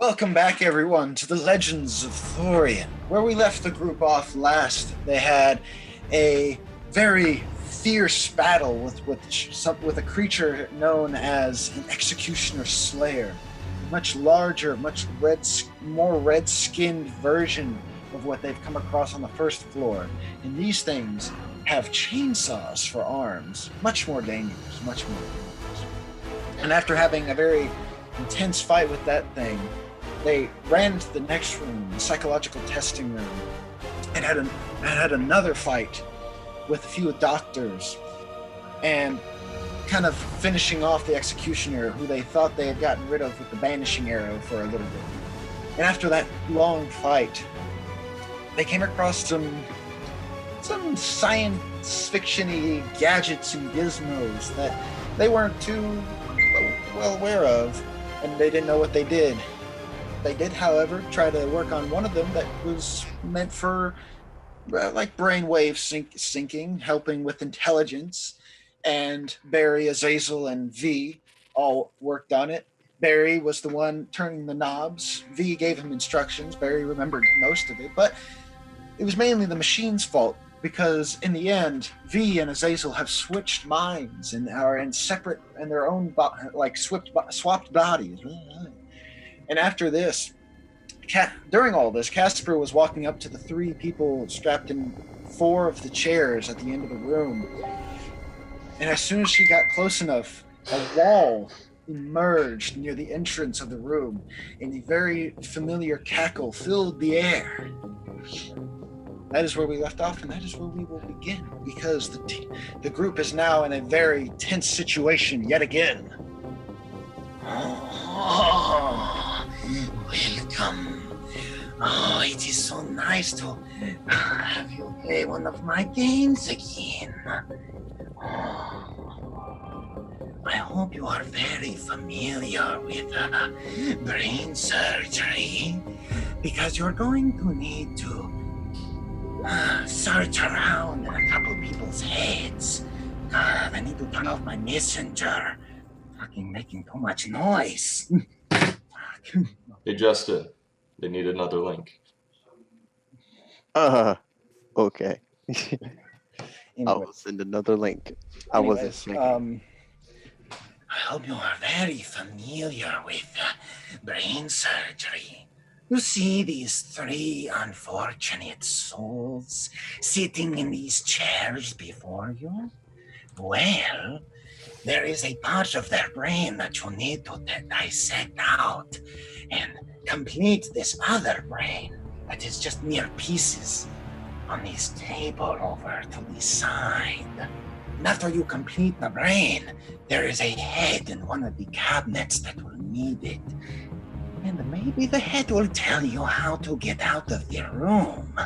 Welcome back, everyone, to the Legends of Thoriane. Where we left the group off last, they had a very fierce battle with a creature known as an Executioner Slayer, a much larger, more red-skinned version of what they've come across on the first floor. And these things have chainsaws for arms, much more dangerous. And after having a very intense fight with that thing, they ran to the next room, the psychological testing room, and had another fight with a few doctors, and kind of finishing off the executioner, who they thought they had gotten rid of with the banishing arrow for a little bit. And after that long fight, they came across some science fiction-y gadgets and gizmos that they weren't too well aware of, and they didn't know what they did. They did, however, try to work on one of them that was meant for like brainwave syncing, helping with intelligence. And Barry, Azazel, and V all worked on it. Barry was the one turning the knobs. V gave him instructions. Barry remembered most of it, but it was mainly the machine's fault, because in the end, V and Azazel have switched minds and are in separate and their own swapped bodies. And after this, during all this, Casper was walking up to the three people strapped in four of the chairs at the end of the room. And as soon as she got close enough, a wall emerged near the entrance of the room, and a very familiar cackle filled the air. That is where we left off, and that is where we will begin, because the group is now in a very tense situation yet again. Welcome. Oh, it is so nice to have you play one of my games again. I hope you are very familiar with brain surgery, because you're going to need to search around in a couple people's heads. I need to turn off my messenger. Fucking making too much noise. Hey, Justin, they need another link. Okay. Anyway. I will send another link. I wasn't checking. I hope you are very familiar with brain surgery. You see these three unfortunate souls sitting in these chairs before you? Well, there is a part of their brain that you need to dissect out and complete this other brain that is just mere pieces on this table over to the side. And after you complete the brain, there is a head in one of the cabinets that will need it. And maybe the head will tell you how to get out of the room.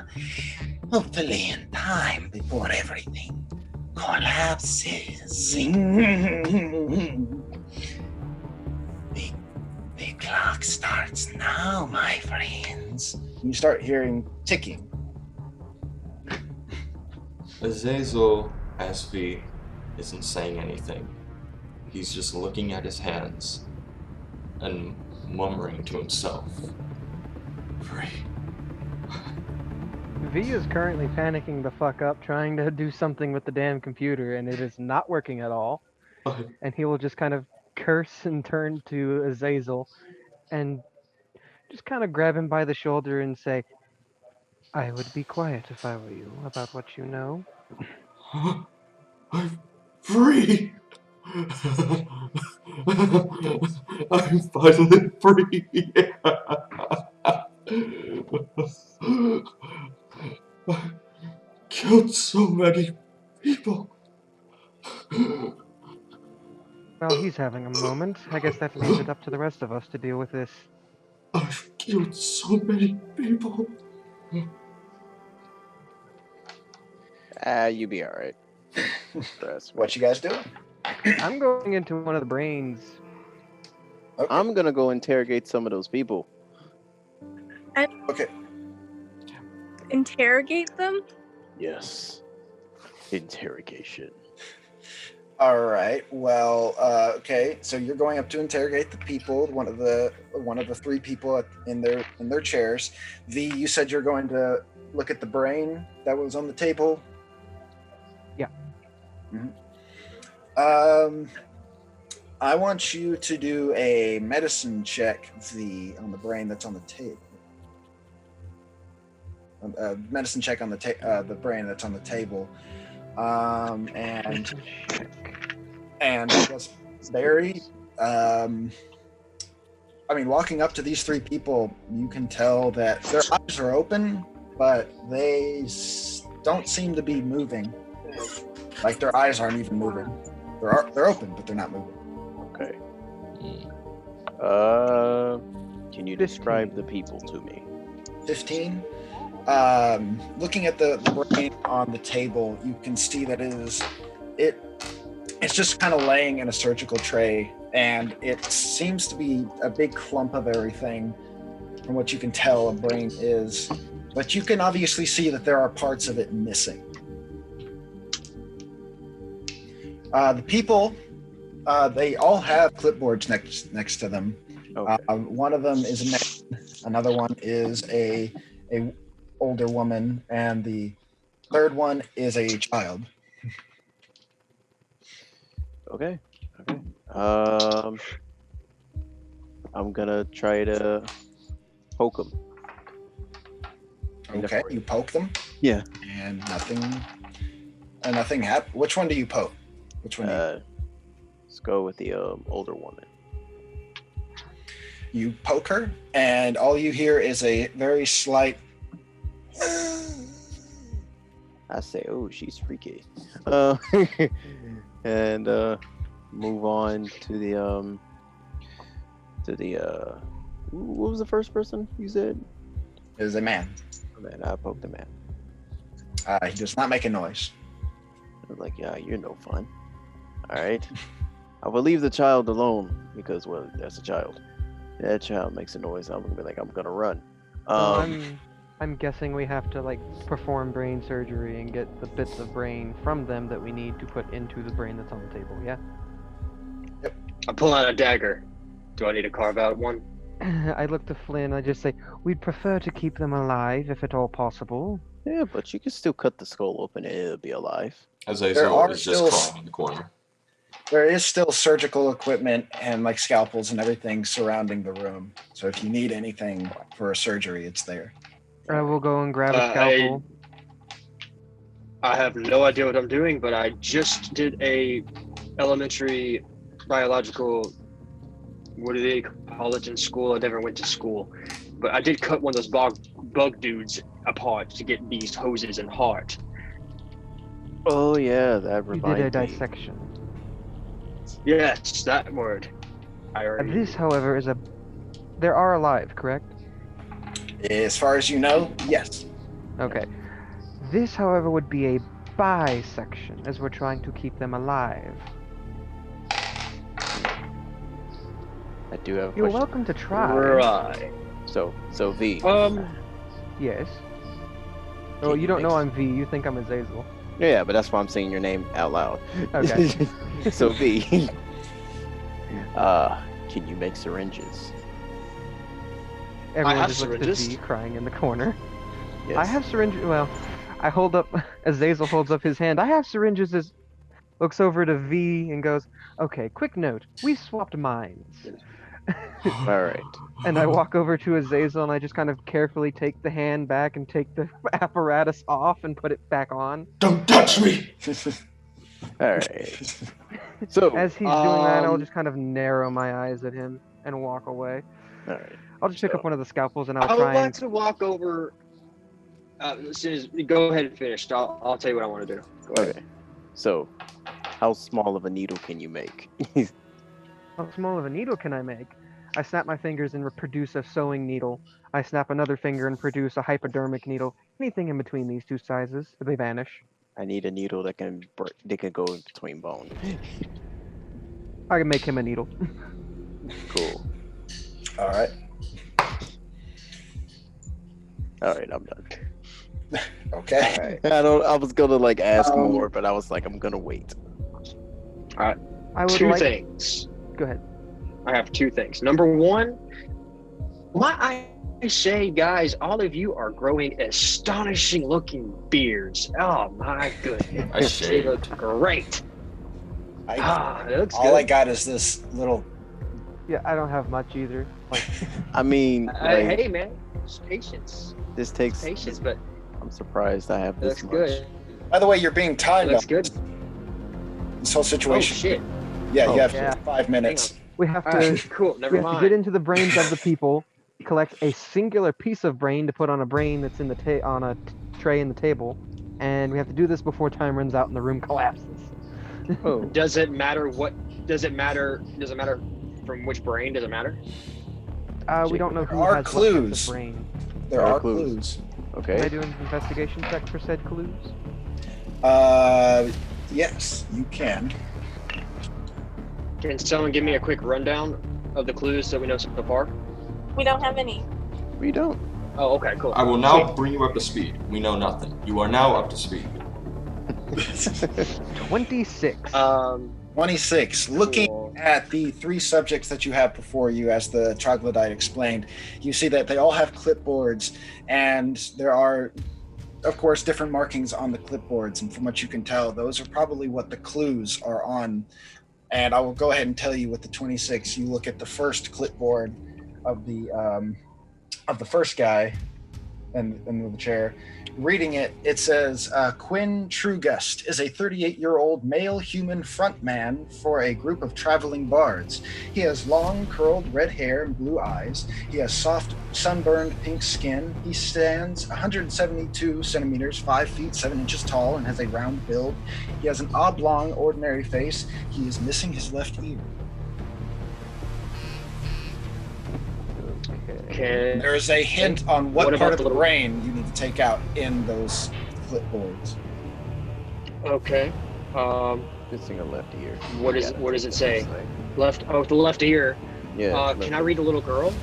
Hopefully in time before everything collapses. The clock starts now, my friends. You start hearing ticking. Azazel, as V, isn't saying anything. He's just looking at his hands and murmuring to himself. Free. V is currently panicking the fuck up, trying to do something with the damn computer, and it is not working at all. And he will just kind of curse and turn to Azazel and just kind of grab him by the shoulder and say, I would be quiet if I were you about what you know. I'm free! I'm finally free! I killed so many people. Well, he's having a moment. I guess that leaves it up to the rest of us to deal with this. I've killed so many people. You be alright. What you guys doing? I'm going into one of the brains. Okay. I'm gonna go interrogate some of those people. Okay. Interrogate them? Yes. Interrogation. All right. Well, okay. So you're going up to interrogate the people. One of the three people in their chairs. V, you said you're going to look at the brain that was on the table. Yeah. Mm-hmm. I want you to do a medicine check, V, on the brain that's on the table. Medicine check on the brain that's on the table. And I guess Barry, walking up to these three people, you can tell that their eyes are open, but they don't seem to be moving. Like their eyes aren't even moving. They're open, but they're not moving. Okay. Can you describe the people to me? 15. Looking at the brain on the table, you can see that it's just kind of laying in a surgical tray, and it seems to be a big clump of everything from what you can tell a brain is, but you can obviously see that there are parts of it missing. The people, they all have clipboards next to them. Okay. One of them is a man, another one is a older woman, and the third one is a child. Okay. I'm gonna try to poke them. Okay, you poke them? Yeah. And nothing happened. Which one do you poke? Which one? Let's go with the older woman. You poke her, and all you hear is a very slight. I say, "Oh, she's freaky," and move on to the what was the first person you said? It is a man. Oh, man, I poked the man. He does not make a noise. I was like, "Yeah, you're no fun." All right, I will leave the child alone because, well, that's a child. That child makes a noise. I'm gonna be like, I'm gonna run. I'm guessing we have to perform brain surgery and get the bits of brain from them that we need to put into the brain that's on the table. Yeah. Yep. I'm pulling out a dagger. Do I need to carve out one? I look to Flynn. I just say, we'd prefer to keep them alive if at all possible. Yeah, but you can still cut the skull open and it'll be alive. Azazel is just crawling in the corner. There is still surgical equipment and scalpels and everything surrounding the room. So if you need anything for a surgery, it's there. I will go and grab a scalpel. I have no idea what I'm doing, but I just did a elementary biological, what do they call it in school? I never went to school. But I did cut one of those bug dudes apart to get these hoses and heart. Oh yeah, that You reminds did a me. dissection. Yes, that word. This, however, is They are alive, correct? As far as you know, yes. Okay. This, however, would be a bisection, as we're trying to keep them alive. I do have a You're question. welcome to try. Right. So V. Yes. Oh, you don't know I'm V. You think I'm Azazel. Yeah, but that's why I'm saying your name out loud. Okay. So V. Can you make syringes? Everyone have just looks at syringes. V crying in the corner. Yes. I have syringes. Well, I hold up. Azazel holds up his hand. I have syringes. Looks over to V and goes, "Okay, quick note. We swapped minds." All right. And I walk over to Azazel and I just kind of carefully take the hand back and take the apparatus off and put it back on. Don't touch me! All right. So As he's doing that, I'll just kind of narrow my eyes at him and walk away. all right. I'll just pick up one of the scalpels and I I'll would try like and... to walk over. As soon as go ahead and finish, I'll tell you what I want to do. Go ahead. Okay. So, how small of a needle can you make? How small of a needle can I make? I snap my fingers and produce a sewing needle. I snap another finger and produce a hypodermic needle. Anything in between these two sizes, they vanish. I need a needle that can go in between bone. I can make him a needle. Cool. All right. All right, I'm done. Okay. I was gonna ask more, but I was like, I'm gonna wait. right. I would Two like. things. Go ahead. I have two things. Number one, what I say, guys, all of you are growing astonishing looking beards. Oh my goodness. I They shaved. look great. It looks All good. I got is this little. Yeah, I don't have much either. Like, I mean, like, Hey man, just patience. this takes. Patience, but I'm surprised I have it this looks much. good. By the way, you're being It timed looks up. good. This whole Oh situation. shit. Yeah, Oh, you have yeah. 5 minutes. we have All to. right, cool. We Never have to mind. get into the brains of the people, collect a singular piece of brain to put on a brain that's in the on a tray in the table, and we have to do this before time runs out and the room collapses. Oh, Does it matter what? Does it matter? Does it matter from which brain? Does it matter? We don't know There who are has clues. what types of brain. There are are clues. clues. Can I okay. do an investigation check for said clues? Yes, you can. Can someone give me a quick rundown of the clues so we know so far? We don't have any. We don't. Oh, okay, cool. I will now bring you up to speed. We know nothing. You are now up to speed. 26. 26. Looking Cool. at the 3 subjects that you have before you, as the troglodyte explained, you see that they all have clipboards, and there are, of course, different markings on the clipboards. And from what you can tell, those are probably what the clues are on. And I will go ahead and tell you with the 26. You look at the first clipboard of the first guy in the chair. Reading it, it says, Quinn Trugust is a 38-year-old male human frontman for a group of traveling bards. He has long, curled red hair and blue eyes. He has soft, sunburned pink skin. He stands 172 centimeters, 5 feet, 7 inches tall, and has a round build. He has an oblong, ordinary face. He is missing his left ear. Can There is a hint on what What part about of the the little- brain you need to take out in those clipboards. okay. Missing a left ear. What is- You gotta what does take it say? this thing. Left. Oh, the left ear. Yeah. Can I read the little girl?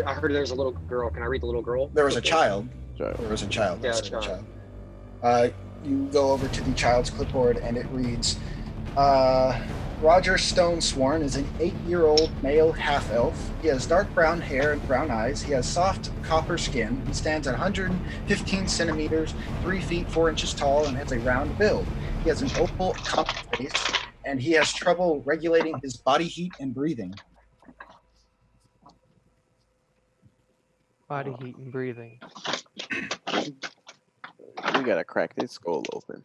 I heard there's a little girl. Can I read the little girl? There was a Okay. child. Child. There was a child. Yeah, That's it's a child. child. You go over to the child's clipboard, and it reads, Roger Stonesworn is an 8-year-old male half-elf. He has dark brown hair and brown eyes. He has soft copper skin. He stands at 115 centimeters, 3 feet, 4 inches tall, and has a round build. He has an oval copper face, and he has trouble regulating his body heat and breathing. Body heat and breathing. We gotta crack this skull open.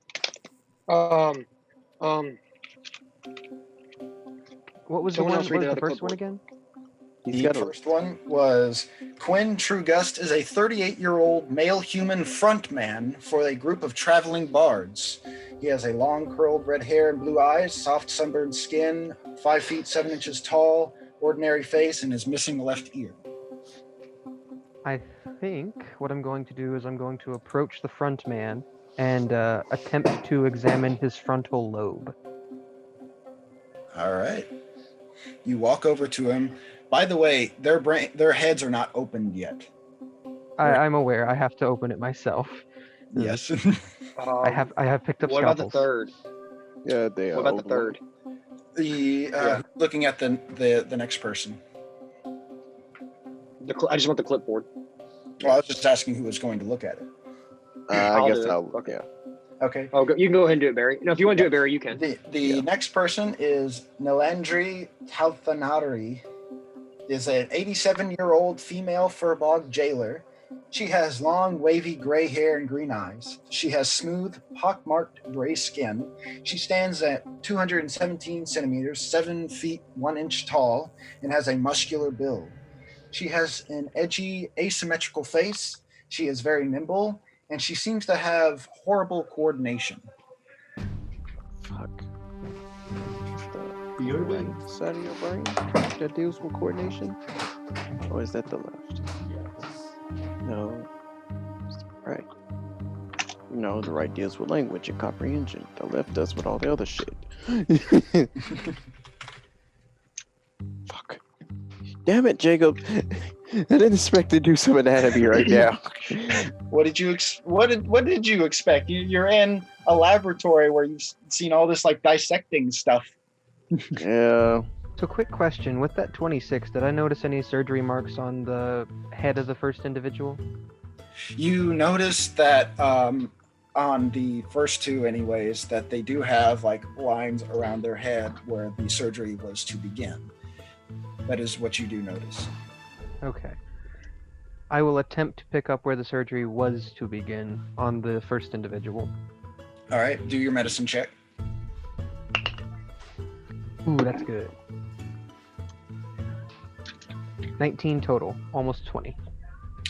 What was the Someone one? else What read was the another first one clipboard. again? He's The got a. first one was Quinn Trugust is a 38-year-old male human frontman for a group of traveling bards. He has a long curled red hair and blue eyes, soft sunburned skin, 5 feet 7 inches tall, ordinary face, and is missing the left ear. I think what I'm going to do is I'm going to approach the front man and attempt to examine his frontal lobe. All right. You walk over to him. By the way, their heads are not opened yet. I'm aware. I have to open it myself. Yes. I have picked up What about scalpels. the third? Yeah, they What about the third? The looking at the next person. I just want the clipboard. Well, I was just asking who was going to look at it. I I'll guess do it. I'll. Okay. Yeah. Okay. Oh, you can go ahead and do it, Barry. No, if you want to do it, Barry, you can. The next person is Nalandri Talthanari, is an 87-year-old female furbog jailer. She has long, wavy gray hair and green eyes. She has smooth, pockmarked gray skin. She stands at 217 centimeters, 7 feet 1 inch tall, and has a muscular build. She has an edgy, asymmetrical face. She is very nimble, and she seems to have horrible coordination. Fuck. The right side of your brain that deals with coordination, or is that the left? No, it's the right. No, the right deals with language and comprehension. The left does with all the other shit. Fuck. Damn it, Jacob. I didn't expect to do some anatomy right now. What did you expect? You're in a laboratory where you've seen all this like dissecting stuff. Yeah. So, quick question: with that 26, did I notice any surgery marks on the head of the first individual? You notice that on the first two, anyways, that they do have like lines around their head where the surgery was to begin. That is what you do notice. Okay. I will attempt to pick up where the surgery was to begin on the first individual. All right, do your medicine check. Ooh, that's good. 19 total, almost 20.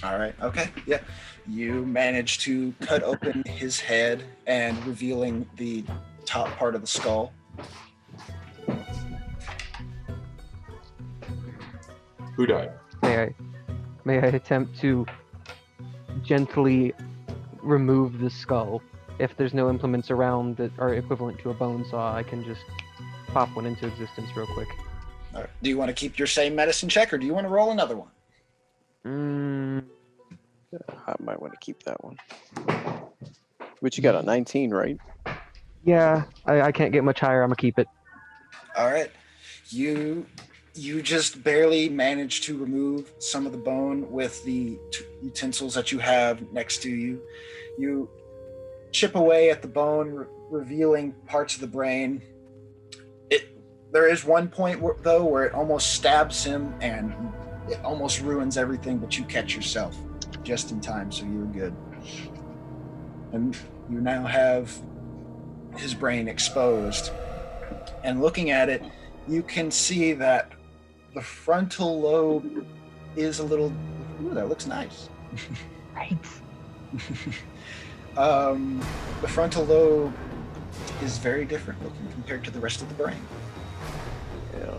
All right, okay, yeah. You manage to cut open his head and revealing the top part of the skull. Who died? May I attempt to gently remove the skull? If there's no implements around that are equivalent to a bone saw, I can just pop one into existence real quick. All right. Do you want to keep your same medicine check, or do you want to roll another one? I might want to keep that one. But you got a 19, right? Yeah, I can't get much higher. I'm gonna keep it. All right. You just barely manage to remove some of the bone with the utensils that you have next to you. You chip away at the bone, revealing parts of the brain. There is one point though where it almost stabs him and it almost ruins everything, but you catch yourself just in time, so you're good. And you now have his brain exposed. And looking at it, you can see that the frontal lobe is a little... Ooh, that looks nice. Right. The frontal lobe is very different looking compared to the rest of the brain. Yeah.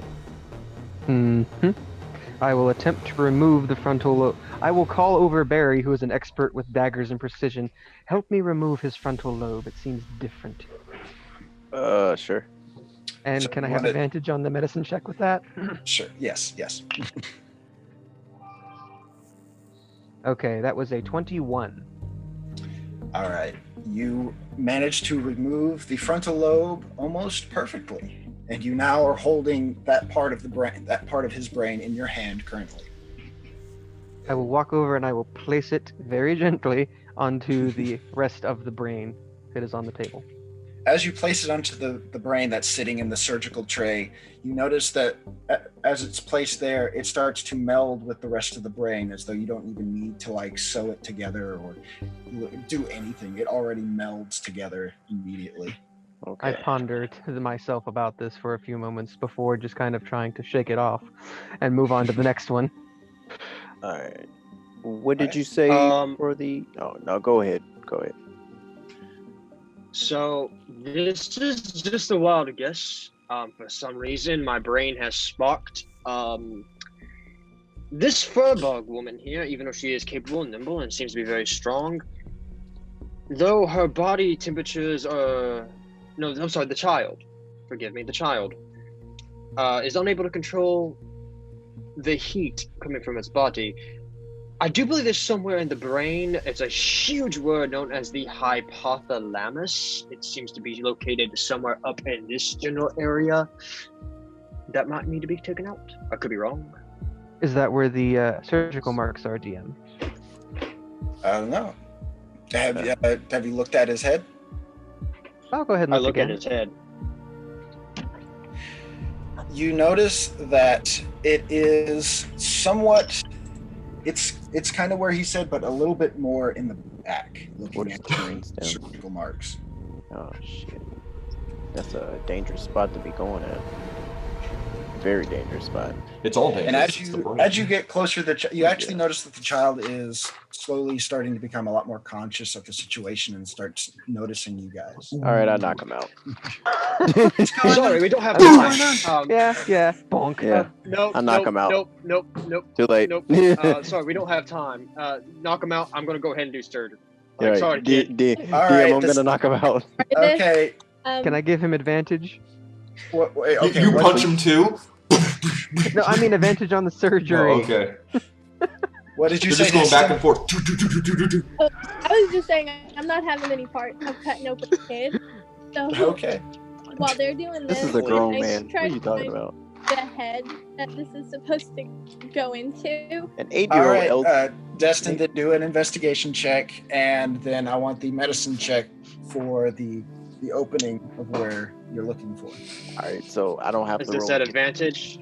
I will attempt to remove the frontal lobe. I will call over Barry, who is an expert with daggers and precision. Help me remove his frontal lobe. It seems different. Sure. And So can I you have wanna- advantage on the medicine check with that? Sure, yes. Okay, that was a 21. All right. You managed to remove the frontal lobe almost perfectly. And you now are holding that part of the brain, that part of his brain in your hand currently. I will walk over and I will place it very gently onto the rest of the brain that is on the table. As you place it onto the brain that's sitting in the surgical tray, you notice that as it's placed there, it starts to meld with the rest of the brain as though you don't even need to like sew it together or do anything. It already melds together immediately. Okay. I ponder to myself about this for a few moments before just kind of trying to shake it off and move on to the next one. All right. What did you say for the... Oh, no, go ahead. Go ahead. So this is just a wild guess. For some reason, my brain has sparked. This furbug woman here, even though she is capable and nimble and seems to be very strong, though her body temperatures are... No, I'm sorry, the child. Forgive me, the child is unable to control the heat coming from its body. I do believe there's somewhere in the brain, it's a huge word known as the hypothalamus. It seems to be located somewhere up in this general area. That might need to be taken out. I could be wrong. Is that where the surgical marks are, DM? I don't know. Have you looked at his head? I'll go ahead and I look look again. at his head. You notice that it is somewhat... It's kind of where he said, but a little bit more in the back, What looking is at the brainstem? the surgical marks. Oh, shit. That's a dangerous spot to be going at. Very dangerous spot. It's all dangerous. And It's the brain. as you get closer, you actually notice that the child is slowly starting to become a lot more conscious of the situation and starts noticing you guys. All right, I knock him out. Sorry, we don't have What's time. Yeah, bonk. Yeah. Nope. I'll knock him out. Nope. Too late. Nope. Sorry, we don't have time. Knock him out. I'm gonna go ahead and do surgery. All right, Sorry, kid. All DM, right, I'm gonna knock him out. Okay. Can I give him advantage? Wait, You- okay. you what- punch him too? No, I mean advantage on the surgery. Oh, okay. What did you They're say? just going back Heston? and forth. I was just saying I'm not having any part of cutting open the kid. So Okay. while they're doing This this, is a grown I man. What try are to you talking find about? the head that this is supposed to go into. An All 8-year-old right, Destin did do an investigation check, and then I want the medicine check for the opening of where you're looking for. All right, so I don't have Is to this roll. at advantage?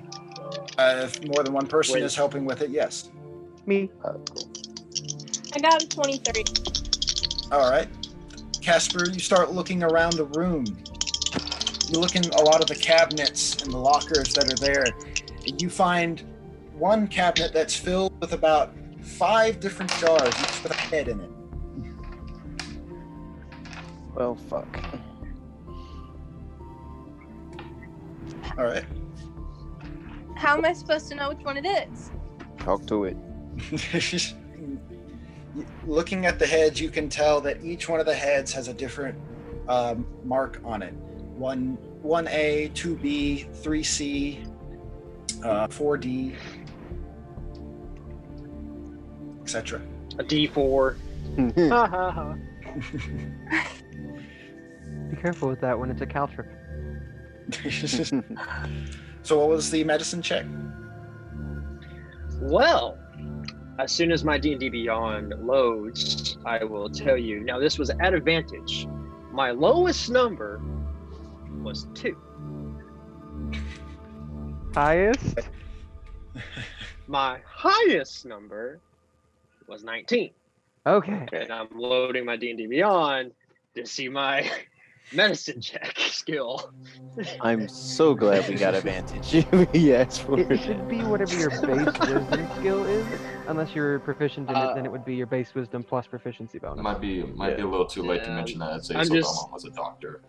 If more than one person Wait. is helping with it, yes. Me. Cool. I got a 23. All right, Casper, you start looking around the room. You look in a lot of the cabinets and the lockers that are there. And you find one cabinet that's filled with about 5 different jars, each with a head in it. Well, fuck. All right. How am I supposed to know which one it is? Talk to it. Looking at the heads, you can tell that each one of the heads has a different mark on it. 1A, 2B, 3C, 4D, etc. A D4. Ha ha ha. Be careful with that when it's a caltrip. So what was the medicine check? Well, as soon as my D&D Beyond loads, I will tell you. Now, this was at advantage. My lowest number was 2. Highest? My highest number was 19. Okay. And I'm loading my D&D Beyond to see my medicine check skill. I'm so glad we got advantage. Yes, for It should be whatever your base wisdom skill is. Unless you're proficient in it, then it would be your base wisdom plus proficiency It bonus. might be a little too late to mention that I'm Azazel just- Belmont was a doctor.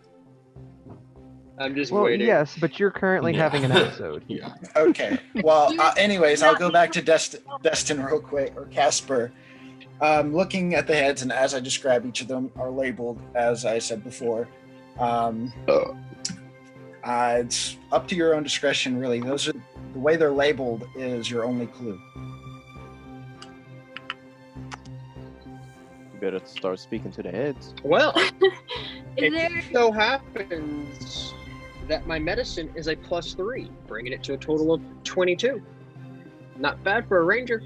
I'm just Well, waiting. yes, but you're currently Yeah. having an episode. Yeah. Okay. Well, anyways, I'll go back to Destin real quick, or Casper. Looking at the heads, and as I describe, each of them are labeled, as I said before. It's up to your own discretion, really. Those are the way they're labeled is your only clue. You better start speaking to the heads. Well, Is it there so happens that my medicine is a +3, bringing it to a total of 22. Not bad for a ranger.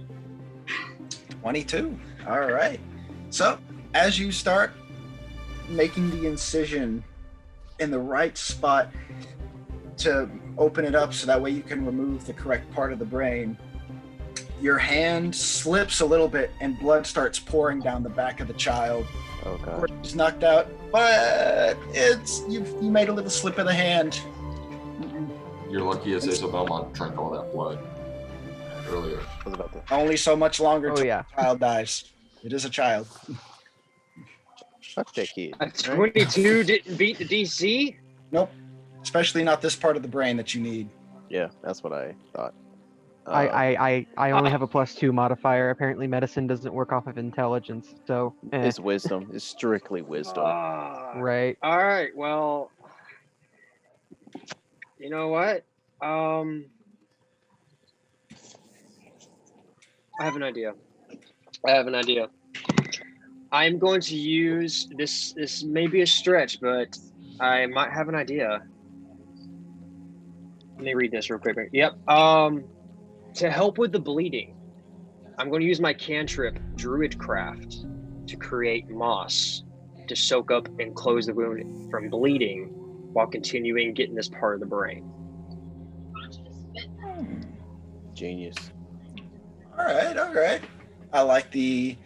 22. All right. So as you start making the incision in the right spot to open it up so that way you can remove the correct part of the brain, your hand slips a little bit and blood starts pouring down the back of the child. Oh god. He's knocked out, but you made a little slip of the hand. You're lucky Azazel Belmont drank all that blood earlier. I was about to. Only so much longer Oh till yeah. the child dies. It is a child. Fuck that kid. A 22 didn't beat the DC? Nope. Especially not this part of the brain that you need. Yeah, that's what I thought. I only have a +2 modifier. Apparently, medicine doesn't work off of intelligence, so It's wisdom. It's strictly wisdom. right. All right. Well, you know what? I have an idea. I'm going to use this. This may be a stretch, but I might have an idea. Let me read this real quick. Yep. To help with the bleeding, I'm going to use my cantrip Druidcraft to create moss to soak up and close the wound from bleeding while continuing getting this part of the brain. Genius. All right. I like the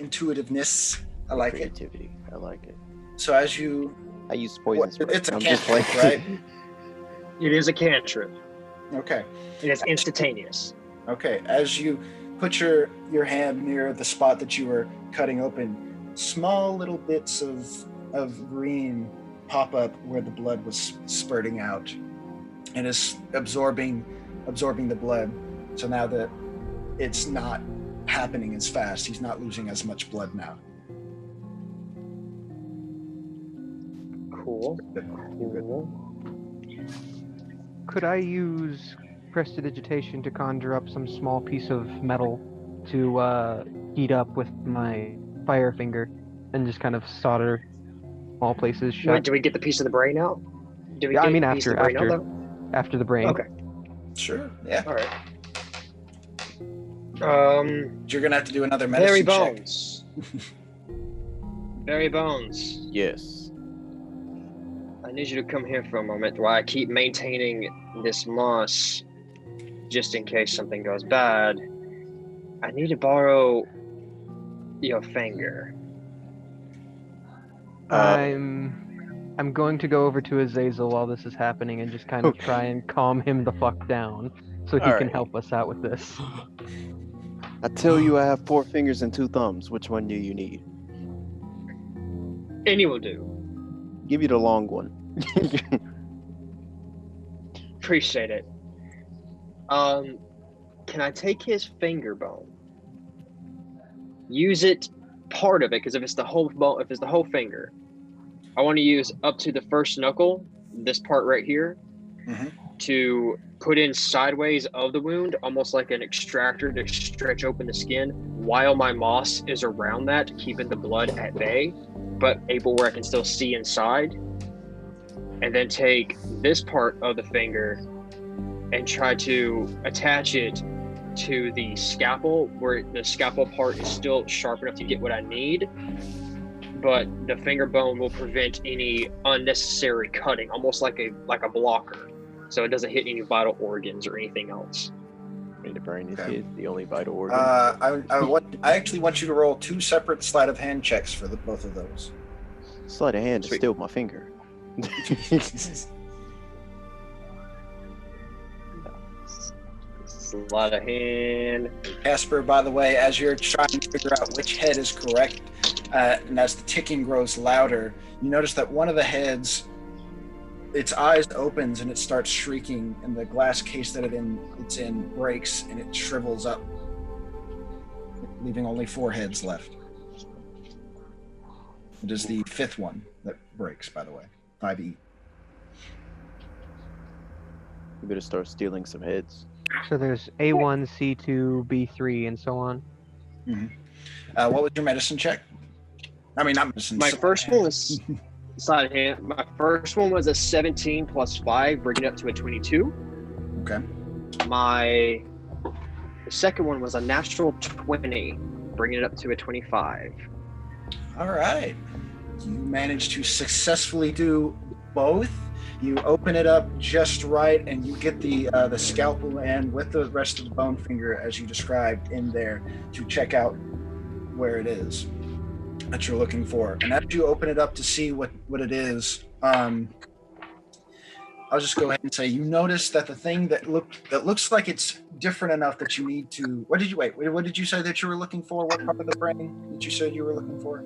intuitiveness. I like it. Creativity. I like it. So as you, I use poison spray. it's a I'm just cantrip, playing. right? It is a cantrip. Okay. It is instantaneous. Okay. As you put your hand near the spot that you were cutting open, small little bits of green pop up where the blood was spurting out, and is absorbing the blood. So now that it's not happening as fast, he's not losing as much blood now. Cool. Could I use prestidigitation to conjure up some small piece of metal to heat up with my fire finger and just kind of solder all places shut? Wait, do we get the piece of the brain out? Do we Yeah, I get mean a piece of after the brain out, though? after the brain. Okay. Sure. Yeah. All right. You're gonna have to do another Barry medicine check. Bones. Barry Bones. Yes. I need you to come here for a moment while I keep maintaining this moss, just in case something goes bad. I need to borrow your finger. I'm going to go over to Azazel while this is happening and just kind of try and calm him the fuck down so he can Alright. help us out with this. I tell you I have 4 fingers and 2 thumbs. Which one do you need? Any will do. Give you the long one. Appreciate it. Can I take his finger bone? Use it, part of it, because if it's the whole bone, if it's the whole finger, I want to use up to the first knuckle, this part right here, to put in sideways of the wound, almost like an extractor to stretch open the skin, while my moss is around that, keeping the blood at bay, but able where I can still see inside. And then take this part of the finger and try to attach it to the scalpel, where the scalpel part is still sharp enough to get what I need, but the finger bone will prevent any unnecessary cutting, almost like a blocker, so it doesn't hit any vital organs or anything else. I mean, the brain is hit, the only vital organ. I actually want you to roll 2 separate sleight of hand checks for both of those. Sleight of hand is Sweet. still my finger. Sleight of hand. Casper, by the way, as you're trying to figure out which head is correct, and as the ticking grows louder, you notice that one of the heads, its eyes opens and it starts shrieking, and the glass case that it's in breaks and it shrivels up, leaving only 4 heads left. It is the 5th one that breaks, by the way. 5E. You better start stealing some heads. So there's A1, C2, B3, and so on. What was your medicine check? I mean, not medicine. My first one was sleight of hand. My first one was a 17 plus 5, bringing it up to a 22. Okay. The second one was a natural 20, bringing it up to a 25. All right. You managed to successfully do both. You open it up just right, and you get the scalpel and with the rest of the bone finger, as you described, in there to check out where it is that you're looking for. And as you open it up to see what it is, I'll just go ahead and say you notice that the thing that looks like it's different enough that you need to. What did you say that you were looking for? What part of the brain did you say you were looking for?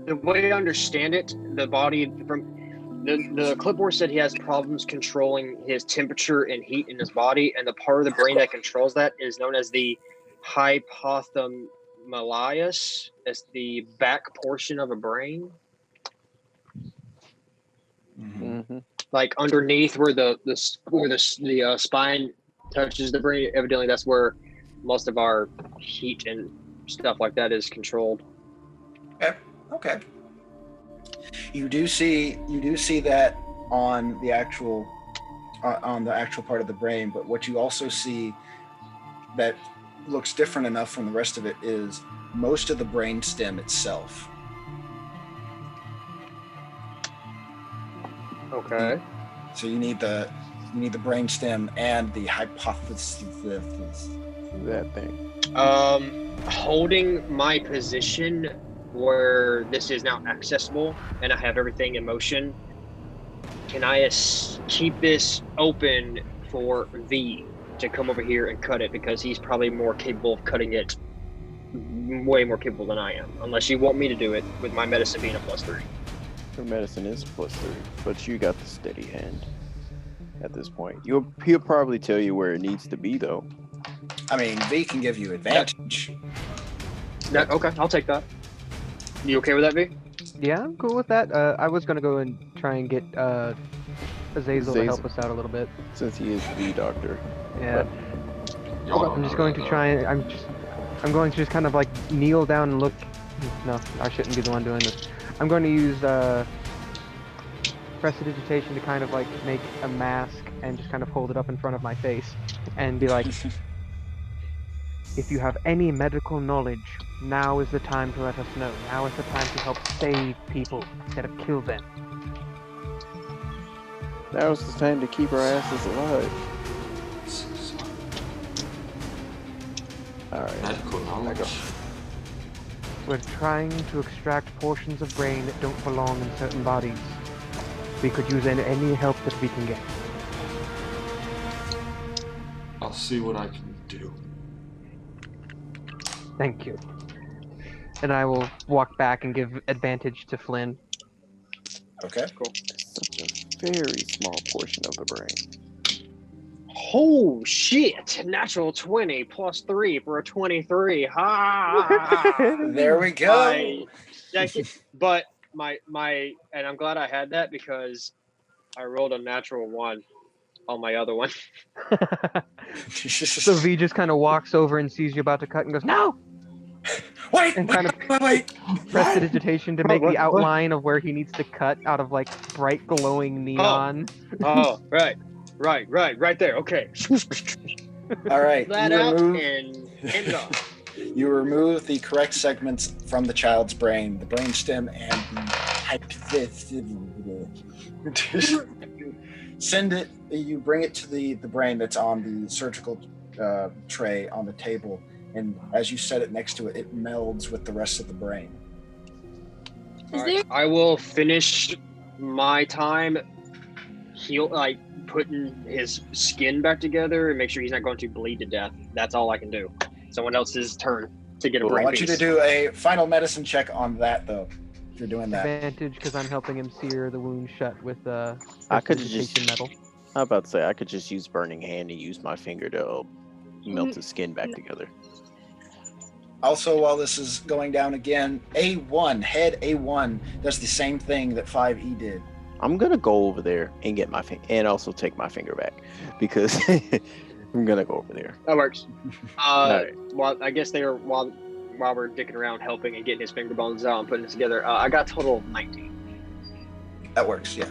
The way I understand it, the body from the clipboard said he has problems controlling his temperature and heat in his body, and the part of the brain that controls that is known as the hypothalamus. It's the back portion of a brain. Like underneath where the spine touches the brain. Evidently, that's where most of our heat and stuff like that is controlled. Okay. You do see that on the actual part of the brain, but what you also see that looks different enough from the rest of it is most of the brain stem itself. Okay. So you need the brain stem and the hypothesis. That thing. Holding my position where this is now accessible and I have everything in motion, can I keep this open for V to come over here and cut it, because he's probably more capable of cutting it, way more capable than I am, unless you want me to do it with my medicine being a +3. Your medicine is +3, but you got the steady hand at this point. He'll probably tell you where it needs to be, though. I mean, V can give you advantage. Okay, I'll take that. You okay with that, V? Yeah, I'm cool with that. I was gonna go and try and get Azazel to help us out a little bit. Since he is the doctor. Yeah. Y'all I'm just going to try and I'm going to just kind of like kneel down and look. No, I shouldn't be the one doing this. I'm going to use prestidigitation to kind of like make a mask and just kind of hold it up in front of my face and be like, if you have any medical knowledge, now is the time to let us know. Now is the time to help save people instead of kill them. Now is the time to keep our asses alive. Alright. Medical knowledge. We're trying to extract portions of brain that don't belong in certain bodies. We could use any help that we can get. I'll see what I can do. Thank you. And I will walk back and give advantage to Flynn. Okay. Cool. Such a very small portion of the brain. Oh shit! Natural 20 plus 3 for a 23. Ha! There we go. But my and I'm glad I had that because I rolled a natural 1 on my other one. So V just kind of walks over and sees you about to cut and goes, "No!" Wait, And kind of wait. prestidigitation to make What? the outline of where he needs to cut out of like bright glowing neon. Oh, right there. Okay. All right. That out and hand it off. You remove the correct segments from the child's brain, the brainstem, and the send it. You bring it to the brain that's on the surgical tray on the table, and as you set it next to it, it melds with the rest of the brain. Is All right, I will finish my time putting his skin back together and make sure he's not going to bleed to death. That's all I can do. Someone else's turn to get a I brain want piece. you to do a final medicine check on that, though. If you're doing that, Advantage because I'm helping him sear the wound shut with I could just prestidigitation metal. I'm about to say I could just use burning hand and use my finger to melt the skin back together. also while this is going down again, A1 head A1 does the same thing that 5E did. I'm gonna go over there and get my finger and also take my finger back because I'm gonna go over there. That works. Alright. Well, I guess they are while we're dicking around helping and getting his finger bones out and putting it together. I got a total of 19. That works, yeah.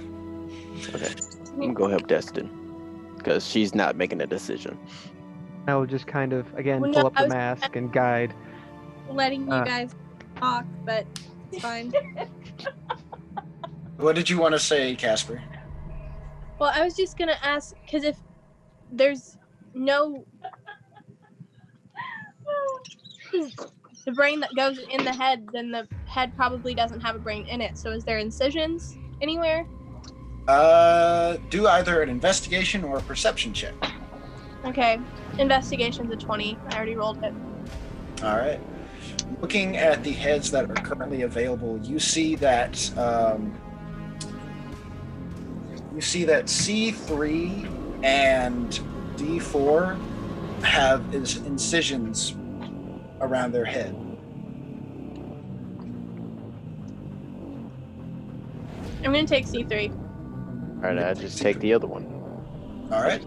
Okay, I'm gonna go help Destin because she's not making a decision. I will just kind of again Well, pull no, up I the was- mask and guide. letting you guys talk, but it's fine. What did you want to say, Casper? Well, I was just gonna ask because if there's no the brain that goes in the head, then the head probably doesn't have a brain in it. So, is there incisions anywhere? Do either an investigation or a perception check. Okay, investigation's a 20. I already rolled it. All right. Looking at the heads that are currently available, you see that C3 and D4 have incisions around their head. I'm gonna take C3. All right, I just take the other one. All right.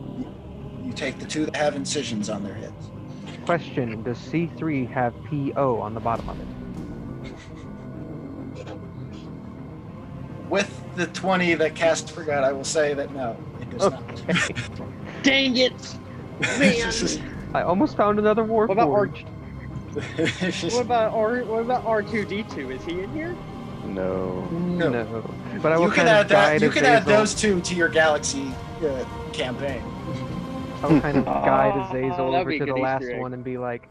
You take the two that have incisions on their heads. Question: does C3 have PO on the bottom of it? With the 20 that Casper got, I will say that no, it does not. Dang it! Man. I almost found another war What about forge. What about R2D2? Is he in here? No. No. But I will You can kind add of that. guide You can add Azazel. those two to your galaxy campaign. I'll kind of guide Azazel that'd over be a to the good last Easter egg. one and be like,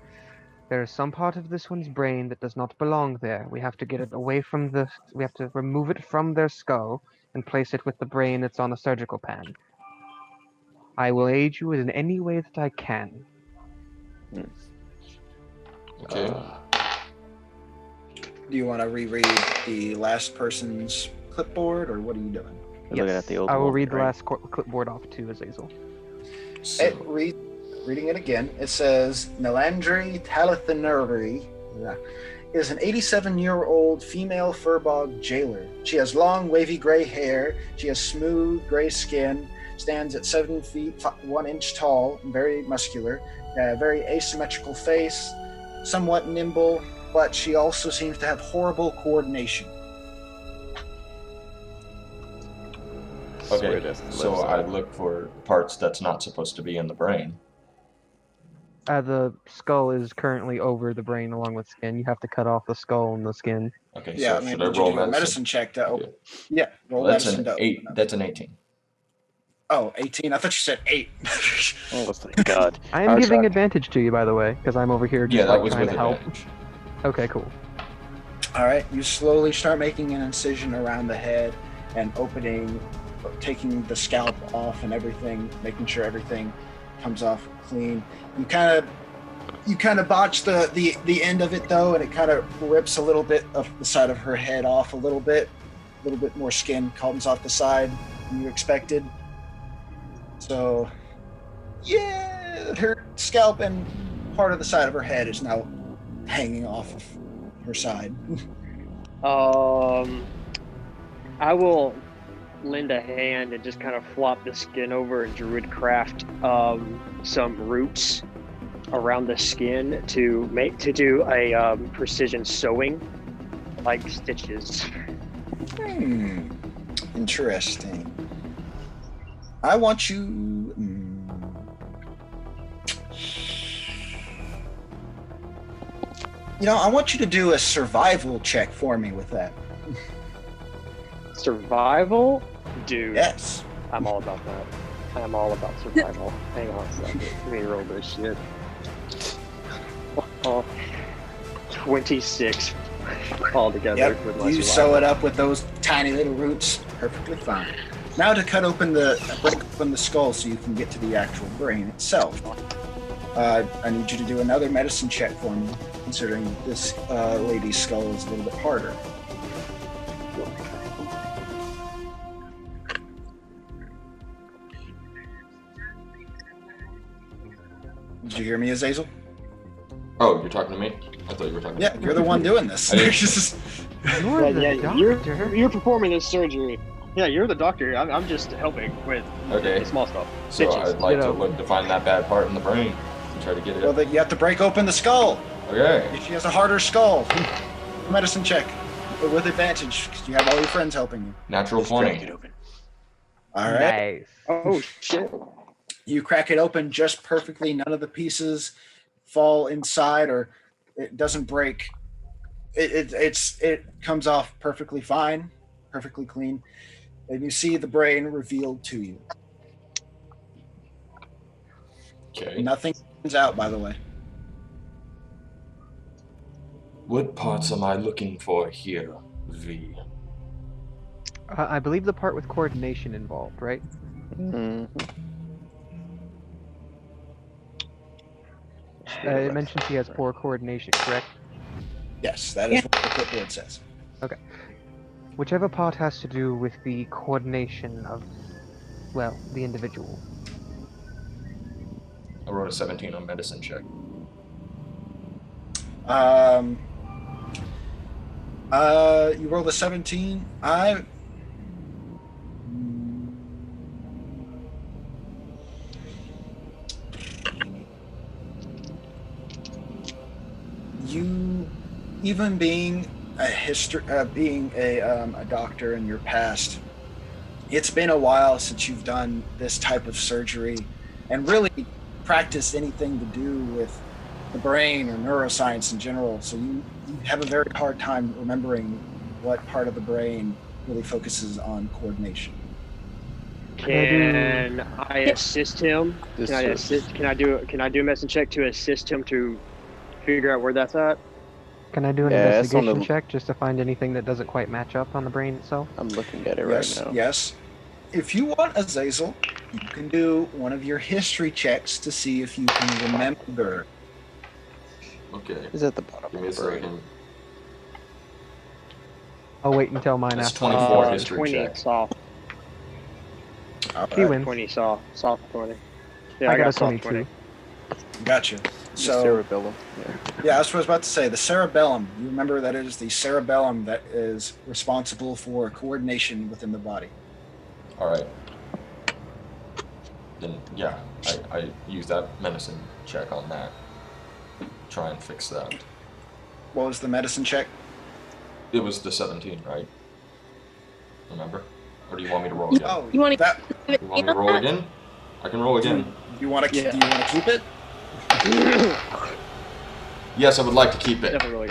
there is some part of this one's brain that does not belong there. We have to get it away from the. We have to remove it from their skull and place it with the brain that's on the surgical pan. I will aid you in any way that I can. Okay. Do you want to reread the last person's clipboard, or what are you doing? Looking at the old I will one, read the right? last clipboard off to Azazel. It reading it again, it says Nalandri Talathanuri is an 87-year-old female furbog jailer. She has long, wavy gray hair. She has smooth gray skin, stands at 7 feet 1 inch tall, and very muscular, very asymmetrical face, somewhat nimble, but she also seems to have horrible coordination. Okay, that's the so left I side. look for parts that's not supposed to be in the brain. The skull is currently over the brain along with skin. You have to cut off the skull and the skin. Okay, Yeah, so I mean, should I need you roll to do a medicine? medicine check to open. Okay. Yeah, roll Well, that's medicine an to 8. open up. That's an 18. Oh, 18. I thought you said 8. Oh, thank God. I am giving advantage to you, by the way, because I'm over here just Yeah, that like was trying with to help. advantage. Okay, cool. All right, you slowly start making an incision around the head and opening, taking the scalp off and everything, making sure everything comes off clean. You kind of botch the end of it though, and it kind of rips a little bit of the side of her head off a little bit more skin comes off the side than you expected. So, yeah, her scalp and part of the side of her head is now hanging off of her side. I will lend a hand and just kind of flop the skin over and druid craft some roots around the skin to do a precision sewing, like stitches. Interesting. I want you. I want you to do a survival check for me with that. Survival? Dude. Yes. I'm all about that. I'm all about survival. Hang on a second. Let me roll this shit. 26 altogether. Yep. With my You survival. sew it up with those tiny little roots. Perfectly fine. Now to break open the skull so you can get to the actual brain itself. I need you to do another medicine check for me, considering this lady's skull is a little bit harder. Did you hear me, Azazel? Oh, you're talking to me? I thought you were talking Yeah, to me. you're the one doing this. You're the doctor. You're performing this surgery. Yeah, you're the doctor. I'm just helping with Okay. the small stuff. So Stitches. I'd like to look to find that bad part in the brain and try to get it. Well, then you have to break open the skull. Okay. She has a harder skull. Medicine check with advantage because you have all your friends helping you. Natural 20. All right. Nice. Oh shit. You crack it open just perfectly. None of the pieces fall inside, or it doesn't break. It comes off perfectly fine, perfectly clean, and you see the brain revealed to you. Okay. Nothing comes out, by the way. What parts am I looking for here, V? I believe the part with coordination involved, right? Mm-hmm. It mentions he has poor coordination, correct? Yes, that is what the clipboard says. Okay. Whichever part has to do with the coordination of, well, the individual. I wrote a 17 on medicine check. You rolled a 17. You, even being a doctor in your past, it's been a while since you've done this type of surgery and really practiced anything to do with the brain or neuroscience in general. So you have a very hard time remembering what part of the brain really focuses on coordination. Can I assist him? This Can I is- assist? Can I do a medicine check to assist him to figure out where that's at? Can I do an Yeah, it's on investigation the- check just to find anything that doesn't quite match up on the brain itself? I'm looking at it Yes, right now. yes. If you want, Azazel, you can do one of your history checks to see if you can remember. Okay. It's at the bottom Give me a of the brain. second. I'll wait until mine That's after. 24 history 20 check. soft. All He right, wins. 20 soft 20. Yeah, I got a soft 22. gotcha. The So, cerebellum. Yeah. yeah, that's what I was about to say. The cerebellum. You remember that it is the cerebellum that is responsible for coordination within the body. All right. Then, yeah, I use that medicine check on that. Try and fix that. What was the medicine check? It was the 17, right? Remember? Or do you want me to roll again? Oh, You want to? that, You want me to roll again? I can roll again. you want to? Yeah. Do you want to keep it? Yes, I would like to keep it. Definitely.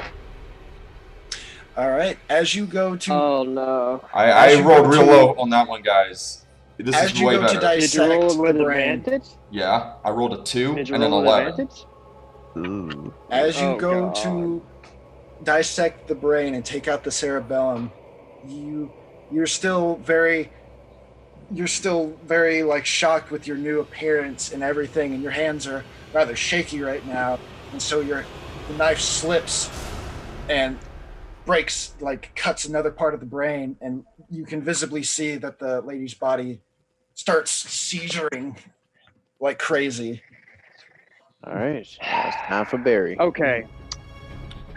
All right. As you go to Oh no. I you rolled go real to- low on that one, guys. This as is you way go to better. Did you roll dissect with the brain, advantage? Yeah, I rolled a 2 Did you and an roll with 11. advantage? Ooh. as you Oh, go God. to dissect the brain and take out the cerebellum, you're still very like shocked with your new appearance and everything, and your hands are rather shaky right now, and so the knife slips and breaks, like cuts another part of the brain, and you can visibly see that the lady's body starts seizuring like crazy. All right. Now it's time for Barry. Okay.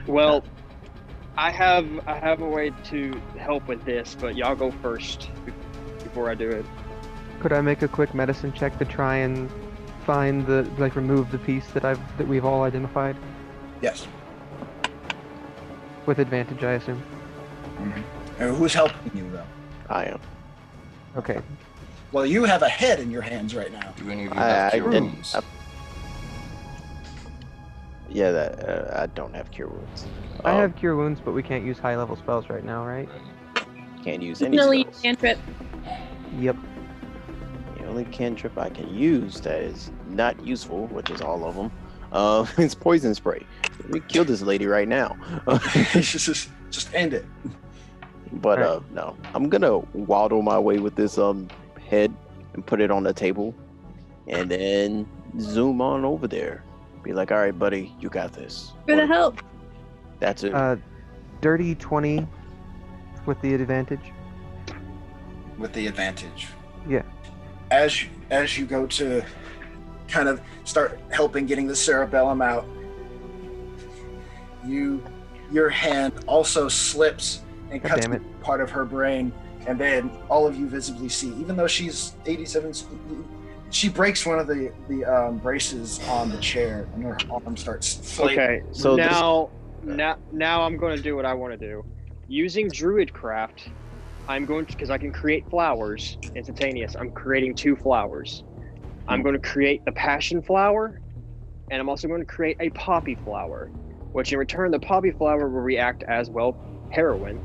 Well, I have a way to help with this, but y'all go first before I do it. Could I make a quick medicine check to try and find remove the piece that we've all identified Yes. with advantage, I assume? And who's helping you though? I am. Okay. Well, you have a head in your hands right now. Do any of you have cure didn't- wounds? I don't have cure wounds. I have cure wounds, but we can't use high level spells right now, right? Can't use You any can only use spells. cantrip. Yep. The only cantrip I can use that is not useful, which is all of them, is poison spray. Let me kill this lady right now. just end it. But Right. no, I'm gonna waddle my way with this head and put it on the table, and then zoom on over there. Be like, all right, buddy, you got this. For the help. That's it. Dirty 20 with the advantage. With the advantage. Yeah. As you go to kind of start helping getting the cerebellum out, your hand also slips and God cuts damn it. part of her brain, and then all of you visibly see, even though she's 87, she breaks one of the braces on the chair, and her arm starts flaming. Okay. So now I'm going to do what I want to do. Using Druidcraft, I'm going to, because I can create flowers instantaneous. I'm creating 2 flowers. I'm going to create the passion flower, and I'm also going to create a poppy flower, which in return, the poppy flower will react as well heroin,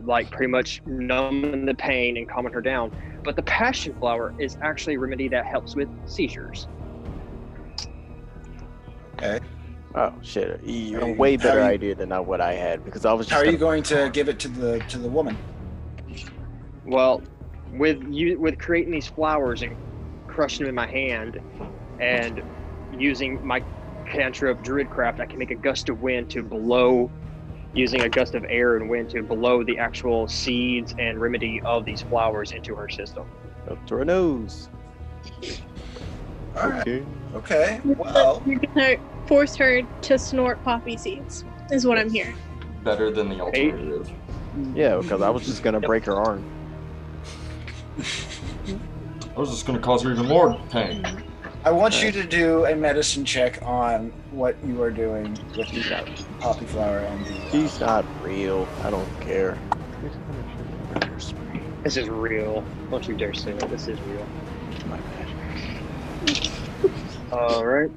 like pretty much numbing the pain and calming her down. But the passion flower is actually a remedy that helps with seizures. Oh shit! A Hey, way how better you- idea than what I had, because I was just How are you gonna- going to give it to the woman? Well, with creating these flowers and crushing them in my hand, and using my cantrip Druidcraft, I can make a gust of wind to blow, using a gust of air and wind to blow the actual seeds and remedy of these flowers into her system. up to her nose. All right. Okay. Okay. Well, You're gonna force her to snort poppy seeds, is what I'm hearing. Better than the alternative. Yeah, because I was just gonna break her arm. I was just going to cause her even more pain. I want you to do a medicine check on what you are doing with the poppy flower and the. She's not real. I don't care. This is real. Don't you dare say that. This is real. My bad. All right.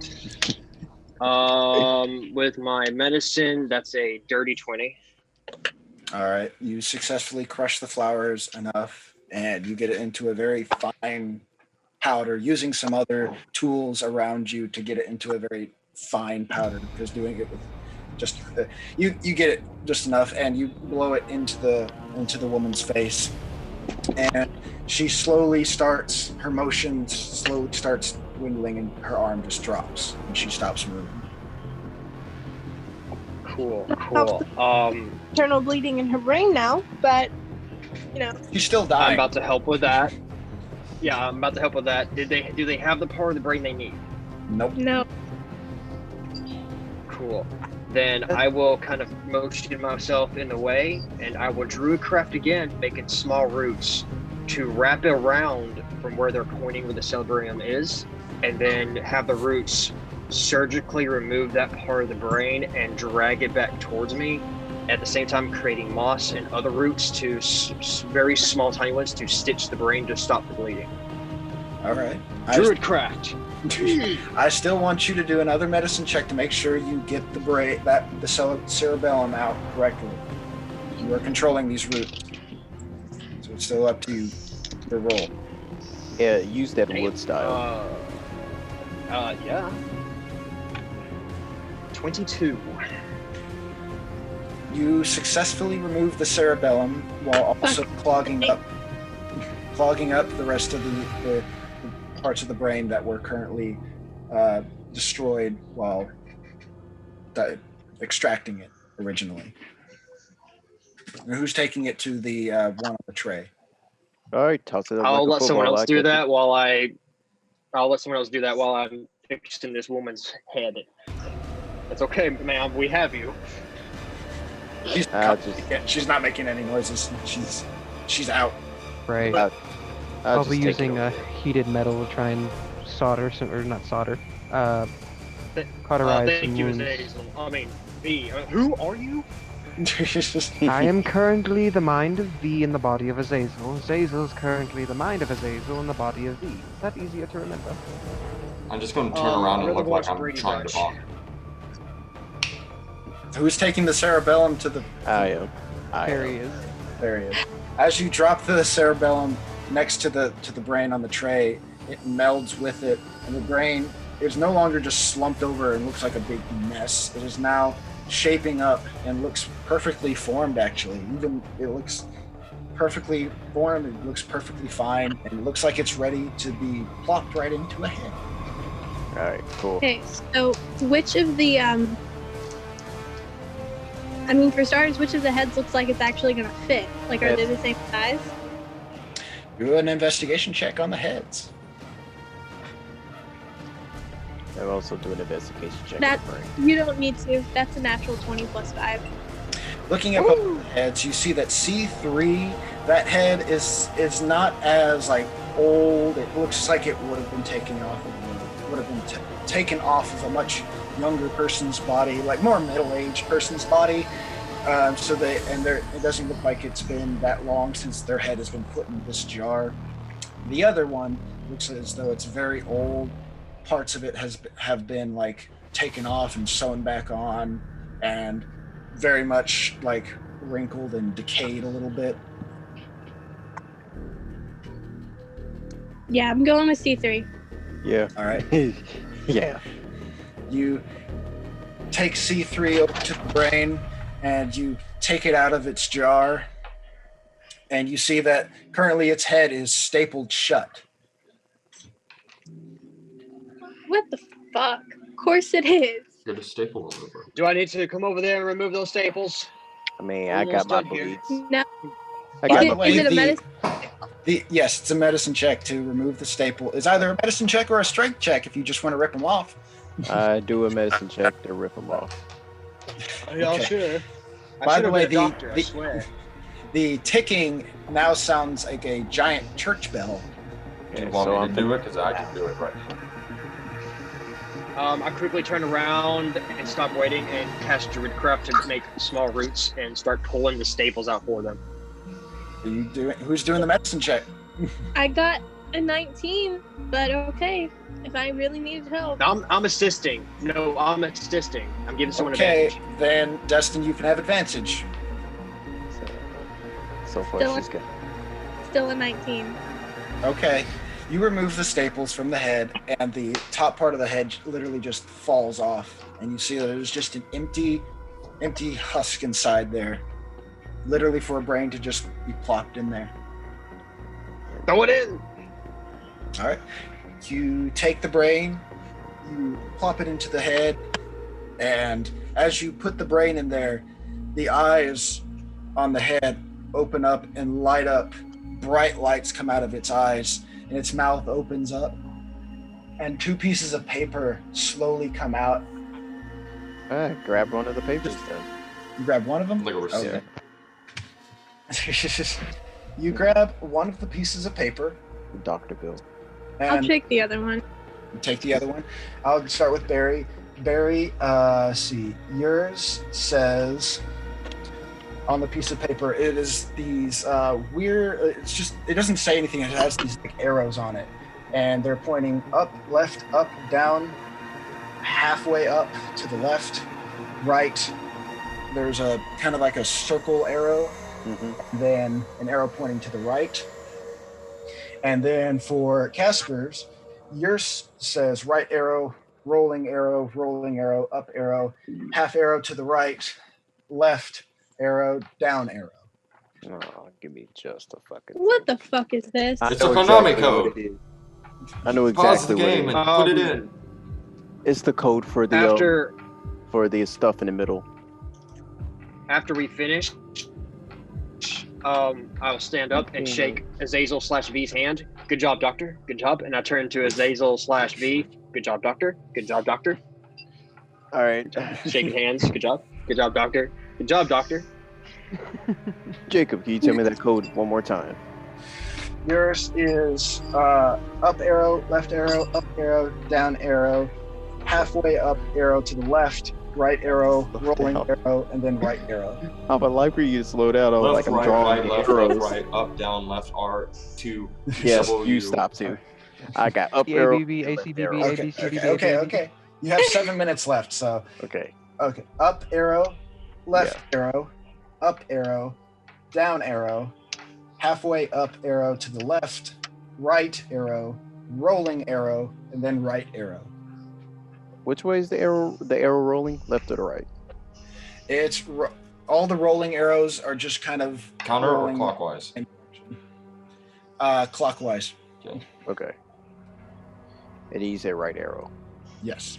With my medicine, that's a dirty 20. All right. You successfully crush the flowers enough, and you get it into a very fine powder, using some other tools around you to get it into a very fine powder, because doing it with just you get it just enough, and you blow it into the woman's face, and she slowly starts, her motion slowly starts dwindling, and her arm just drops and she stops moving. Cool. Internal bleeding in her brain now, but She's still I'm dying. about to help with that. Yeah, I'm about to help with that. Do they have the part of the brain they need? Nope. no. Cool. Then I will kind of motion myself in the way, and I will Druidcraft again, making small roots to wrap it around from where they're pointing where the cerebellum is, and then have the roots surgically remove that part of the brain and drag it back towards me, at the same time creating moss and other roots to very small, tiny ones to stitch the brain to stop the bleeding. All right. Druidcraft. I still want you to do another medicine check to make sure you get the cerebellum out correctly. You are controlling these roots, so it's still up to you. Your roll. Yeah, use that wood style. Yeah. 22. You successfully remove the cerebellum while also clogging up the rest of the parts of the brain that were currently destroyed while extracting it originally. And who's taking it to the one on the tray? All right, toss it up. I'll let someone else do that I'll let someone else do that while I'm fixing this woman's head. That's okay, ma'am. We have you. She's not making any noises. She's out. Right. I'll be using a heated metal to try and solder some, or not solder. Cauterize some wounds. I mean, V. Who are you? I am currently the mind of V in the body of Azazel. Azazel is currently the mind of Azazel in the body of V. Is that easier to remember? I'm just going to turn around and look like I'm trying to bomb. Who's taking the cerebellum to the... I am. There he is. There he is. As you drop the cerebellum next to the brain on the tray, it melds with it, and the brain is no longer just slumped over and looks like a big mess. It is now shaping up and looks perfectly formed, actually. Even it looks perfectly formed, it looks perfectly fine, and it looks like it's ready to be plopped right into a head. All right, cool. Okay, so which of the for starters, which of the heads looks like it's actually gonna fit? Like, are they the same size? Do an investigation check on the heads. I'm also doing an investigation check. You don't need to. That's a natural 20 plus 5. Looking at both the heads, you see that C3, that head is not as like old. It looks like it would have been taken off of a much younger person's body, like more middle-aged person's body. It doesn't look like it's been that long since their head has been put in this jar. The other one looks as though it's very old. Parts of it have been like taken off and sewn back on, and very much like wrinkled and decayed a little bit. Yeah, I'm going with C3. Yeah. All right. Yeah. You take C3 over to the brain and you take it out of its jar, and you see that currently its head is stapled shut. What the fuck? Of course it is. Get a staple remover. Do I need to come over there and remove those staples? I mean, I got my beliefs. No. Is it a medicine? Yes, it's a medicine check to remove the staple. It's either a medicine check or a strength check if you just want to rip them off. I do a medicine check to rip them off. Y'all sure. By the way, the ticking now sounds like a giant church bell. Do you want me to do it? Because I can do it right now. I quickly turn around and stop waiting and cast Druidcraft to make small roots and start pulling the staples out for them. Who's doing the medicine check? I got a 19, but okay. If I really needed help. I'm assisting. No, I'm assisting. I'm giving someone advantage. advantage. Then, Dustin, you can have advantage. So far, she's good. Still a 19. Okay. You remove the staples from the head, and the top part of the head literally just falls off. And you see that there's just an empty husk inside there. Literally for a brain to just be plopped in there. Throw it in! All right. You take the brain, you plop it into the head, and as you put the brain in there, the eyes on the head open up and light up. Bright lights come out of its eyes, and its mouth opens up, and 2 pieces of paper slowly come out. Grab one of the papers then. You grab one of them? Like a receipt. Okay. You grab one of the pieces of paper. Dr. Bill. I'll take the other one. Take the other one. I'll start with Barry. Barry, see. Yours says on the piece of paper, it is these weird. It's just it doesn't say anything. It has these like arrows on it, and they're pointing up, left, up, down, halfway up to the left, right. There's a kind of like a circle arrow, then an arrow pointing to the right, and then for Casper's, yours says right arrow, rolling arrow, up arrow, half arrow to the right, left arrow, down arrow. Oh, give me just a fucking. What the fuck is this? It's a Konami code. What it is. I know Pause the exactly what game it and is. put it in. It's the code for the stuff in the middle. After we finish, I'll stand up and shake Azazel/V's hand. Good job, Doctor. Good job. And I turn to Azazel/V. Good job, Doctor. Good job, Doctor. All right. Shaking hands. Good job. Good job, Doctor. Good job, Doctor. Jacob, can you tell me that code one more time? Yours is up arrow, left arrow, up arrow, down arrow, halfway up arrow to the left, right arrow, rolling arrow, and then right arrow. I would like for you to slow down. Left, Like I'm right, drawing right, left, arrows. left, right, up, down, left, R2. Yes, W. you stop too. I got up A, arrow. B, B, A, C, B, B, arrow. A, B, C, D, B, Okay. You have 7 minutes left, so Okay. okay. Up arrow, left arrow, up arrow, down arrow, halfway up arrow to the left, right arrow, rolling arrow, and then right arrow. Which way is the arrow? The arrow rolling, left or the right? It's all the rolling arrows are just kind of Counter or rolling clockwise? Clockwise. Okay. Okay. And you said right arrow. Yes.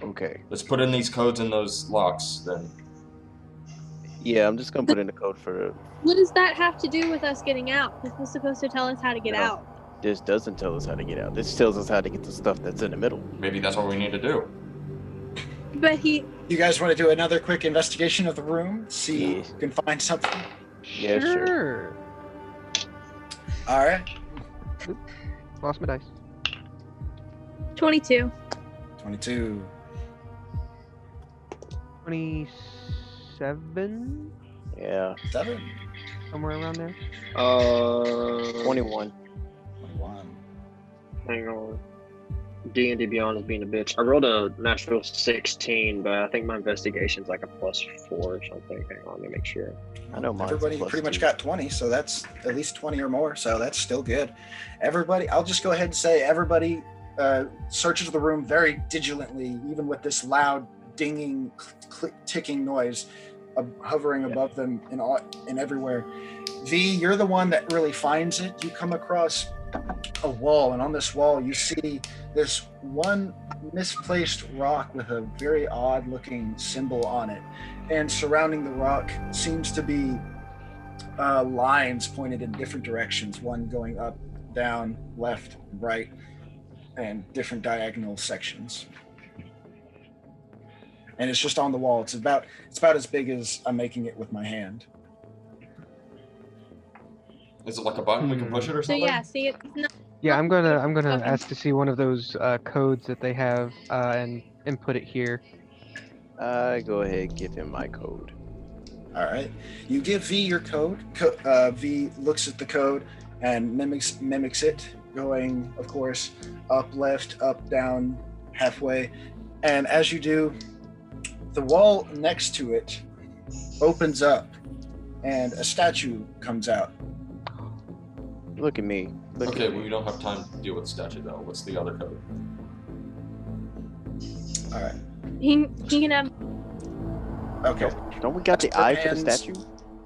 Okay. Let's put in these codes in those locks then. Yeah, I'm just gonna put in the code for. What does that have to do with us getting out? This was supposed to tell us how to get out. This doesn't tell us how to get out. This tells us how to get the stuff that's in the middle. Maybe that's what we need to do. But You guys want to do another quick investigation of the room? See if you can find something? Yeah, sure. Sure. All right. Lost my dice. 22. 22. 27? Yeah. 7. Somewhere around there. 21. 21. Hang on. D&D Beyond is being a bitch. I rolled a natural 16, but I think my investigation's like a +4 or something. Hang on, let me make sure. I know mine's Everybody plus pretty much 2. got 20, so that's at least 20 or more, so that's still good. Everybody, I'll just go ahead and say everybody searches the room very vigilantly, even with this loud dinging, ticking noise hovering above them and everywhere. V, you're the one that really finds it. You come across a wall, and on this wall you see this one misplaced rock with a very odd looking symbol on it, and surrounding the rock seems to be lines pointed in different directions, one going up, down, left, right, and different diagonal sections. And it's just on the wall. It's about as big as I'm making it with my hand. Is it like a button we can push it or So something? yeah, see, it's not Yeah, I'm gonna Okay. ask to see one of those codes that they have and input it here. Go ahead, give him my code. All right. You give V your code. V looks at the code and mimics it, going, of course, up, left, up, down, halfway. And as you do, the wall next to it opens up and a statue comes out. Look at me. Look Okay, at me. we don't have time to deal with statue though. What's the other code? All right. he can have Okay. Don't we got the Put eye for the hands- statue?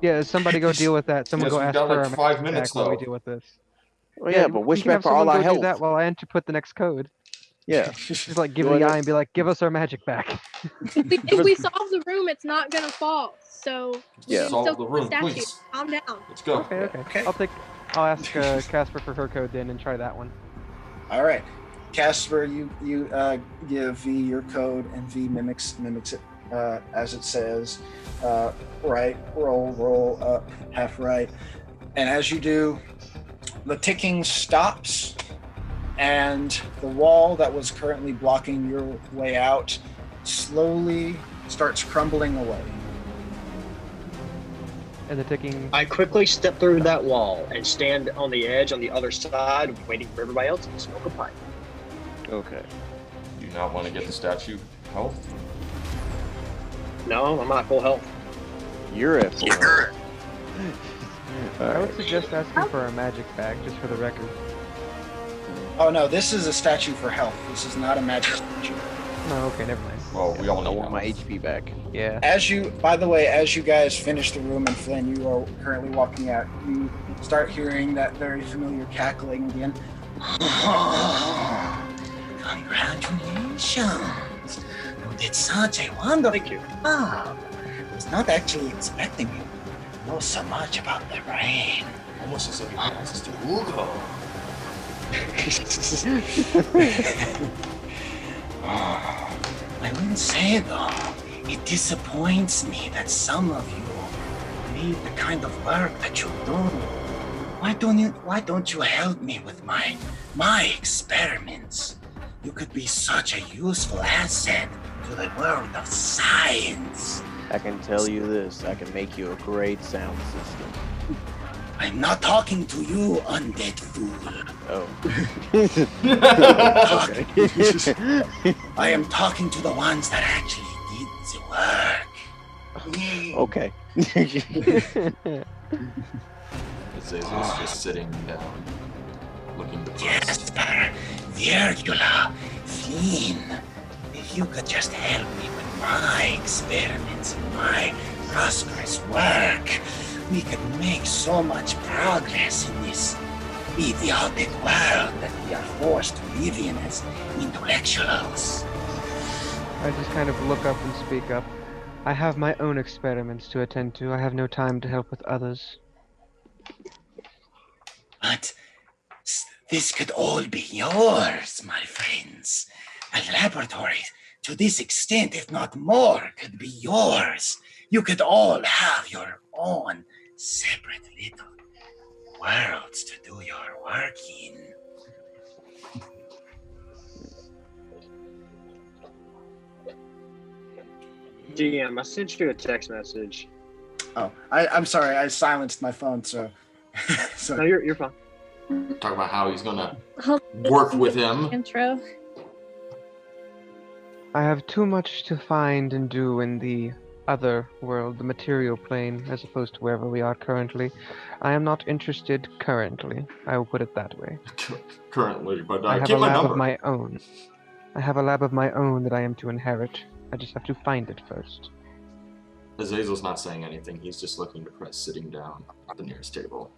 Yeah, somebody go deal with that. Someone Yes, go we've ask got, for like, our 5 magic minutes, back while we though. deal with this. Oh yeah, but we wish can have back for all someone our go do health. that while I input the next code. Yeah. Just like give Go the ahead. eye and be like, give us our magic back. if we solve the room, it's not gonna fall. So we Yeah. can Solve still the keep room, statue. please. Calm down. Let's go. Okay. Okay. I'll ask Casper for her code then and try that one. All right. Casper, you give V your code, and V mimics it as it says, right, roll up, half right. And as you do, the ticking stops, and the wall that was currently blocking your way out slowly starts crumbling away. And the ticking. I quickly step through that wall and stand on the edge on the other side, waiting for everybody else to smoke a pipe. Okay. Do you not want to get the statue health? No, I'm at full health. You're at full health. I would suggest asking for a magic bag, just for the record. Oh no, this is a statue for health. This is not a magic statue. No, okay, never mind. Well, we all I need want my health. HP back. Yeah. By the way, as you guys finish the room and Flynn, you are currently walking out, you start hearing that very familiar cackling again. Congratulations! You did such a wonderful Thank you. job. I was not actually expecting you to know so much about the brain. Almost as if he passes to Hugo. I wouldn't say though, it disappoints me that some of you need the kind of work that you do. Why don't you help me with my experiments? You could be such a useful asset to the world of science. I can tell you this, I can make you a great sound system. I'm not talking to you, undead fool. Oh. Okay. I am talking to the ones that actually did the work. Okay. Azazel's just sitting down, looking depressed. Jasper, Virgula, Flynn, if you could just help me with my experiments and my prosperous work, we could make so much progress in this idiotic world that we are forced to live in as intellectuals. I just kind of look up and speak up. I have my own experiments to attend to. I have no time to help with others. But this could all be yours, my friends. A laboratory to this extent, if not more, could be yours. You could all have your own separate little worlds to do your work in. DM, I sent you a text message. Oh, I'm sorry, I silenced my phone, so. No, you're fine. Talk about how he's gonna Hope work with him. intro. I have too much to find and do in the other world, the material plane, as opposed to wherever we are currently. I am not interested currently. I will put it that way. Currently, but I have keep a my lab number. of my own. I have a lab of my own that I am to inherit. I just have to find it first. Azazel's not saying anything. He's just looking depressed, sitting down at the nearest table.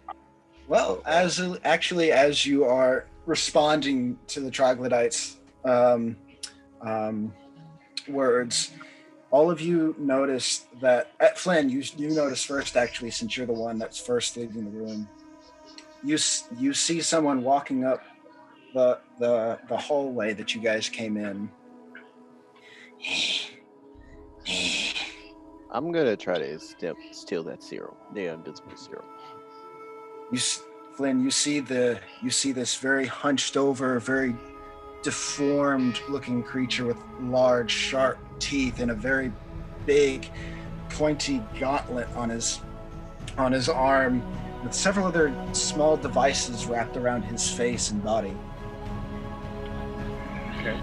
Well, as you are responding to the troglodytes' words, all of you notice that Flynn, you notice first, actually, since you're the one that's first leaving the room. You see someone walking up the hallway that you guys came in. I'm gonna try to steal that serum, the invisible serum. Flynn, you see this very hunched over, very deformed looking creature with large, sharp teeth and a very big, pointy gauntlet on his arm, with several other small devices wrapped around his face and body. Okay.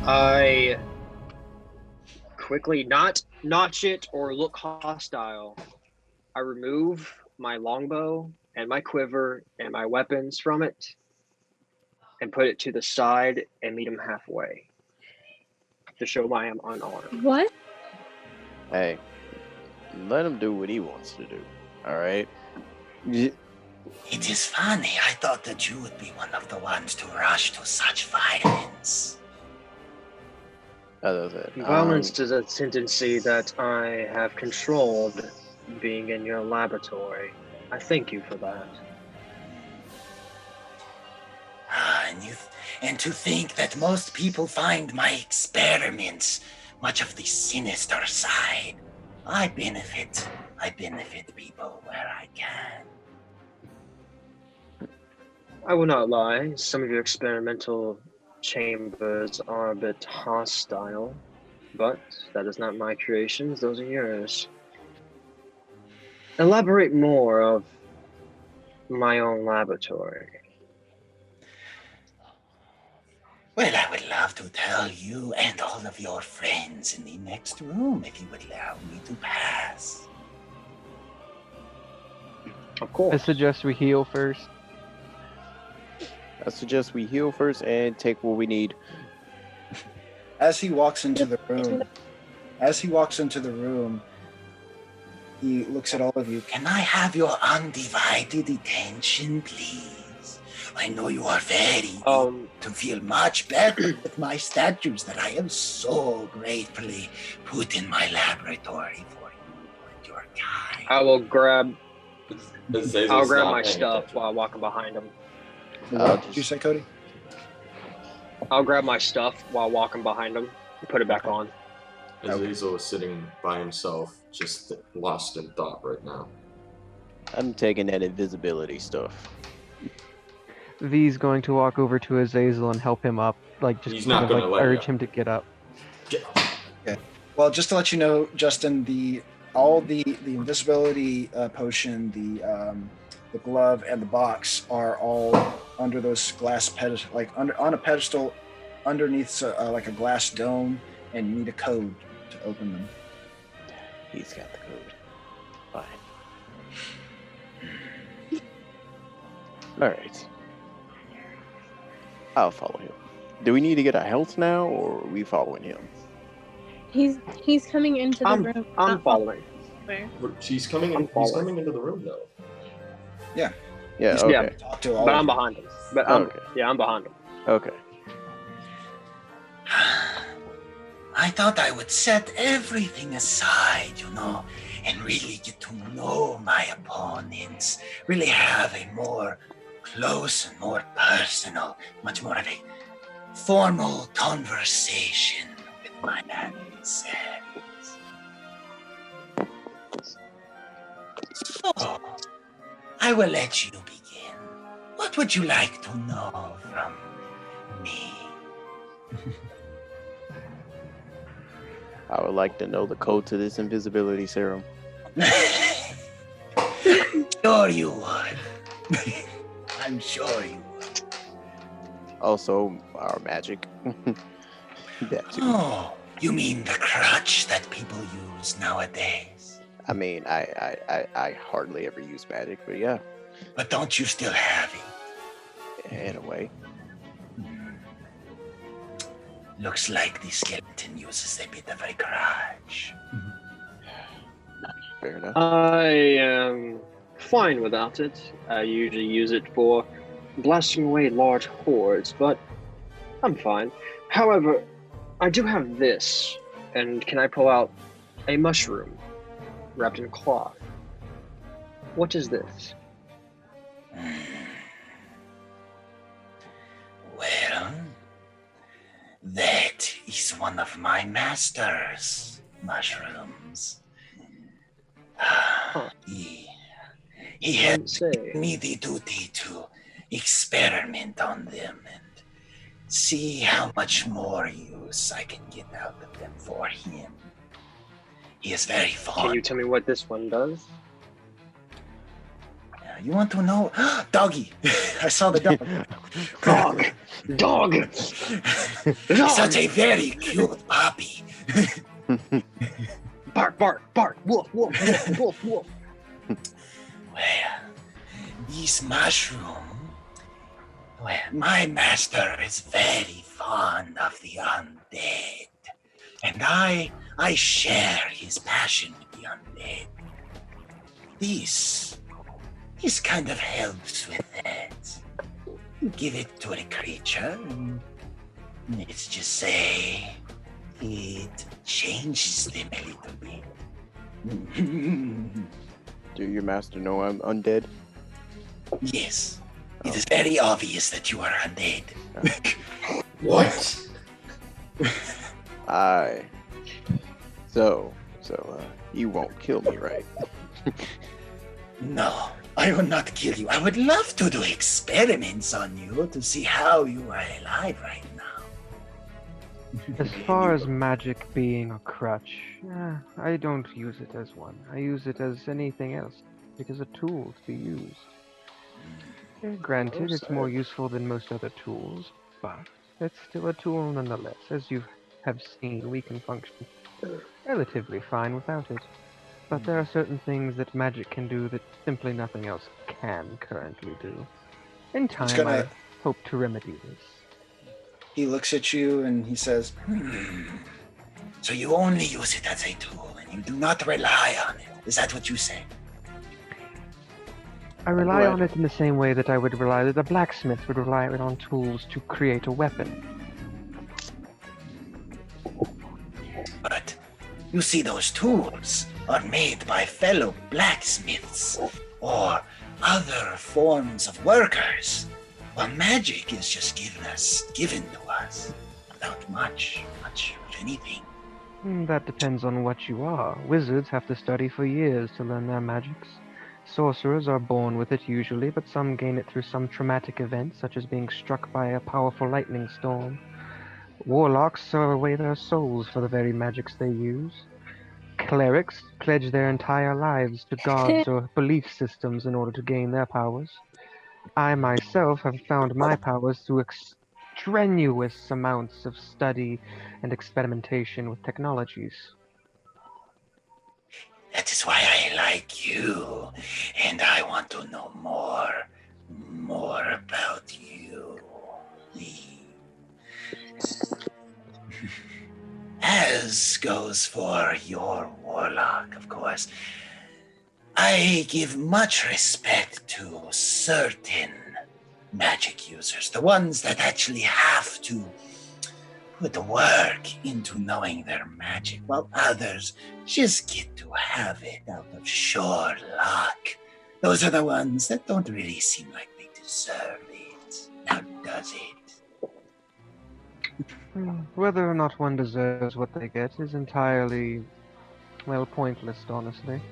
I quickly not notch it or look hostile. I remove my longbow and my quiver and my weapons from it and put it to the side and meet him halfway to show I am unarmed. What? Hey, let him do what he wants to do. All right. It is funny. I thought that you would be one of the ones to rush to such violence. Other than Violence is a tendency that I have controlled being in your laboratory. I thank you for that. And to think that most people find my experiments much of the sinister side. I benefit people where I can. I will not lie, some of your experimental chambers are a bit hostile, but that is not my creations, those are yours. Elaborate more of my own laboratory. Well, I would love to tell you and all of your friends in the next room if you would allow me to pass. Of I course. suggest we heal first. I suggest we heal first and take what we need. As he walks into the room, he looks at all of you. Can I have your undivided attention, please? I know you are very eager to feel much better with my statues that I have so gratefully put in my laboratory for you and your kind. I will grab. Azazel's I'll grab not my paying stuff attention. while walking behind him. What did you say, Cody? I'll grab my stuff while walking behind him and put it back on. Azazel is sitting by himself, just lost in thought right now. I'm taking that invisibility stuff. V's going to walk over to Azazel and help him up, like just He's kind not of gonna like let urge you. him to get up. Well, just to let you know, Justin, all the invisibility potion, the glove, and the box are all under those glass pedestal, like on a pedestal underneath like a glass dome, and you need a code to open them. He's got the code. Fine. All right. I'll follow him. Do we need to get our health now, or are we following him? He's coming into the room. I'm following. Where? He's coming in. He's coming into the room though. Yeah. He's Okay. gonna talk to all But of I'm you. behind him. But Okay. I'm behind him. Okay. I thought I would set everything aside, and really get to know my opponents. Really have a more close and more personal, much more of a formal conversation with my adversaries. So, I will let you begin. What would you like to know from me? I would like to know the code to this invisibility serum. Sure you would. I'm sure you would. Also, our magic. That too. Oh, you mean the crutch that people use nowadays? I mean, I hardly ever use magic, but yeah, But don't you still have it? in a way. Looks like the skeleton uses a bit of a crutch. Fair enough. I am fine without it. I usually use it for blasting away large hordes, but I'm fine. However, I do have this, and can I pull out a mushroom wrapped in cloth? What is this? Well, that is one of my master's mushrooms. He had Can't say. me the duty to experiment on them and see how much more use I can get out of them for him. He is very fond. Can you tell me what this one does? You want to know? Doggy! I saw the dog. Dog! Dog! Such a very cute puppy. Bark, bark, bark! Woof, woof, woof, woof, woof. Well, this mushroom, well, my master is very fond of the undead. And I share his passion with the undead. This kind of helps with that. You give it to a creature, and let's just say it changes them a little bit. Do your master know I'm undead? Yes. It is very obvious that you are undead. What? Aye. So, you won't kill me, right? No, I will not kill you. I would love to do experiments on you to see how you are alive right now. As far as magic being a crutch, I don't use it as one. I use it as anything else. It is a tool to be used. Granted, it's more useful than most other tools, but it's still a tool nonetheless. As you have seen, we can function relatively fine without it. But there are certain things that magic can do that simply nothing else can currently do. In time, I hope to remedy this. He looks at you and he says, So you only use it as a tool and you do not rely on it. Is that what you say? I rely on it in the same way that I would rely that a blacksmith would rely on tools to create a weapon. But you see, those tools are made by fellow blacksmiths or other forms of workers. Well, magic is just given to us without much of anything. That depends on what you are. Wizards have to study for years to learn their magics. Sorcerers are born with it usually, but some gain it through some traumatic event, such as being struck by a powerful lightning storm. Warlocks sow away their souls for the very magics they use. Clerics pledge their entire lives to gods or belief systems in order to gain their powers. I myself have found my powers through strenuous amounts of study and experimentation with technologies. That is why I like you, and I want to know more about you. As goes for your warlock, of course, I give much respect to certain magic users, the ones that actually have to put the work into knowing their magic, while others just get to have it out of sure luck. Those are the ones that don't really seem like they deserve it. Now, does it? Whether or not one deserves what they get is entirely, well, pointless, honestly.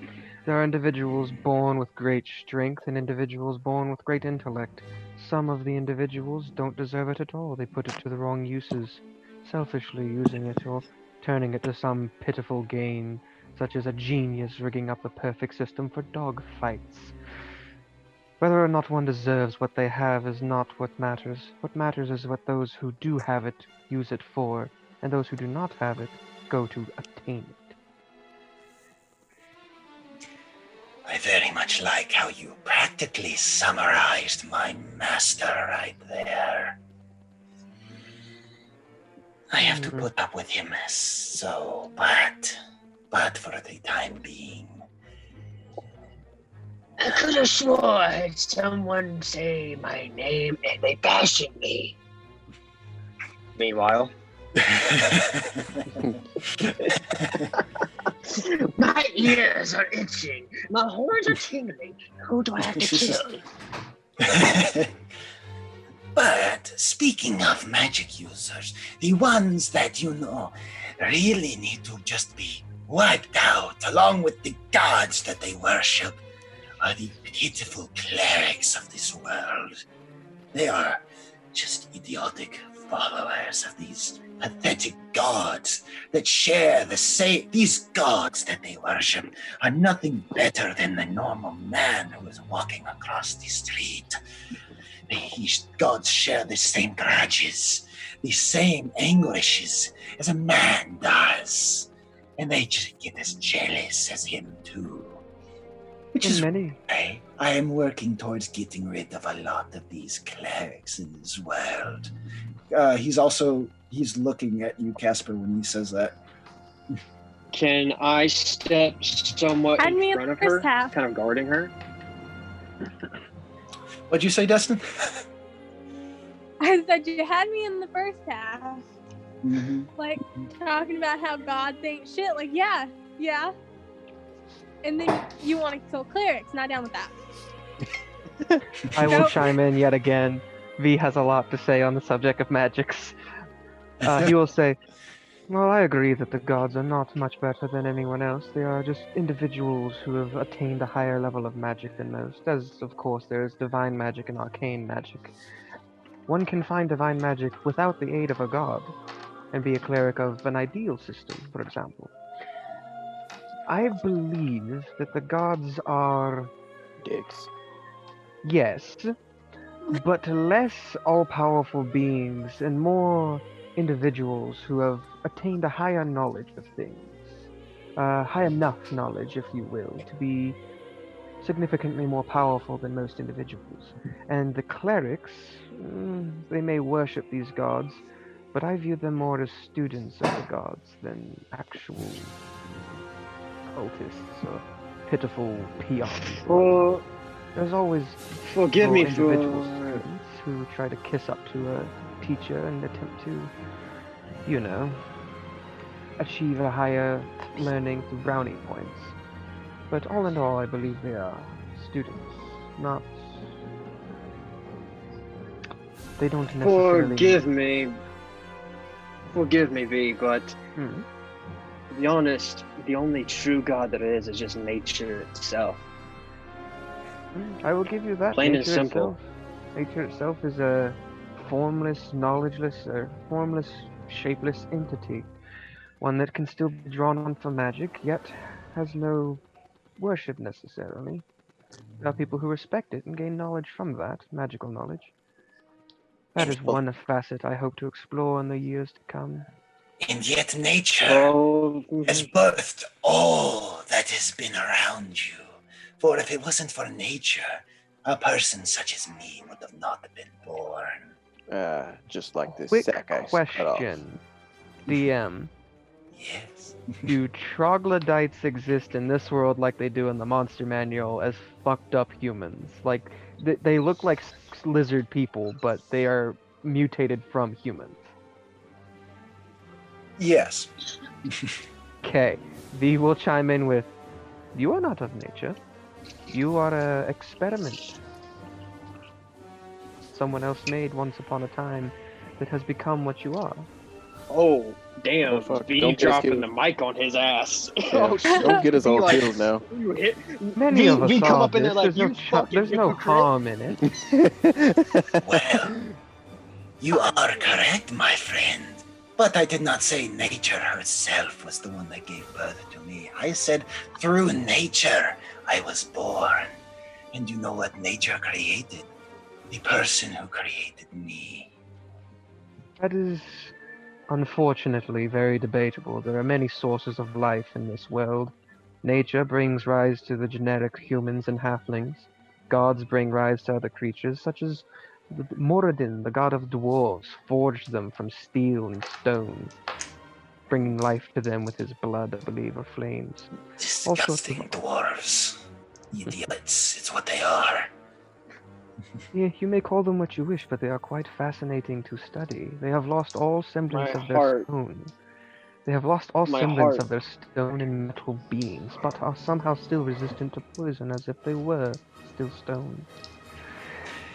There are individuals born with great strength and individuals born with great intellect. Some of the individuals don't deserve it at all. They put it to the wrong uses, selfishly using it or turning it to some pitiful gain, such as a genius rigging up the perfect system for dog fights. Whether or not one deserves what they have is not what matters. What matters is what those who do have it use it for, and those who do not have it go to obtain it. I very much like how you practically summarized my master right there. I have to put up with him, so, but for the time being. I could have swore I heard someone say my name and they bashing me. Meanwhile. My ears are itching. My horns are tingling. Who do I have to kill? But speaking of magic users, the ones that you know really need to just be wiped out along with the gods that they worship are the pitiful clerics of this world. They are just idiotic followers of these pathetic gods that share the same. These gods that they worship are nothing better than the normal man who is walking across the street. These gods share the same grudges, the same anguishes as a man does. And they just get as jealous as him too. Which is why I am working towards getting rid of a lot of these clerics in this world. He's looking at you, Casper, when he says that. Can I step somewhat in front of her, kind of guarding her? What'd you say, Destin? I said you had me in the first half. Mm-hmm. Like, talking about how gods ain't shit. Like, yeah. And then you want to kill clerics. Not down with that. I will chime in yet again. V has a lot to say on the subject of magics. He will say, well, I agree that the gods are not much better than anyone else. They are just individuals who have attained a higher level of magic than most, as, of course, there is divine magic and arcane magic. One can find divine magic without the aid of a god. and be a cleric of an ideal system, for example. I believe that the gods are, Dicks. yes, but less all-powerful beings and more individuals who have attained a higher knowledge of things. High enough knowledge, if you will, to be significantly more powerful than most individuals. And the clerics, they may worship these gods, but I view them more as students of the gods than actual cultists or pitiful peons. Well, There's always forgive me individual for. students who try to kiss up to a teacher and attempt to, achieve a higher learning through brownie points. But all in all, I believe they are students, not. They don't necessarily. Forgive me, V, but Hmm. to be honest, the only true God there is just nature itself. I will give you that. Plain and Nature simple. Nature itself is a formless, knowledgeless, or formless, shapeless entity. One that can still be drawn on for magic, yet has no worship necessarily. There are people who respect it and gain knowledge from that, magical knowledge. That is one facet I hope to explore in the years to come. And yet nature Oh, has birthed all that has been around you. For if it wasn't for nature, a person such as me would have not been born. Just like this Quick sack I cut off. question, DM. Yes. Do troglodytes exist in this world like they do in the monster manual as fucked up humans? Like, they look like lizard people, but they are mutated from humans. Yes. Okay, V will chime in with, you are not of nature. You are an experiment. Someone else made once upon a time that has become what you are. oh, damn! Oh, fuck. V Don't dropping kill. the mic on his ass. Yeah, Oh, shit. don't get us all Like, killed now. You hit. Many V, of us V come are up in there this. like There's no you fucking there's no hypocrite. harm in it. Well, you are correct, my friend. But I did not say nature herself was the one that gave birth to me. I said through nature I was born. And you know what nature created? The person who created me. That is unfortunately very debatable. There are many sources of life in this world. Nature brings rise to the genetic humans and halflings. Gods bring rise to other creatures, such as Moradin, the god of dwarves, forged them from steel and stone, bringing life to them with his blood, I believe, or flames. All sorts of- Disgusting dwarves. Idiots, it's what they are. Yeah, you may call them what you wish, but they are quite fascinating to study. They have lost all semblance My of their heart. stone. They have lost all My semblance heart. of their stone and metal beings, but are somehow still resistant to poison as if they were still stone.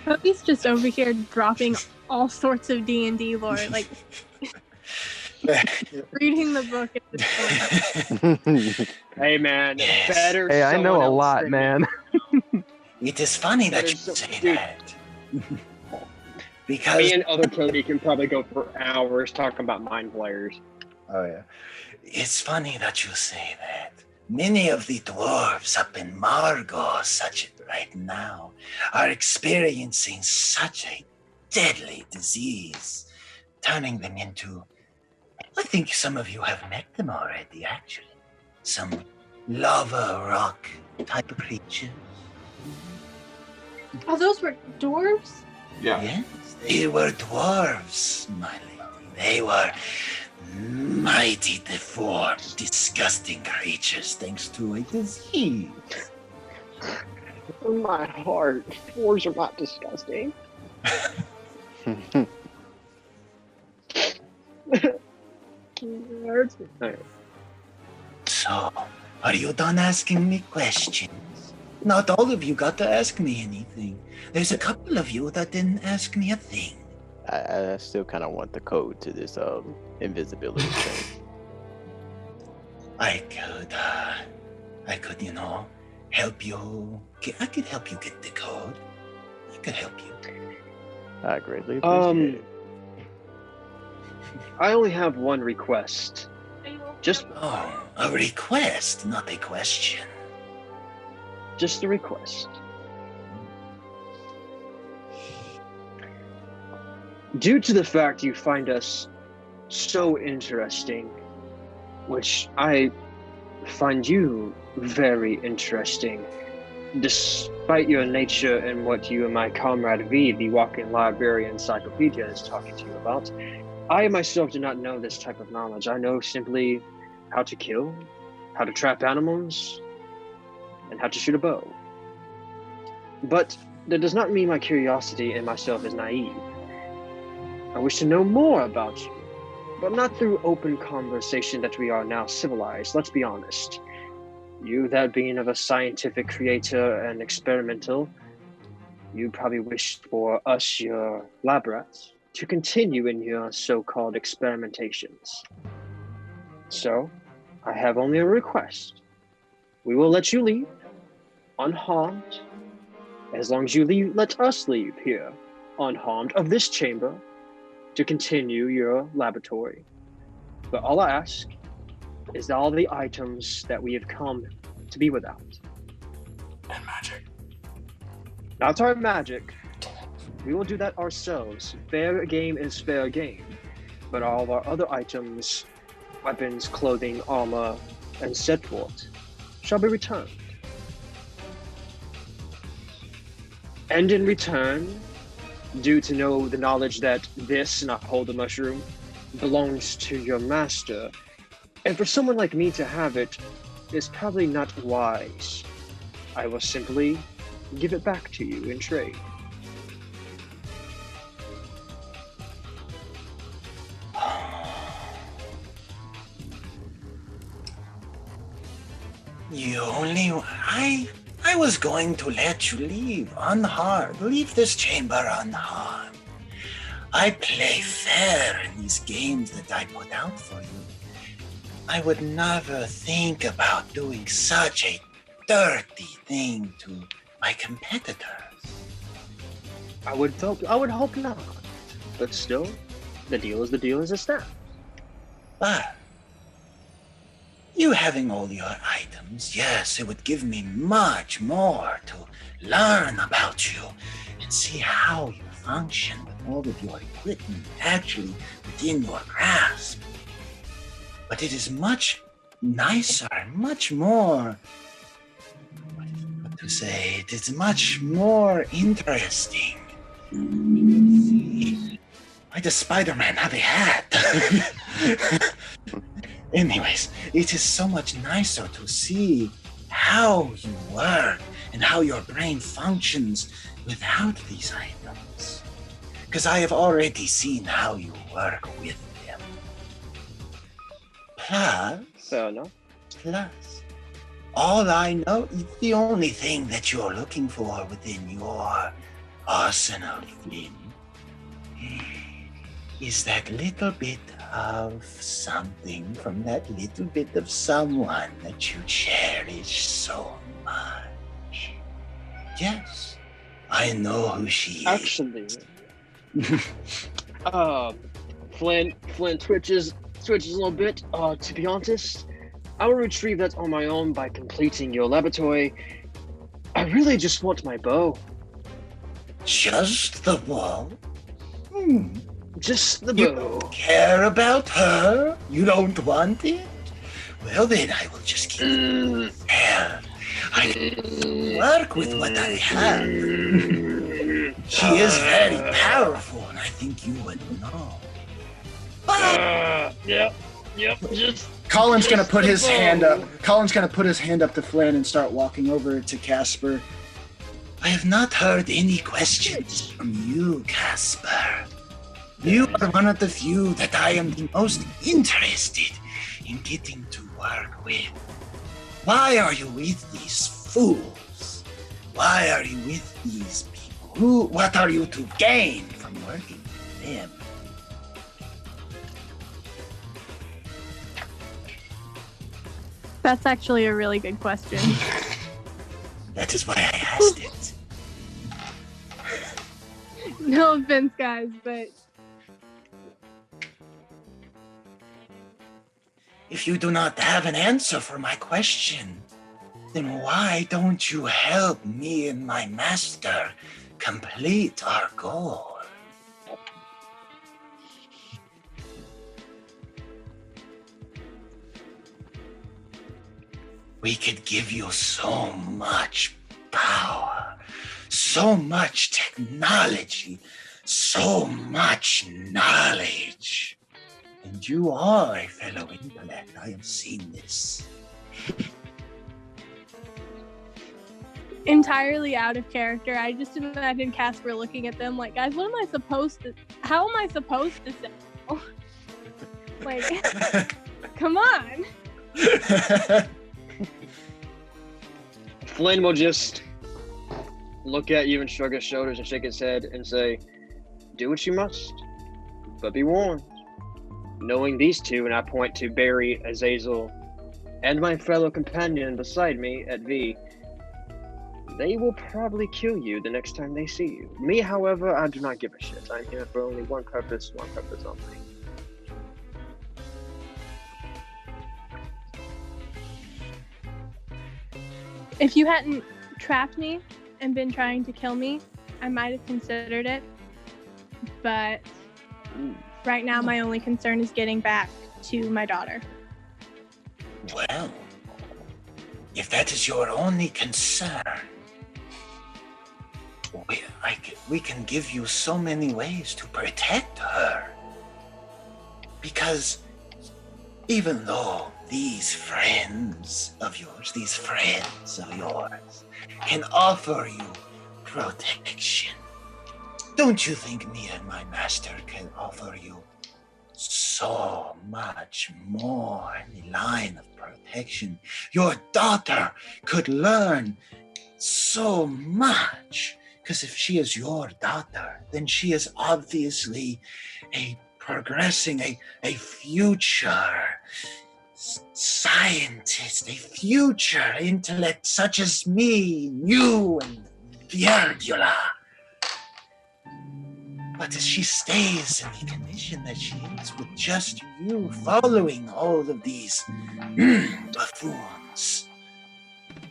Toby's just over here dropping all sorts of D&D lore, like reading the book at this point. Hey man, Yes. better. Hey, I know someone a else lot, than man. me. It is funny that you There's say dude. that. Because Me and other Cody can probably go for hours talking about mind players. Oh yeah. it's funny that you say that. Many of the dwarves up in Margoe, such right now, are experiencing such a deadly disease, turning them into, I think some of you have met them already, actually. Some lava rock type of creatures. Oh, those were dwarves? Yeah. Yes, they were dwarves, my lady. They were mighty deformed, disgusting creatures thanks to a disease. My heart. Dwarves are not disgusting. So, are you done asking me questions? Not all of you got to ask me anything. There's a couple of you that didn't ask me a thing. I still kind of want the code to this invisibility thing. I could, help you. I could help you get the code. I could help you. I greatly appreciate it. I only have one request. Just a request, not a question. Just a request. Due to the fact you find us so interesting, which I find you very interesting, despite your nature and what you and my comrade V, the walking library encyclopedia, is talking to you about, I myself do not know this type of knowledge. I know simply how to kill, how to trap animals, and how to shoot a bow. But that does not mean my curiosity in myself is naive. I wish to know more about you, but not through open conversation that we are now civilized, let's be honest. You, that being of a scientific creator and experimental, you probably wish for us, your lab rats, to continue in your so-called experimentations. So, I have only a request. We will let you leave, unharmed. As long as you leave, let us leave here, unharmed, of this chamber, to continue your laboratory. But all I ask is all the items that we have come to be without. And magic. Not our magic. We will do that ourselves. Fair game is fair game. But all of our other items, weapons, clothing, armor, and so forth, shall be returned. And in return, due to know the knowledge that this, not hold the mushroom, belongs to your master, and for someone like me to have it is probably not wise. I will simply give it back to you in trade. You only... I was going to let you leave unharmed. Leave this chamber unharmed. I play fair in these games that I put out for you. I would never think about doing such a dirty thing to my competitors. I would hope not. But still, the deal is a snap. But you having all your items, yes, it would give me much more to learn about you and see how you function with all of your equipment actually within your grasp. But it is much nicer, much more, what to say, it is much more interesting. See, why does Spider-Man have a hat? Anyways, it is so much nicer to see how you work and how your brain functions without these items. Because I have already seen how you work with them. Plus, all I know, the only thing that you're looking for within your arsenal, Flynn, is that little bit of something from that little bit of someone that you cherish so much. Yes, I know who she is. Actually, Flynn twitches a little bit. To be honest, I will retrieve that on my own by completing your laboratory. I really just want my bow. Just the bow? Just the You bow. don't care about her? You don't want it? Well then, I will just keep it there. I can work with what I have. She is very powerful, and I think you would know. But Yep. Just Colin's gonna put his the hand bow. up. Colin's gonna put his hand up to Flynn and start walking over to Casper. I have not heard any questions from you, Casper. You are one of the few that I am the most interested in getting to work with. Why are you with these fools? Why are you with these people? What are you to gain from working with them? That's actually a really good question. That is why I asked it. No offense, guys, but If you do not have an answer for my question, then why don't you help me and my master complete our goal? We could give you so much power, so much technology, so much knowledge. And you are a fellow intellect. I have seen this. Entirely out of character. I just imagine Casper looking at them like, guys, what am I supposed to? How am I supposed to say? Like, come on. Flynn will just look at you and shrug his shoulders and shake his head and say, do what you must, but be warned. Knowing these two, and I point to Barry, Azazel, and my fellow companion beside me at V, they will probably kill you the next time they see you. Me, however, I do not give a shit. I'm here for only one purpose only. If you hadn't trapped me and been trying to kill me, I might have considered it. But right now, my only concern is getting back to my daughter. Well, if that is your only concern, we can give you so many ways to protect her. Because even though these friends of yours can offer you protection, don't you think me and my master can offer you so much more in the line of protection? Your daughter could learn so much, because if she is your daughter, then she is obviously a future scientist, a future intellect such as me, you, and Vierdula. But as she stays in the condition that she is with just you following all of these buffoons,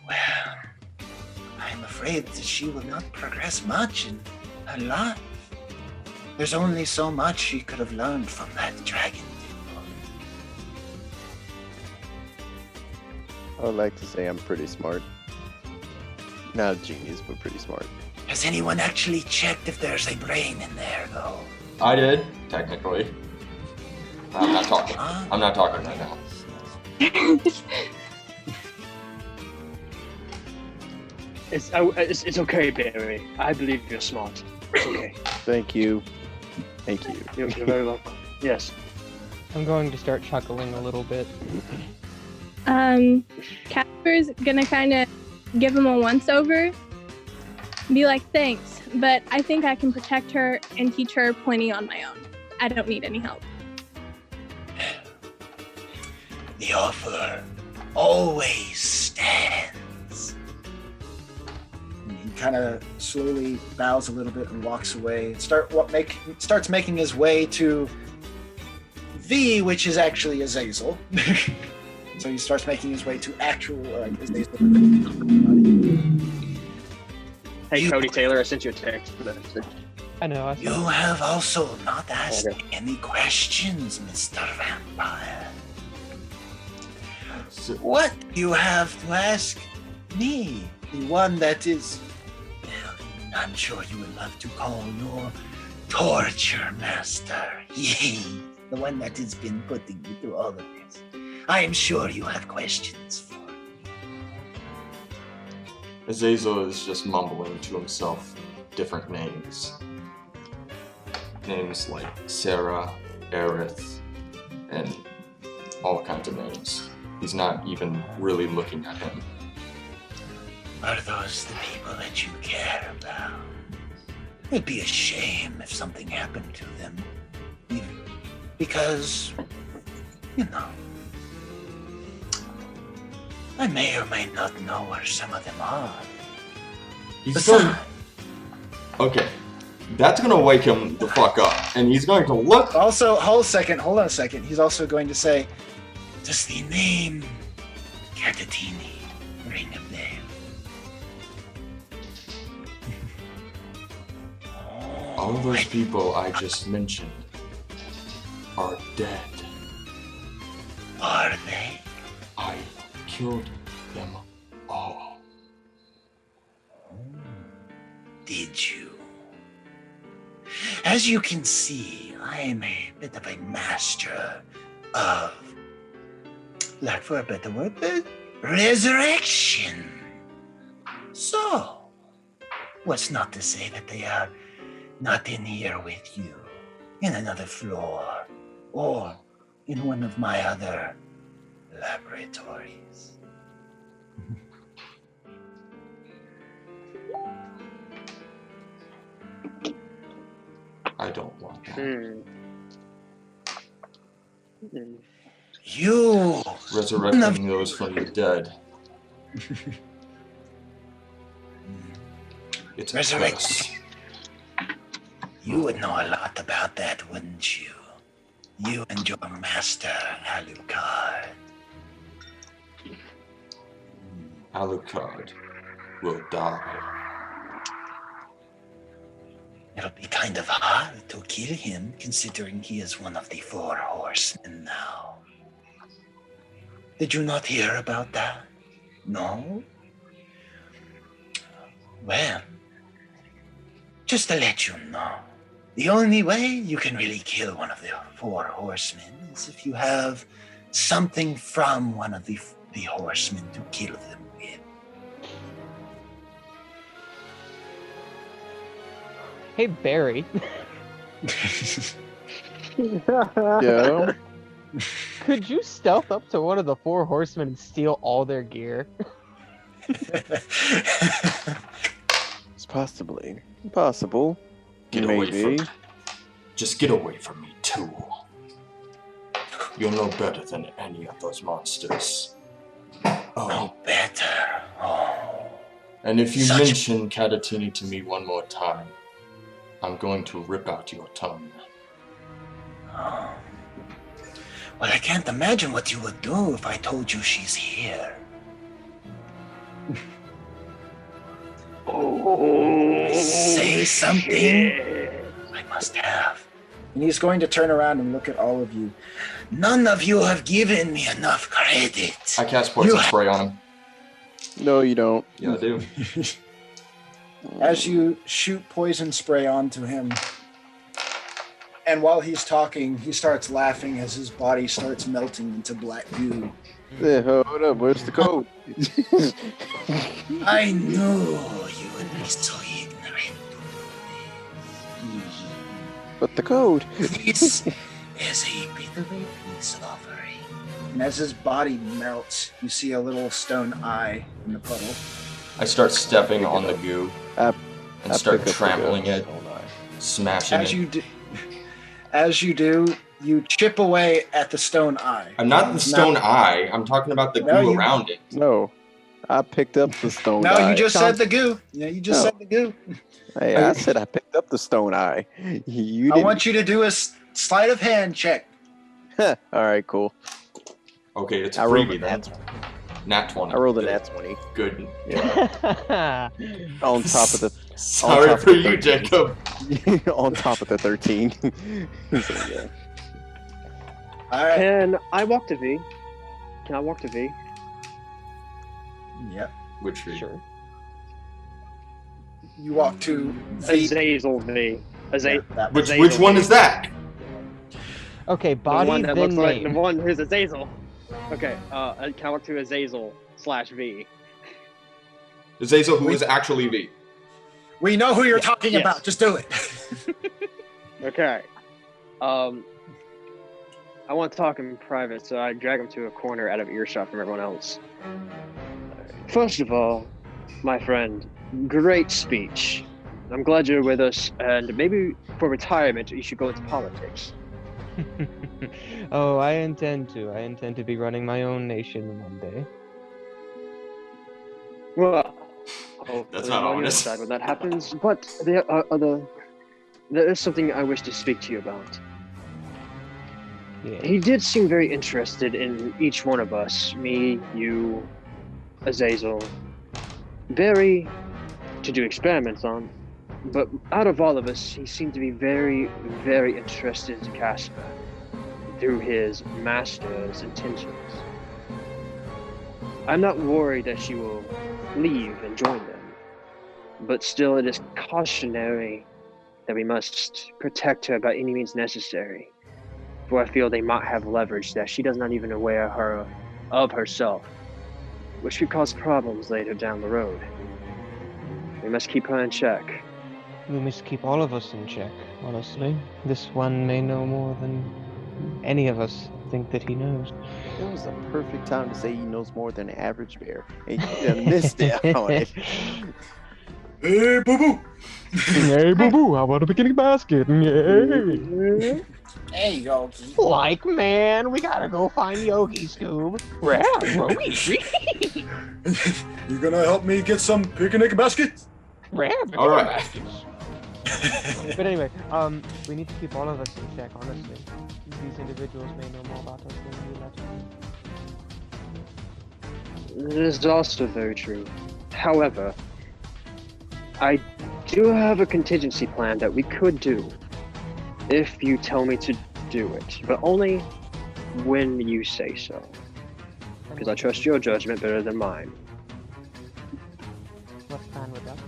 well, I'm afraid that she will not progress much in her life. There's only so much she could have learned from that dragon. I would like to say I'm pretty smart. Not a genius, but pretty smart. Has anyone actually checked if there's a brain in there, though? I did, technically. I'm not talking. I'm not talking right now. It's okay, Barry. I believe you're smart. It's okay. Thank you. You're very welcome. Yes. I'm going to start chuckling a little bit. Casper's gonna kind of give him a once-over. Be like, thanks, but I think I can protect her and teach her plenty on my own. I don't need any help. The offer always stands. And he kind of slowly bows a little bit and walks away. Starts making his way to V, which is actually Azazel. So he starts making his way to actual Azazel. Hey, Cody Taylor, I sent you a text for that. I know. You have also not asked any questions, Mr. Vampire. What do you have to ask me? The one that is, well, I'm sure you would love to call your torture master. Yay, the one that has been putting you through all of this. I am sure you have questions for me. Azazel is just mumbling to himself different names. Names like Sarah, Aerith, and all kinds of names. He's not even really looking at him. Are those the people that you care about? It'd be a shame if something happened to them. Because, you know, I may or may not know where some of them are. Okay, that's gonna wake him the fuck up, and he's going to look. Also, hold on a second. He's also going to say, Does the name Catatini ring a bell? All those people I just mentioned are dead. Are they? I killed them all. Did you? As you can see, I am a bit of a master of, lack for a better word, resurrection. So, what's not to say that they are not in here with you, in another floor, or in one of my other laboratories? I don't want that. You Resurrecting those from the dead. It's a curse. You would know a lot about that, wouldn't you? You and your master, Alucard. Alucard will die. It'll be kind of hard to kill him, considering he is one of the 4 horsemen now. Did you not hear about that? No? Well, just to let you know, the only way you can really kill one of the 4 horsemen is if you have something from one of the horsemen to kill them with. Hey, Barry. Yeah. Could you stealth up to one of the 4 horsemen and steal all their gear? It's possibly possible. Get away Maybe. from me. Just get away from me, too. You're no better than any of those monsters. No better. Oh. And if you mention Catatini to me one more time, I'm going to rip out your tongue. Oh. Well, I can't imagine what you would do if I told you she's here. Say something. I must have. And he's going to turn around and look at all of you. None of you have given me enough credit. I cast poison spray on him. No, you don't. Yeah, I do. As you shoot poison spray onto him, and while he's talking, he starts laughing as his body starts melting into black goo. Yeah, hold up, where's the code? I knew you would be so ignorant. But the code. This is a bit of a peace offering. And as his body melts, you see a little stone eye in the puddle. I start stepping on the goo and start pick up the trampling goo. it, smashing it. As you do, you chip away at the stone eye. I'm not the stone eye. I'm talking about the goo around it. No, I picked up the stone No, eye. you just said the goo. Yeah, you just said the goo. Hey, I said I picked up the stone eye. You I want you to do a sleight of hand check. All right, cool. Okay, it's a I rolled freebie a then. Nat 20. I rolled a nat 20. Good. Yeah. On top of the. Sorry for you, Jacob. On top of the 13. So, yeah. All right. Can I walk to V? Can I walk to V? Yep. Which V? Sure. You walk to V. Azazel V. Which one is that? Okay, The body, one that then looks like name. the one who's Azazel. Okay, can I walk to Azazel/V? Azazel, who is actually V. We know who you're talking Yes. about. Just do it. Okay. I want to talk in private, so I drag him to a corner out of earshot from everyone else. First of all, my friend, great speech. I'm glad you're with us, and maybe for retirement, you should go into politics. Oh, I intend to. I intend to be running my own nation one day. Well, That's not on your honest. side when that happens, but there is something I wish to speak to you about. Yeah. He did seem very interested in each one of us, me, you, Azazel. Very to do experiments on, but out of all of us, he seemed to be very, very interested in Casper through his master's intentions. I'm not worried that she will leave and join them, but still it is cautionary that we must protect her by any means necessary, for I feel they might have leverage that she does not even aware of herself, which could cause problems later down the road. We must keep her in check. We must keep all of us in check, honestly. This one may know more than any of us think that he knows. It was the perfect time to say he knows more than an average bear. And you done missed it on it. Hey, boo boo! Hey, boo boo, how about a picnic basket? Yay! Hey, Yogi. Like, man, we gotta go find Yogi, Scoob. Yogi. You gonna help me get some picnic baskets? All right. But anyway, we need to keep all of us in check, honestly. These individuals may know more about us than we let them. It is also very true. However, I do have a contingency plan that we could do if you tell me to do it, but only when you say so. Because I trust your judgment better than mine. What plan would that be?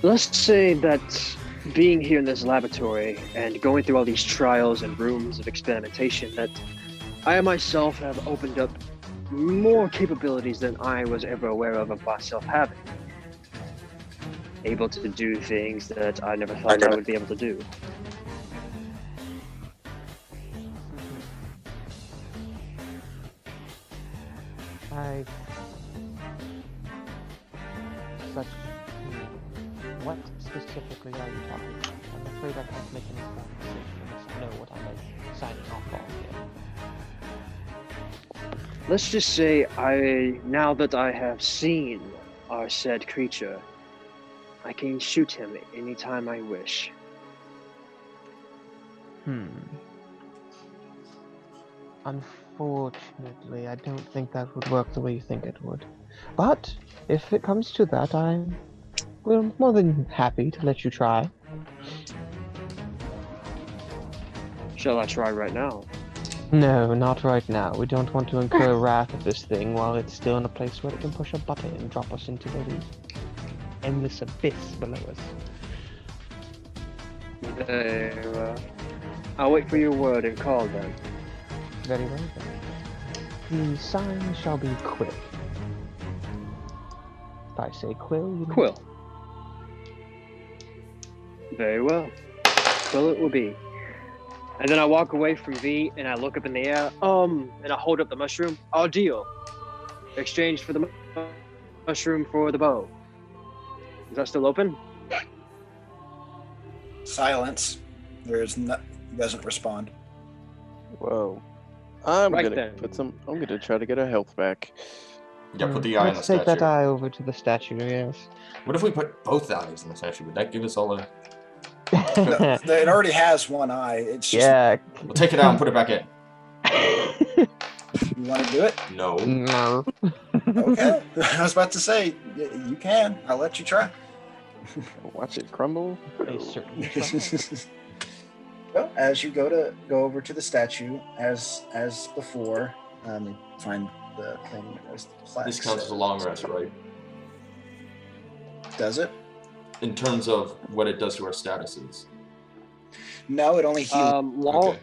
Let's say that being here in this laboratory and going through all these trials and rooms of experimentation, that I myself have opened up more capabilities than I was ever aware of myself having. Able to do things that I never thought I would be able to do. What specifically are you talking about? I'm afraid I can't make any decision unless I know what I'm signing off on here. Let's just say now that I have seen our said creature, I can shoot him anytime I wish. Unfortunately, I don't think that would work the way you think it would. But if it comes to that, we're more than happy to let you try. Shall I try right now? No, not right now. We don't want to incur wrath of this thing while it's still in a place where it can push a button and drop us into the endless abyss below us. Very well. I'll wait for your word and call then. Very well then. The sign shall be Quill. If I say Quill, you mean Quill. Very well. Quill it will be. And then I walk away from V and I look up in the air, and I hold up the mushroom. Our deal. Exchange for the mushroom for the bow. Is that still open? Silence. He doesn't respond. Whoa. I'm Right gonna then. I'm gonna try to get our health back. Yeah, put the eye in the Let's take that statue. eye over to the statue, yes. What if we put both eyes in the statue? Would that give us all a... No, it already has one eye. It's just, Yeah. We'll take it out and put it back in. you want to do it? No. No. Okay. I was about to say, you can. I'll let you try. Watch it crumble. A certain Well, as you go over to the statue, as before, find the thing. As the plaque This counts as a long rest, right? Does it? In terms of what it does to our statuses. No, it only heals. Okay.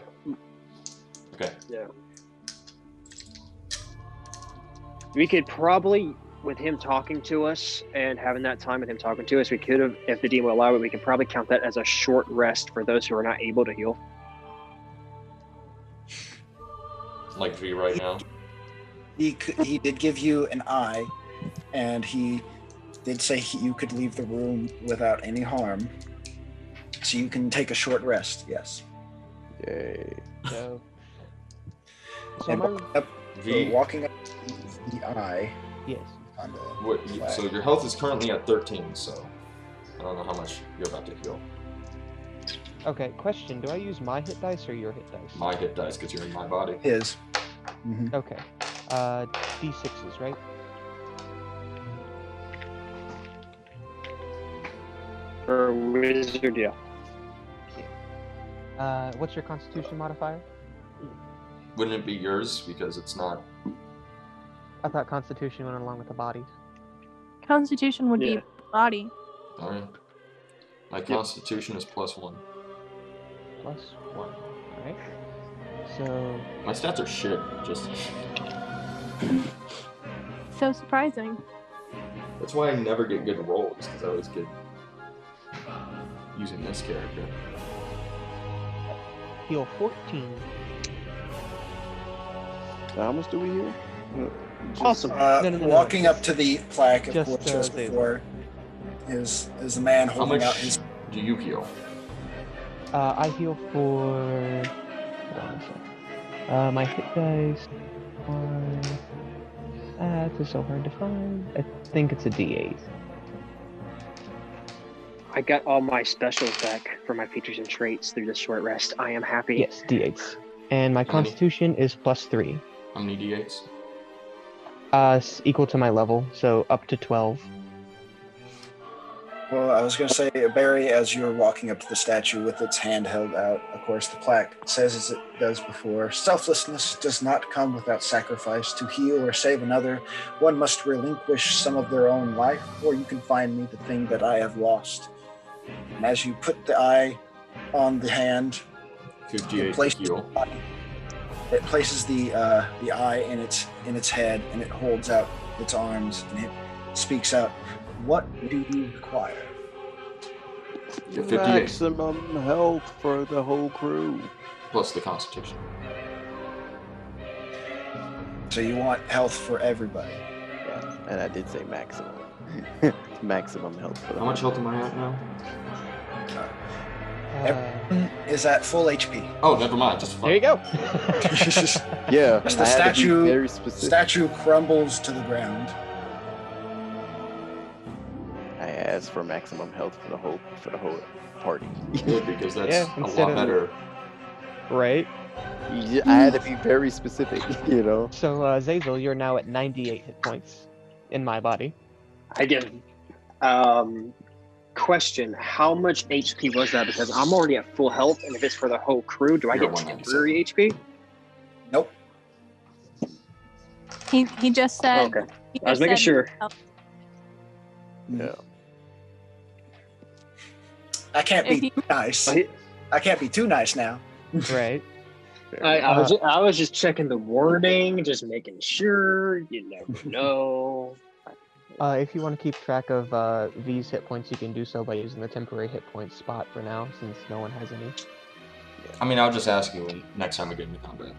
Okay. Yeah. We could probably, with him talking to us and having that time with him talking to us, we could have, if the DM would allow it, we could probably count that as a short rest for those who are not able to heal. Like V right now. He did give you an eye, and he did say you could leave the room without any harm. So you can take a short rest, yes. Yay. So, And V. walking up the eye yes. on the What, flag. so your health is currently at 13, so I don't know how much you're about to heal. Okay, question. Do I use my hit dice or your hit dice? My hit dice, because you're in my body. His. Mhm. Okay. D6s, right? For wizard, yeah. What's your constitution modifier? Wouldn't it be yours? Because it's not. I thought constitution went along with the body. Constitution would Yeah. be body. Alright. My constitution is +1. +1. Alright. So, My stats are shit. Just. So surprising. That's why I never get good rolls, because I always get using this character. heal 14. How much do we hear? Awesome. No. Walking up to the plaque, of Just, course, just Zazel. before is the man How holding out much his. do you heal? I heal for... Hold on a sec. My hit dice are... It's so hard to find. I think it's a D8. I got all my specials back for my features and traits through this short rest. I am happy. Yes, D8s. And my How many? constitution is +3. How many d8s? Equal to my level, so up to 12. Well, I was going to say, Barry, as you're walking up to the statue with its hand held out, of course, the plaque says as it does before, selflessness does not come without sacrifice. To heal or save another, one must relinquish some of their own life, or you can find me the thing that I have lost. And as you put the eye on the hand, 58 place- heal. it places the eye in its head, and it holds out its arms, and it speaks out, "What do you require?" You're 58. Maximum health for the whole crew. Plus the constitution. So you want health for everybody. Yeah, and I did say maximum. Maximum health for the How much health am I at now? Everyone is at full HP. Oh, never mind. Just There you go. Yeah, As the I had to be statue- very specific. Statue crumbles to the ground. I asked for maximum health for the whole party. Good, because that's Yeah, a instead lot of- better. Right? I had to be very specific, you know. So, Zazel, you're now at 98 hit points in my body. I give. Question: how much HP was that? Because I'm already at full health, and if it's for the whole crew, do I You're get 197. temporary HP? Nope. He just said. Okay. he I was just making said- sure. Yeah. I can't If be you- nice. I, I can't be too nice now. Right? I was just checking the wording, just making sure. You never know. If you want to keep track of V's hit points, you can do so by using the temporary hit points spot for now, since no one has any. I mean, I'll just ask you next time we get into combat.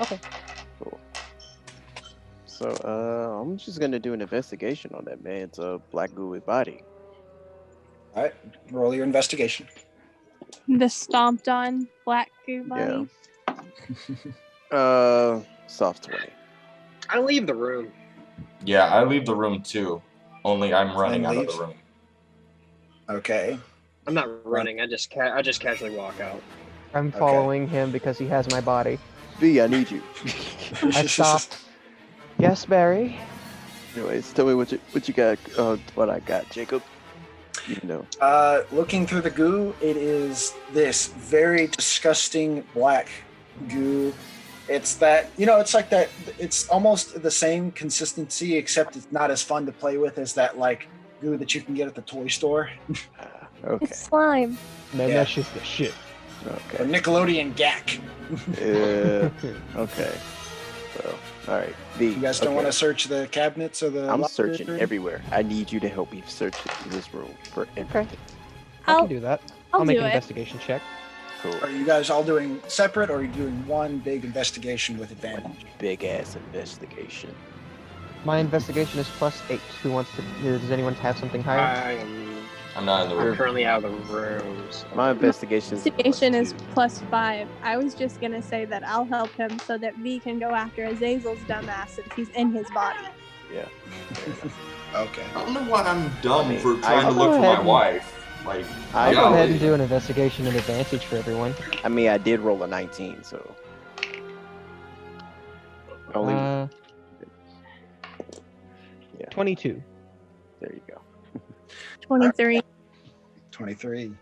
Okay. Cool. So, I'm just gonna do an investigation on that man's black gooey body. All right, roll your investigation. The stomped on black goo body. Soft 20. I leave the room. Yeah, I leave the room too. Only I'm running out of the leave? room. Okay. I'm not running. I just casually walk out. I'm following him because he has my body. V, I need you. I stopped. Yes, Barry? Anyways, tell me what you got. What I got, Jacob. You know. Looking through the goo, it is this very disgusting black goo. It's that, it's like that, it's almost the same consistency, except it's not as fun to play with as that, like, goo that you can get at the toy store. Okay. It's slime. Man, Yeah. that's just the shit. Or Okay. Nickelodeon Gack. Okay. So, all right. V. You guys don't want to search the cabinets or the... I'm lockers searching or- everywhere. I need you to help me search this room for everything. I I'll can do that. I'll make do an it. investigation check. Cool. Are you guys all doing separate, or are you doing one big investigation with advantage? Big ass investigation. My investigation is +8. Who wants to? Does anyone have something higher? I'm not in the I'm room. currently out of the room. So. My investigation is Investigation is +2. +5. I was just gonna say that I'll help him so that V can go after Azazel's dumbass since he's in his body. Yeah. Okay. I don't know why I'm dumb I mean, for trying I- to look for Go my ahead. wife. Like, I'll I go ahead golly. and do an investigation and advantage for everyone. I mean, I did roll a 19, so only. Uh, Yeah. 22. There you go. 23. 23.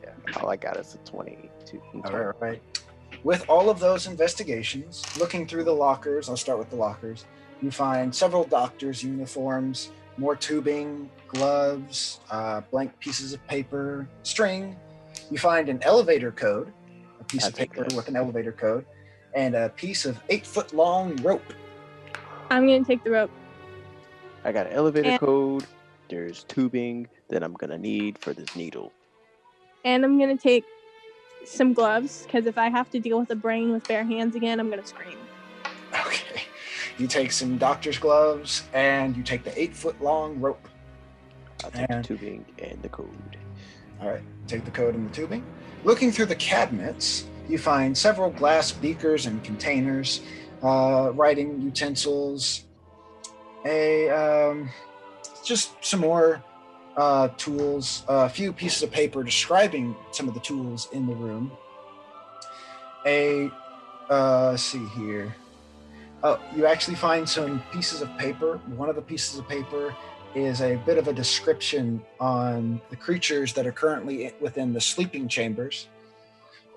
Yeah, all I got is a 22. All right. With all of those investigations, looking through the lockers, I'll start with the lockers. You find several doctors' uniforms, more tubing, gloves, blank pieces of paper, string. You find an elevator code, a piece I'll of take paper that. with an elevator code, and a piece of 8-foot long rope. I'm going to take the rope. I got an elevator And- code. There's tubing that I'm gonna need for this needle. And I'm going to take some gloves, because if I have to deal with a brain with bare hands again, I'm going to scream. Okay. You take some doctor's gloves, and you take the 8-foot long rope. I'll take And- the tubing and the code. All right, take the code and the tubing. Looking through the cabinets, you find several glass beakers and containers, writing utensils, just some more tools, a few pieces of paper describing some of the tools in the room. Let's see here. Oh, you actually find some pieces of paper. One of the pieces of paper is a bit of a description on the creatures that are currently within the sleeping chambers.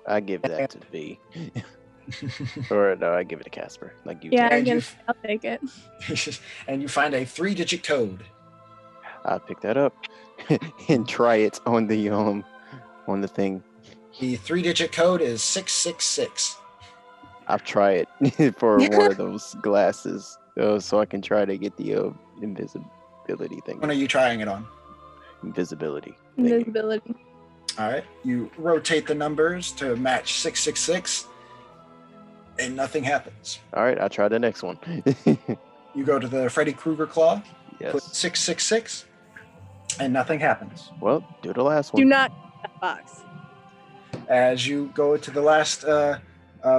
I give that to V. Or no, I give it to Casper. Like you. Yeah, And I'll take it. and you find a 3-digit code. I'll pick that up and try it on the thing. The 3-digit code is 666. I'll try it for one of those glasses, so I can try to get the invisibility thing. When are you trying it on? Invisibility. thingy. Invisibility. All right. You rotate the numbers to match 666, and nothing happens. All right, I'll try the next one. You go to the Freddy Krueger claw, put Yes. 666, and nothing happens. Well, do the last Do one. not that box. As you go to the last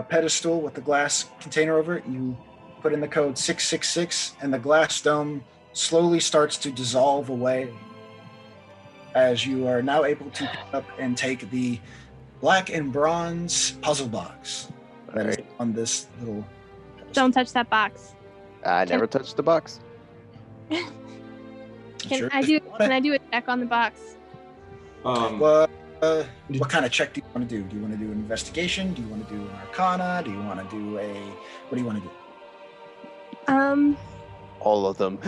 pedestal with the glass container over it, you put in the code 666, and the glass dome slowly starts to dissolve away as you are now able to pick up and take the black and bronze puzzle box that is Alright. on this little pedestal. Don't touch that box. I never touched the box. Can Sure I if do? you want Can it. I do a check on the box? What kind of check do you want to do? Do you want to do an investigation? Do you want to do an arcana? Do you want to do what do you want to do? All of them.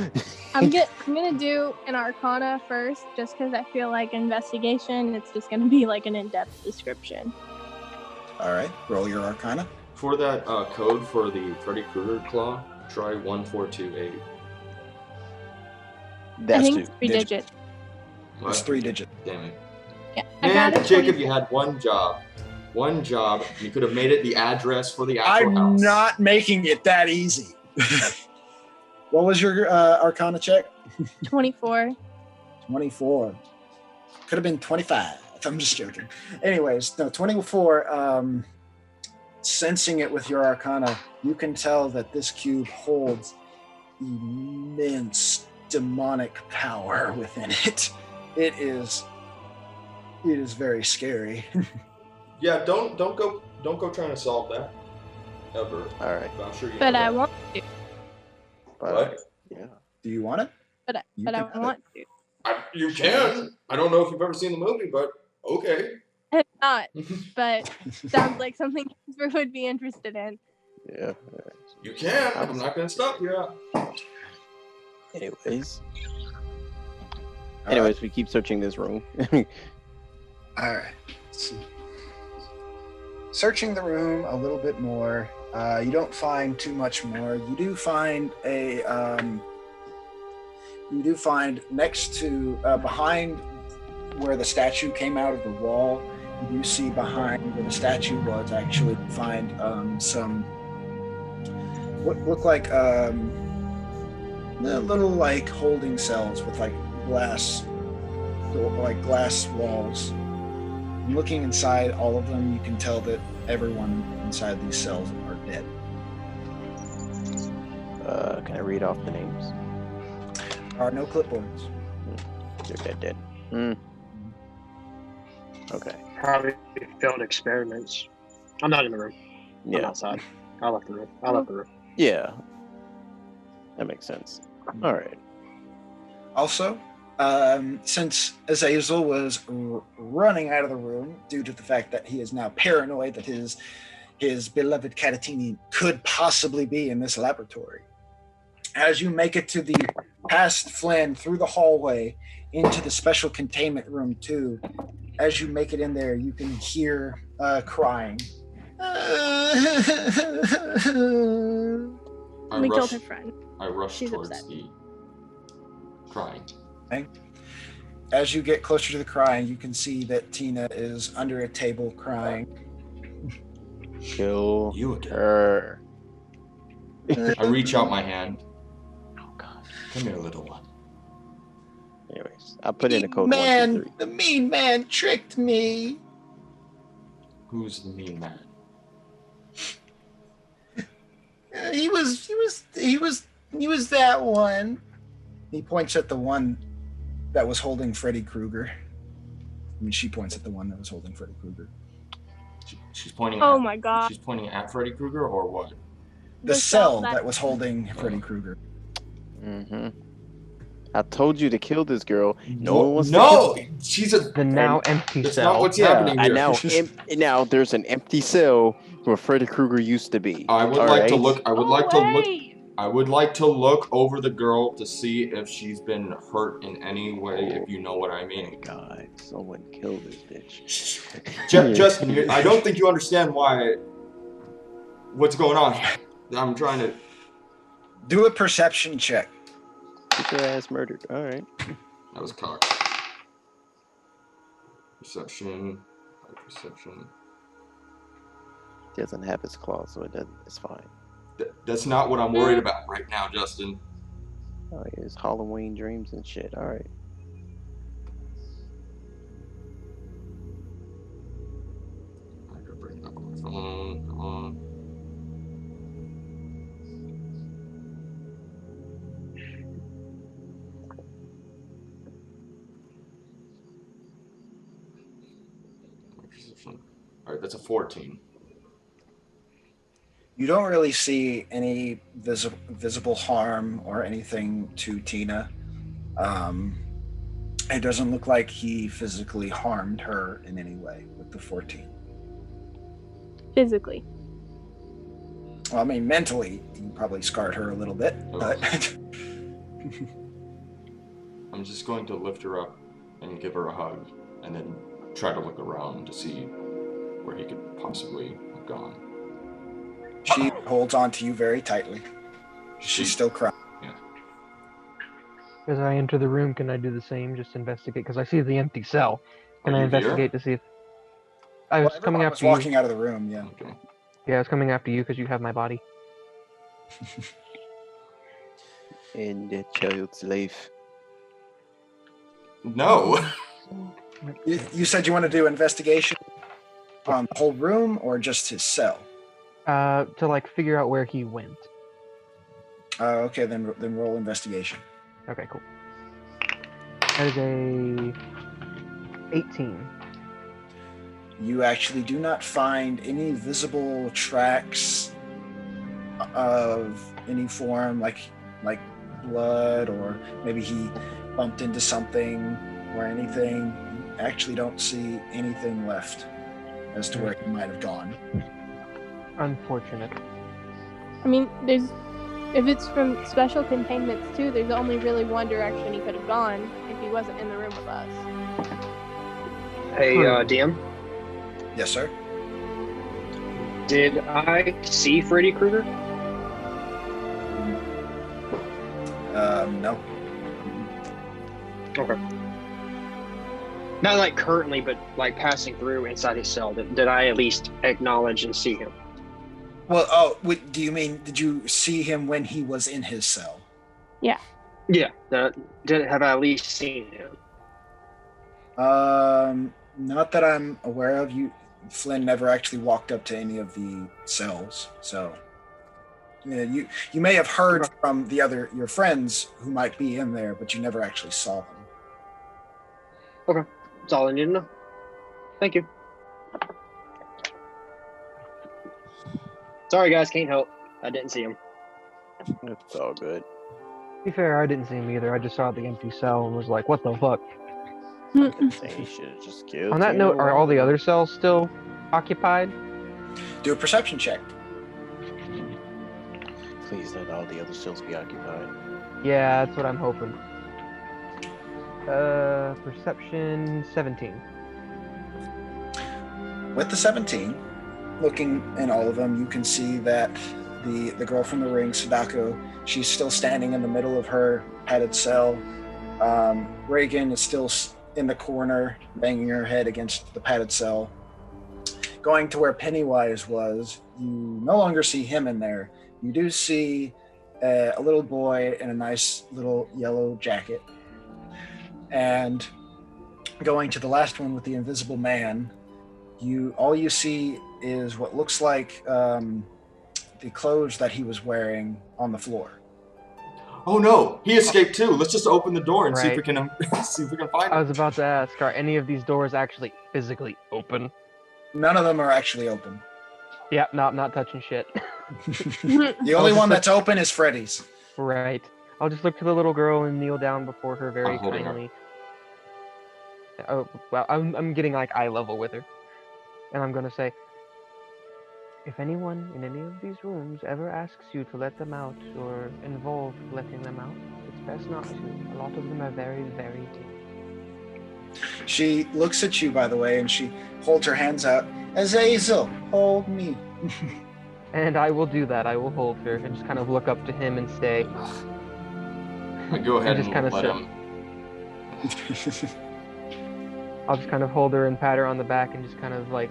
I'm gonna do an arcana first, just because I feel like investigation. It's just gonna be like an in-depth description. All right, roll your arcana. For that code for the Freddy Krueger claw, try 1428. I That's think two. it's 3-digit. It's 3-digit. Damn it. Yeah, I got Man, it. Jacob, you had one job. One job. You could have made it the address for the actual I'm house. not making it that easy. What was your arcana check? 24. 24. Could have been 25. I'm just joking. Anyways, no, 24. Sensing it with your arcana, you can tell that this cube holds immense demonic power within it. It is very scary. Yeah, don't go trying to solve that. Ever. All right. I'm sure you But know I that. want to. What? Yeah. Do you want it? But You I can have want to. You can. I don't know if you've ever seen the movie, but okay. I have not. But sounds like something Casper would be interested in. Yeah. You can. I'm not going to stop you. Anyways. All Anyways, we keep searching this room. All right. Let's see. Searching the room a little bit more, you don't find too much more. You do find next to behind where the statue came out of the wall. You do see behind where the statue was actually find some what look like little like holding cells with like glass walls. Looking inside all of them, you can tell that everyone inside these cells are dead. Can I read off the names? There are no clipboards. They're dead. Okay. Probably failed experiments. I'm not in the room. I'm Yeah. outside. I left the room. I left the room. Yeah. That makes sense. All right. Also, since Azazel was running out of the room due to the fact that he is now paranoid that his beloved Catatini could possibly be in this laboratory, as you make it to the past Flynn through the hallway into the special containment room 2, as you make it in there, you can hear crying. We killed her friend. I rush She's towards upset. the crying. As you get closer to the crying, you can see that Tina is under a table crying. Kill You again. her. I reach out my hand. Oh god. Come here, little one. Anyways, I put in a code 1, 2, 3. The mean man tricked me. Who's the mean man? He was that one. He points at the one that was holding Freddy Krueger. I mean, she points at the one that was holding Freddy Krueger. She's pointing. Oh at, my god. She's pointing at Freddy Krueger or what? The cell that was holding Freddy Krueger. Mm-hmm. I told you to kill this girl. No one wants to No, kill. she's a. The now empty That's cell. not what's happening here. And now there's an empty cell where Freddy Krueger used to be. I would All like to right? look. I would Oh, like to look. wait. I would like to look over the girl to see if she's been hurt in any way, if you know what I Oh my mean. god, someone killed this bitch. Justin, I don't think you understand what's going on. I'm trying to. Do a perception check. Get your ass murdered. All right. That was cocked. Perception. Perception. Doesn't have his claw, so it's fine. That's not what I'm worried about right now, Justin. Oh, it's Halloween dreams and shit. All right. I gotta bring up my phone. Come on. All right, that's a 14. You don't really see any visible harm or anything to Tina. It doesn't look like he physically harmed her in any way with the 14. Physically. Well, I mean, mentally, he probably scarred her a little bit, but... I'm just going to lift her up and give her a hug, and then try to look around to see where he could possibly have gone. She holds on to you very tightly. She's still crying. Yeah. As I enter the room, can I do the same? Just investigate, because I see the empty cell. Can Are I you investigate to see if I was coming Everyone was after you? walking out of the room, yeah. Okay. Yeah, I was coming after you because you have my body. In the child's life. No. You said you want to do investigation on the whole room or just his cell? To like figure out where he went. Okay, then roll investigation. Okay, cool. That is a 18. You actually do not find any visible tracks of any form, like blood, or maybe he bumped into something or anything. You actually don't see anything left as to where he might have gone. Unfortunate. I mean, if it's from special containments too, there's only really one direction he could have gone if he wasn't in the room with us. Hey, DM, Yes, sir. did I see Freddy Krueger? No. Okay. Not like currently, but like passing through inside his cell. Did I at least acknowledge and see him? Well, do you mean, did you see him when he was in his cell? Yeah. Have I at least seen him? Not that I'm aware of. Flynn never actually walked up to any of the cells, so yeah, you may have heard from your friends who might be in there, but you never actually saw them. Okay, that's all I need to know. Thank you. Sorry, guys, can't help. I didn't see him. It's all good. To be fair, I didn't see him either. I just saw the empty cell and was like, what the fuck? Saying you should have just killed. On that Tina note, are all the while- other cells still occupied? Do a perception check. Please let all the other cells be occupied. Yeah, that's what I'm hoping. Perception 17. With the 17, looking in all of them, you can see that the girl from the ring, Sadako, she's still standing in the middle of her padded cell. Reagan is still in the corner, banging her head against the padded cell. Going to where Pennywise was, you no longer see him in there. You do see a little boy in a nice little yellow jacket. And going to the last one with the invisible man, all you see is what looks like the clothes that he was wearing on the floor. Oh no, he escaped too. Let's just open the door and see if we Right. can see if we can find I him. was about to ask, are any of these doors actually physically open? None of them are actually open. Yeah, not touching shit. The only one that's open is Freddy's. Right. I'll just look to the little girl and kneel down before her very I'm holding her. kindly. Oh, well, I'm getting like eye level with her. And I'm gonna say, if anyone in any of these rooms ever asks you to let them out or involve letting them out, it's best not to. A lot of them are very, very deep. She looks at you, by the way, and she holds her hands out. Azazel, hold me. And I will do that. I will hold her and just kind of look up to him and stay. I go ahead just and kinda let sit. him. I'll just kind of hold her and pat her on the back and just kind of like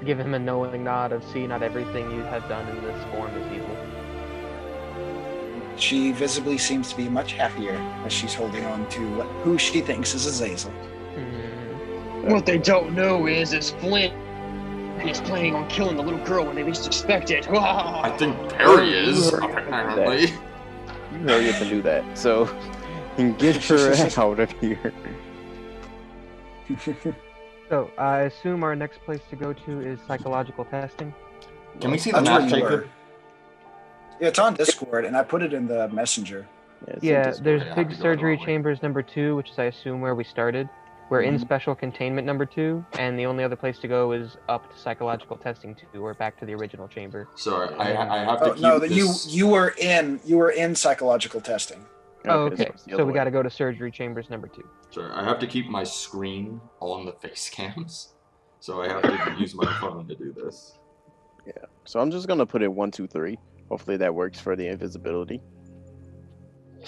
give him a knowing nod of, see, not everything you have done in this form is evil. She visibly seems to be much happier as she's holding on to who she thinks is Azazel. What they don't know is Flint is planning on killing the little girl when they least expect it. I think Perry is, Hurry up and do apparently. that. You hurry up and do that. So, and get her out of here. So, I assume our next place to go to is psychological testing. Can we see the That's map, where you Jacob? were. Yeah, it's on Discord, and I put it in the messenger. It's in Yeah, Discord. there's I have big to go surgery wrong way. chambers number 2, which is I assume where we started. We're in special containment number 2, and the only other place to go is up to psychological testing 2, or back to the original chamber. Sorry, I have to Oh keep no, that this. you were in psychological testing. Oh, okay. it's the So other we way. got to go to surgery chambers number 2. Sorry, I have to keep my screen on the face cams, so I have to use my phone to do this. So I'm just gonna put it 1, 2, 3. Hopefully that works for the invisibility.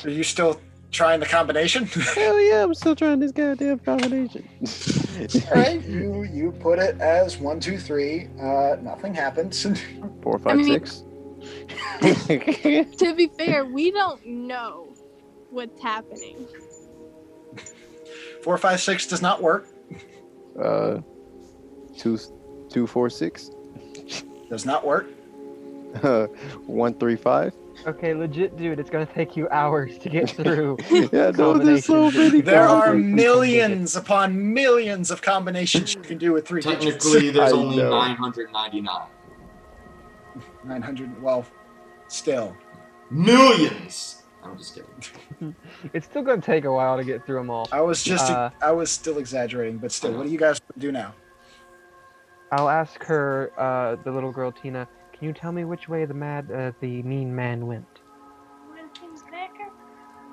Are you still trying the combination? Hell yeah, I'm still trying this goddamn combination. All right, you put it as 1, 2, 3. Nothing happens. 4, 5, I mean- 6. To be fair, we don't know what's happening. 4, 5, 6 does not work. 2, 4, 6. Does not work. 1, 3, 5. Okay, legit, dude, it's going to take you hours to get through. Yeah, no, there's so combinations. many. There are combinations. millions upon millions of combinations you can do with 3 digits. Technically, there's I only know. 999. 900. Well, still. Millions! I'm just kidding. It's still going to take a while to get through them all. I was still exaggerating, but still. I know. What do you guys do now? I'll ask her, the little girl Tina, can you tell me which way the mean man went?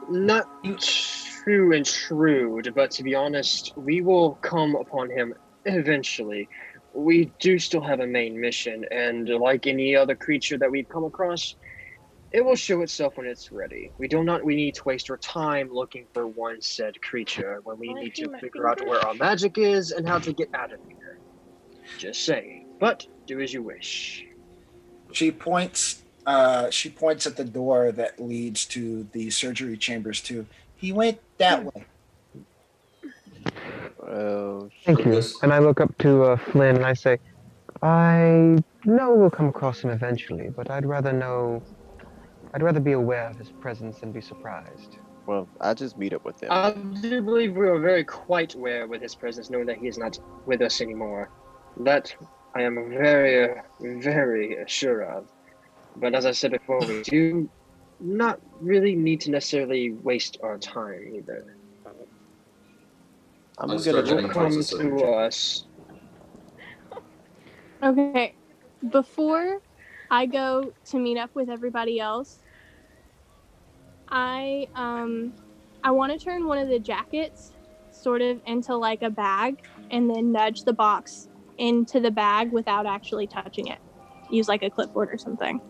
Not too intrude, but to be honest, we will come upon him eventually. We do still have a main mission, and like any other creature that we've come across, it will show itself when it's ready. We need to waste our time looking for one said creature when we need to figure out where our magic is and how to get out of here. Just saying. But do as you wish. She points at the door that leads to the surgery chambers too. He went that way. Well, Thank you. Yes. And I look up to Flynn and I say, I know we'll come across him eventually, but I'd rather be aware of his presence and be surprised. Well, I just meet up with them. I do believe we are very quite aware with his presence, knowing that he is not with us anymore. That I am very, very sure of. But as I said before, we do not really need to necessarily waste our time either. I'm Let's gonna start getting Will try. close come to certain to us. Okay. Before I go to meet up with everybody else, I want to turn one of the jackets sort of into like a bag and then nudge the box into the bag without actually touching it. Use like a clipboard or something.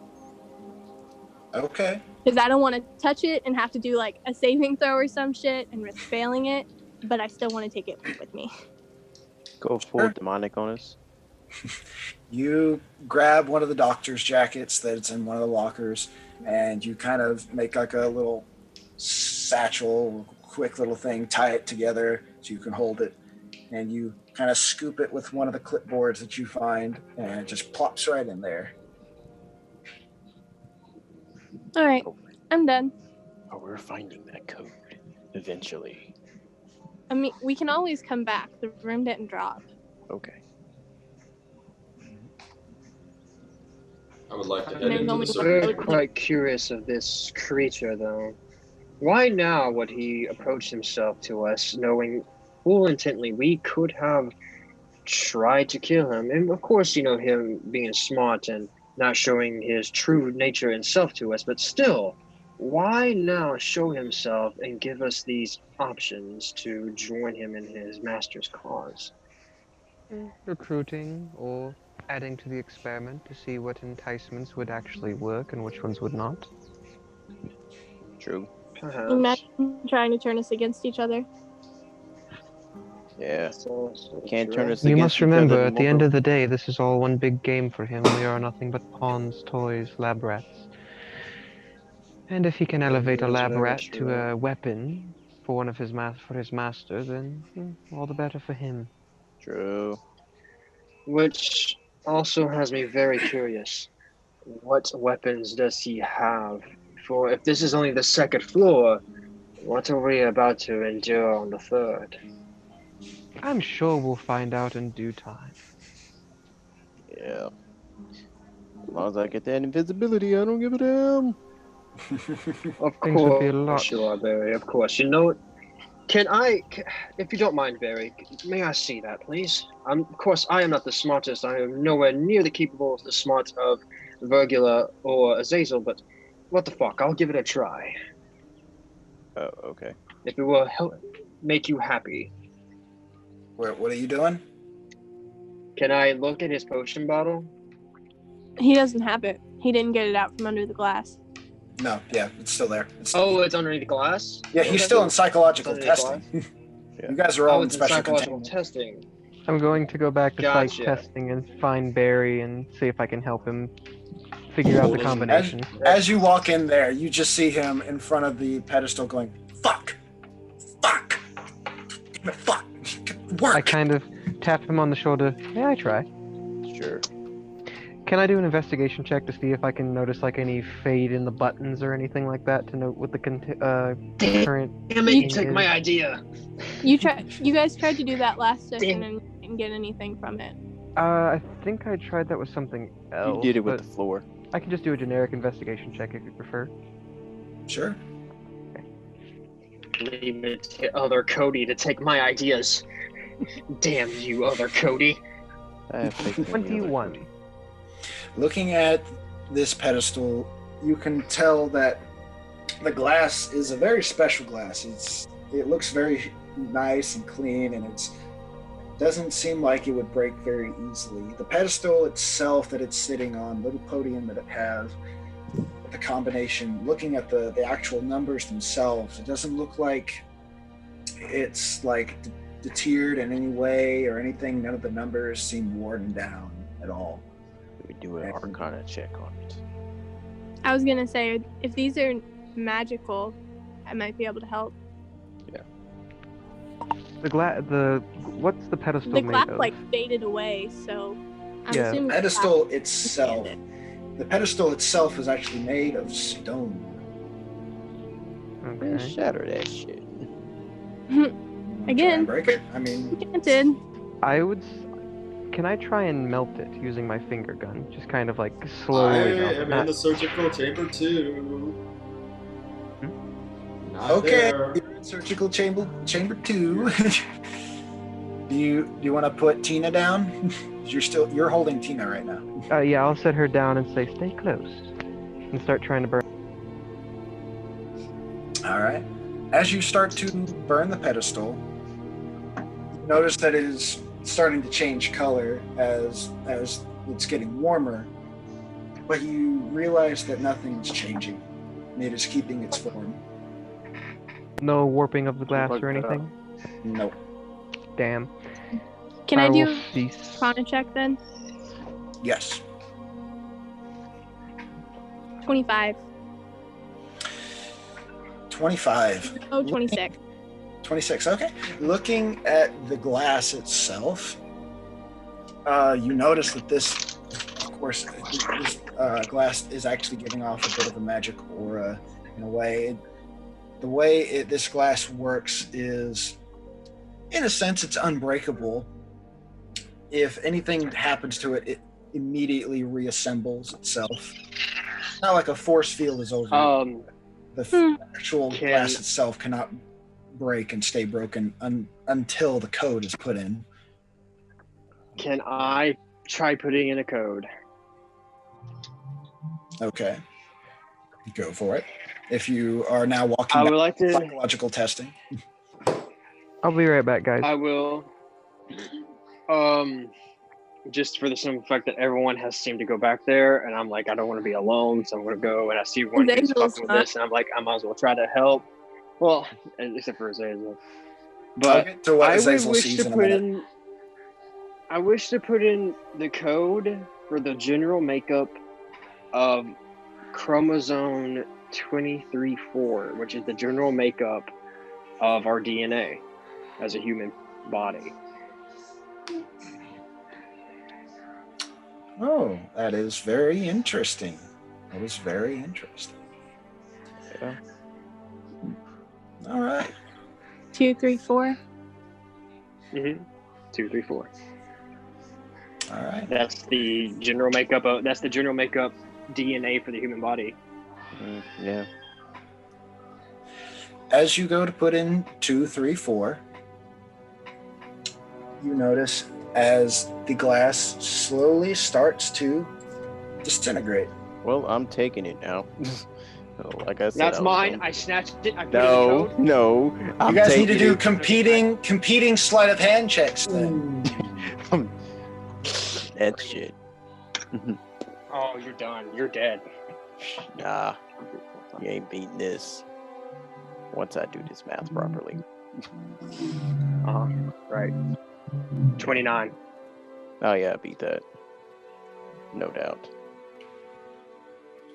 Okay. Because I don't want to touch it and have to do like a saving throw or some shit and risk failing it, but I still want to take it with me. Go full Sure. demonic on us. You grab one of the doctor's jackets that's in one of the lockers, and you kind of make like a little satchel, quick little thing, tie it together so you can hold it, and you kind of scoop it with one of the clipboards that you find, and it just plops right in there. All right, I'm done. Oh, we're finding that code eventually. I mean, we can always come back. The room didn't drop. Okay. I would like to And head there's into only the one Very circle. road. quite curious of this creature, though. Why now would he approach himself to us, knowing full intently we could have tried to kill him? And of course, you know, him being smart and not showing his true nature and self to us, but still, why now show himself and give us these options to join him in his master's cause? Recruiting or adding to the experiment to see what enticements would actually work and which ones would not. True. Perhaps. Imagine trying to turn us against each other. Yeah. That's also Can't true. turn us You against must each other remember, no at the more. end of the day, this is all one big game for him. We are nothing but pawns, toys, lab rats. And if he can elevate a That is lab very rat true. to a weapon for one of his for his master, then all the better for him. True. Which also has me very curious. What weapons does he have? For if this is only the second floor, what are we about to endure on the third? I'm sure we'll find out in due time. Yeah. As long as I get that invisibility, I don't give a damn. Of Things would be a course lot. you are, Barry. Of course. You know, if you don't mind, Barry, may I see that, please? Of course, I am not the smartest. I am nowhere near the capable of the smart of Virgula or Azazel, but what the fuck? I'll give it a try. Oh, okay. If it will make you happy. What are you doing? Can I look at his potion bottle? He doesn't have it. He didn't get it out from under the glass. No, yeah, it's still there. It's underneath the glass? Yeah, he's still in psychological It's underneath testing. Yeah. You guys are all in it's in special psychological containment. testing. I'm going to go back to psych Gotcha. testing and find Barry and see if I can help him figure out the Holding- combination. As you walk in there, you just see him in front of the pedestal going, fuck! Fuck! Fuck! Work! I kind of tap him on the shoulder. May I try? Sure. Can I do an investigation check to see if I can notice like any fade in the buttons or anything like that to note what the current? Damn it, you thing took is? my idea. You guys tried to do that last session and didn't get anything from it. I think I tried that with something else. You did it with but the floor. I can just do a generic investigation check if you prefer. Sure. Leave it to other Cody to take my ideas. Damn you, other Cody. I have faith in the other 21. Cody. Looking at this pedestal, you can tell that the glass is a very special glass. It looks very nice and clean, and it doesn't seem like it would break very easily. The pedestal itself that it's sitting on, little podium that it has, the combination, looking at the actual numbers themselves, it doesn't look like it's like deterred in any way or anything. None of the numbers seem worn down at all. We do an Arcana check on it. I was gonna say, if these are magical, I might be able to help. What's the pedestal The made glass of? like faded away, so I'm Yeah. assuming Pedestal the itself. The pedestal itself is actually made of stone. Man, shatter that shit. Try and Again, break it. I mean, granted. Can I try and melt it using my finger gun? Just kind of like I slowly melt it. am in the surgical chamber too. Not okay, there. you're in surgical chamber 2. do you want to put Tina down? You're holding Tina right now. Yeah, I'll set her down and say, stay close. And start trying to burn. All right. As you start to burn the pedestal, you notice that it is starting to change color as it's getting warmer, but you realize that nothing's changing. It is keeping its form. No warping of the glass or anything? Nope. Damn. Can I will do cease. Prana check then? Yes. 25. 25. Oh, 26. 26, okay. Looking at the glass itself, you notice that this, of course, this glass is actually giving off a bit of a magic aura in a way. The way this glass works is, in a sense, it's unbreakable. If anything happens to it, it immediately reassembles itself. It's not like a force field is over. The actual glass itself cannot break and stay broken until the code is put in. Can I try putting in a code? Okay. Go for it. If you are now walking I would back like to to. psychological testing. I'll be right back, guys. I will. Just for the simple fact that everyone has seemed to go back there, and I'm like, I don't want to be alone, so I'm gonna go. And I see one who's fucking with this, and I'm like, I might as well try to help. Well, except for Azazel. I'll But get to what I would Azazel wish sees to in a put minute. in. I wish to put in the code for the general makeup of chromosome 23-4, which is the general makeup of our DNA as a human body. Oh, that is very interesting. That is very interesting. Yeah. All right. 2, 3, 4. 2, 3, 4. All right. That's the general makeup of. That's the general makeup DNA for the human body. Yeah. As you go to put in 2, 3, 4, you notice as the glass slowly starts to disintegrate. Well, I'm taking it now. Like I said, That's mine. I snatched it. I put it in the No, code. no. You guys need to do competing sleight of hand checks then. That shit. Oh, you're done. You're dead. Nah, you ain't beating this. Once I do this math properly. Right. 29. Oh yeah, I beat that. No doubt.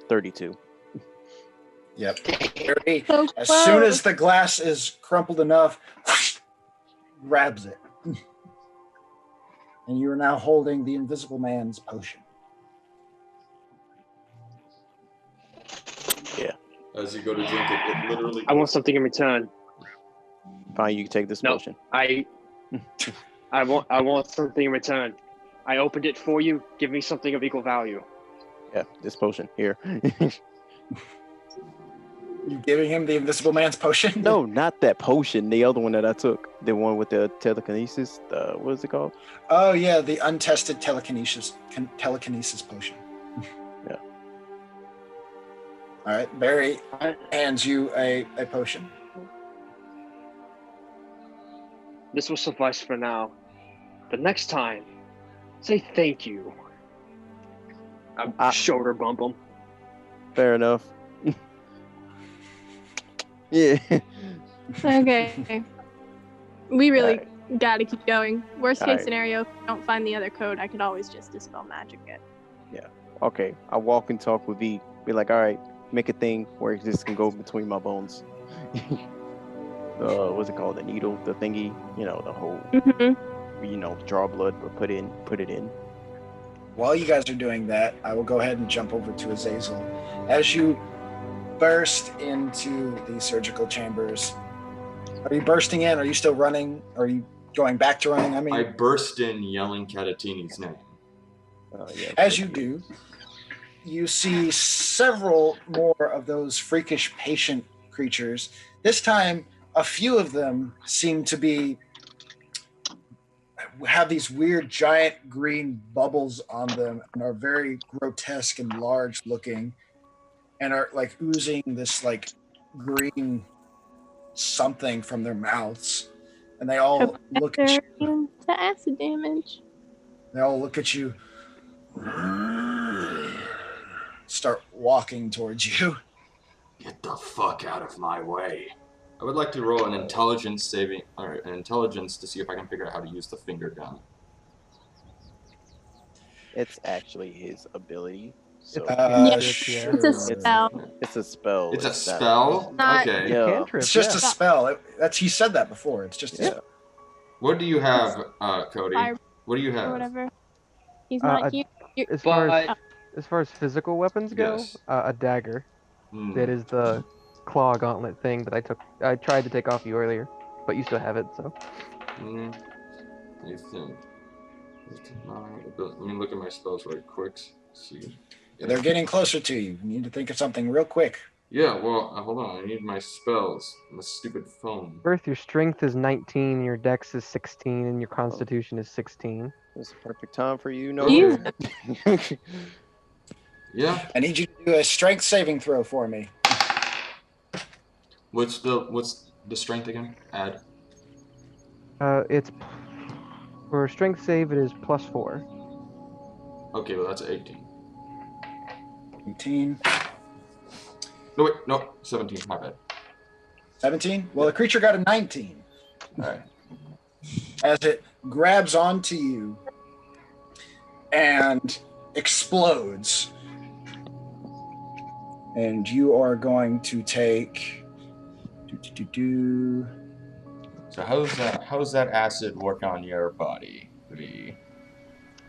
32. Yep. So As soon close. as the glass is crumpled enough, grabs it. And you are now holding the Invisible Man's potion. As you go to drink it, it literally. I want something in return. Fine, you can take this No. potion. I want something in return. I opened it for you. Give me something of equal value. Yeah, this potion here. You giving him the Invisible Man's potion? No, not that potion. The other one that I took. The one with the telekinesis. What is it called? Oh yeah, the untested telekinesis potion. Yeah. All right, Barry hands you a potion. This will suffice for now. The next time, say thank you. I shoulder bump him. Fair enough. Yeah. Okay. We really Alright. got to keep going. Worst case Alright. scenario, if I don't find the other code, I could always just dispel magic it. Okay. I walk and talk with V. Be like, all right, make a thing where this can go between my bones. What's it called? The needle, the thingy, the whole, Mm-hmm. draw blood, but put it in. While you guys are doing that, I will go ahead and jump over to Azazel. As you burst into the surgical chambers. Are you bursting in? Are you still running? Are you going back to running? I burst in yelling Catatini's name. Yes, As you do, you see several more of those freakish patient creatures. This time, a few of them seem to have these weird giant green bubbles on them and are very grotesque and large looking and are like oozing this like green something from their mouths. And they all look at you. To acid damage. They all look at you. Start walking towards you. Get the fuck out of my way. I would like to roll an intelligence to see if I can figure out how to use the finger gun. it's actually his ability. So Sure. It's a spell. it's a spell. It's a not- spell? Not- Okay. Yeah. Cantrip, It's just yeah. a spell. He said that before. It's just Yeah. What do you have, Cody? Fire What do you or have? whatever. He's Uh, not here. As far as, But as far as physical weapons go, Yes. a dagger. Hmm. That is the claw gauntlet thing that I tried to take off you earlier, but you still have it, so. Hmm. You think? Let me look at my spells right quick. See. They're getting closer to you. You need to think of something real quick. Yeah, well, hold on. I need my spells. My stupid phone. Earth, your strength is 19, your dex is 16, and your constitution is 16. It's a perfect time for you. No. You- Yeah. I need you to do a strength saving throw for me. What's the strength again? Add. It's for strength save, it is +4. Okay, well that's 18. 18. No wait, no, 17. My bad. 17? Well, the creature got a 19. All right. As it grabs onto you and explodes. And you are going to take... So how does that acid work on your body, V?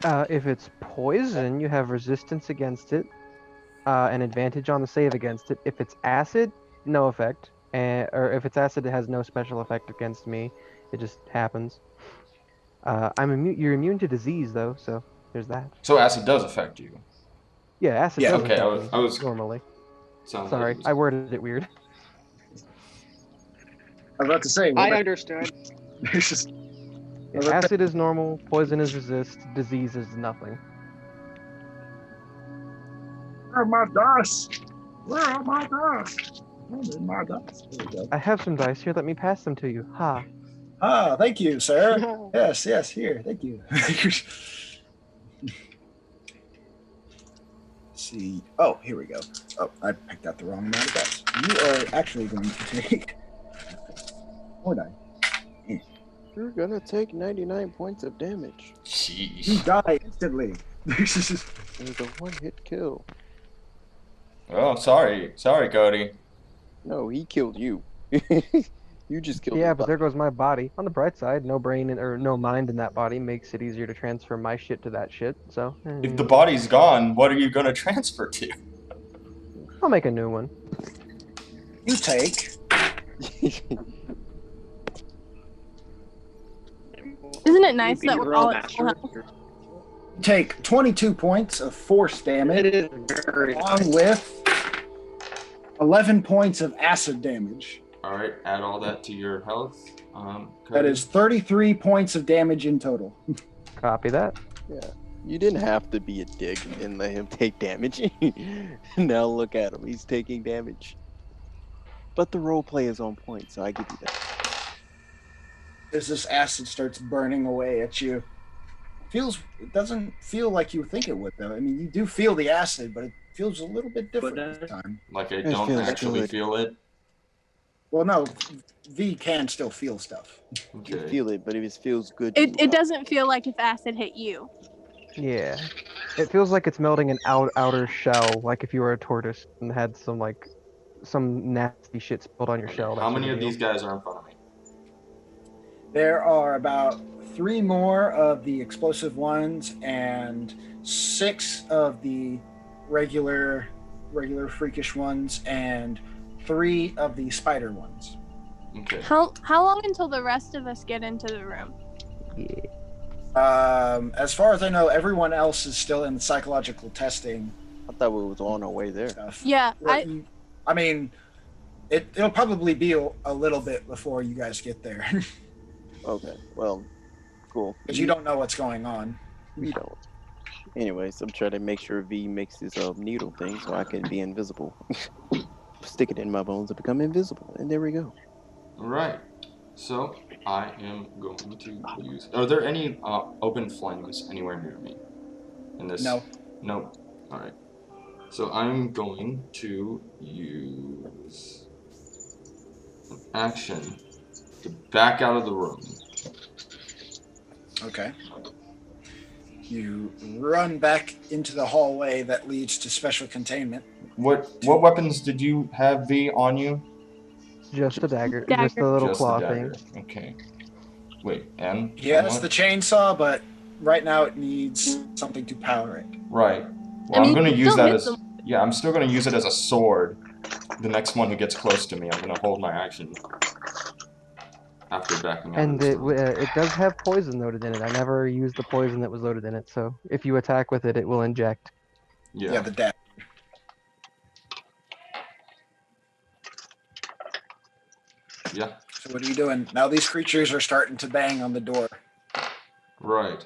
If it's poison, you have resistance against it, an advantage on the save against it. If it's acid, no effect. Or if it's acid, it has no special effect against me. It just happens. You're immune to disease, though, so there's that. So acid does affect you. Yeah, acid Yeah, does okay, affect I me, was- normally. Sounds Sorry, like I worded it weird. I was about to say... I understood. It's just... Yeah, acid is normal, poison is resist, disease is nothing. Where are my dice? Where are my dice? Where are my dice? There we go. I have some dice here, let me pass them to you. Ha. Ah, thank you, sir. Yes, here. Thank you. See. Oh, here we go. Oh, I picked out the wrong amount of dice. You are actually going to take more dice. You're gonna take 99 points of damage. You Sheesh. die instantly. It was a one-hit kill. Oh, sorry, Cody. No, he killed you. You just killed Yeah, him. but there goes my body. On the bright side, no brain or no mind in that body makes it easier to transfer my shit to that shit, so. If the body's gone, what are you gonna transfer to? I'll make a new one. You take Isn't it nice that we're all at full health? 22 points of force damage, It is very along with 11 points of acid damage. All right, add all that to your health. That Cody. is 33 points of damage in total. Copy that. Yeah. You didn't have to be a dick and let him take damage. Now look at him. He's taking damage. But the role play is on point, so I give you that. As this acid starts burning away at you. It doesn't feel like you think it would, though. I mean, you do feel the acid, but it feels a little bit different this time. Like I It don't feels actually good. feel it. Well, no, V can still feel stuff. You Okay. feel it, but if it feels good, It doesn't feel like if acid hit you. Yeah. It feels like it's melting an outer shell, like if you were a tortoise and had some nasty shit spilled on your shell. How many of these guys are in front of me? There are about 3 more of the explosive ones and 6 of the regular regular freakish ones and 3 of the spider ones. Okay. How long until the rest of us get into the room? As far as I know, everyone else is still in psychological testing I thought we was on our way there. stuff. Yeah, I mean, it'll probably be a little bit before you guys get there. Okay, well, cool. Because you don't know what's going on. We don't. Anyways, I'm trying to make sure V makes this needle thing so I can be invisible. Stick it in my bones and become invisible, and there we go. All right. So I am going to use. Are there any open flames anywhere near me? In this? No. Nope. All right. So I'm going to use an action to back out of the room. Okay. You run back into the hallway that leads to special containment. What weapons did you have, V, on you? Just a dagger. Dagger. Just the little Just claw the thing. dagger. Okay. Wait, and He has the chainsaw, but right now it needs something to power it. right. Well, I I'm mean, going to you use still that hit as them. yeah. I'm still going to use it as a sword. The next one who gets close to me, I'm going to hold my action after backing out. And of it this room. it does have poison loaded in it. I never used the poison that was loaded in it, so if you attack with it, it will inject. Yeah, the dagger. Yeah. So what are you doing? Now these creatures are starting to bang on the door. Right.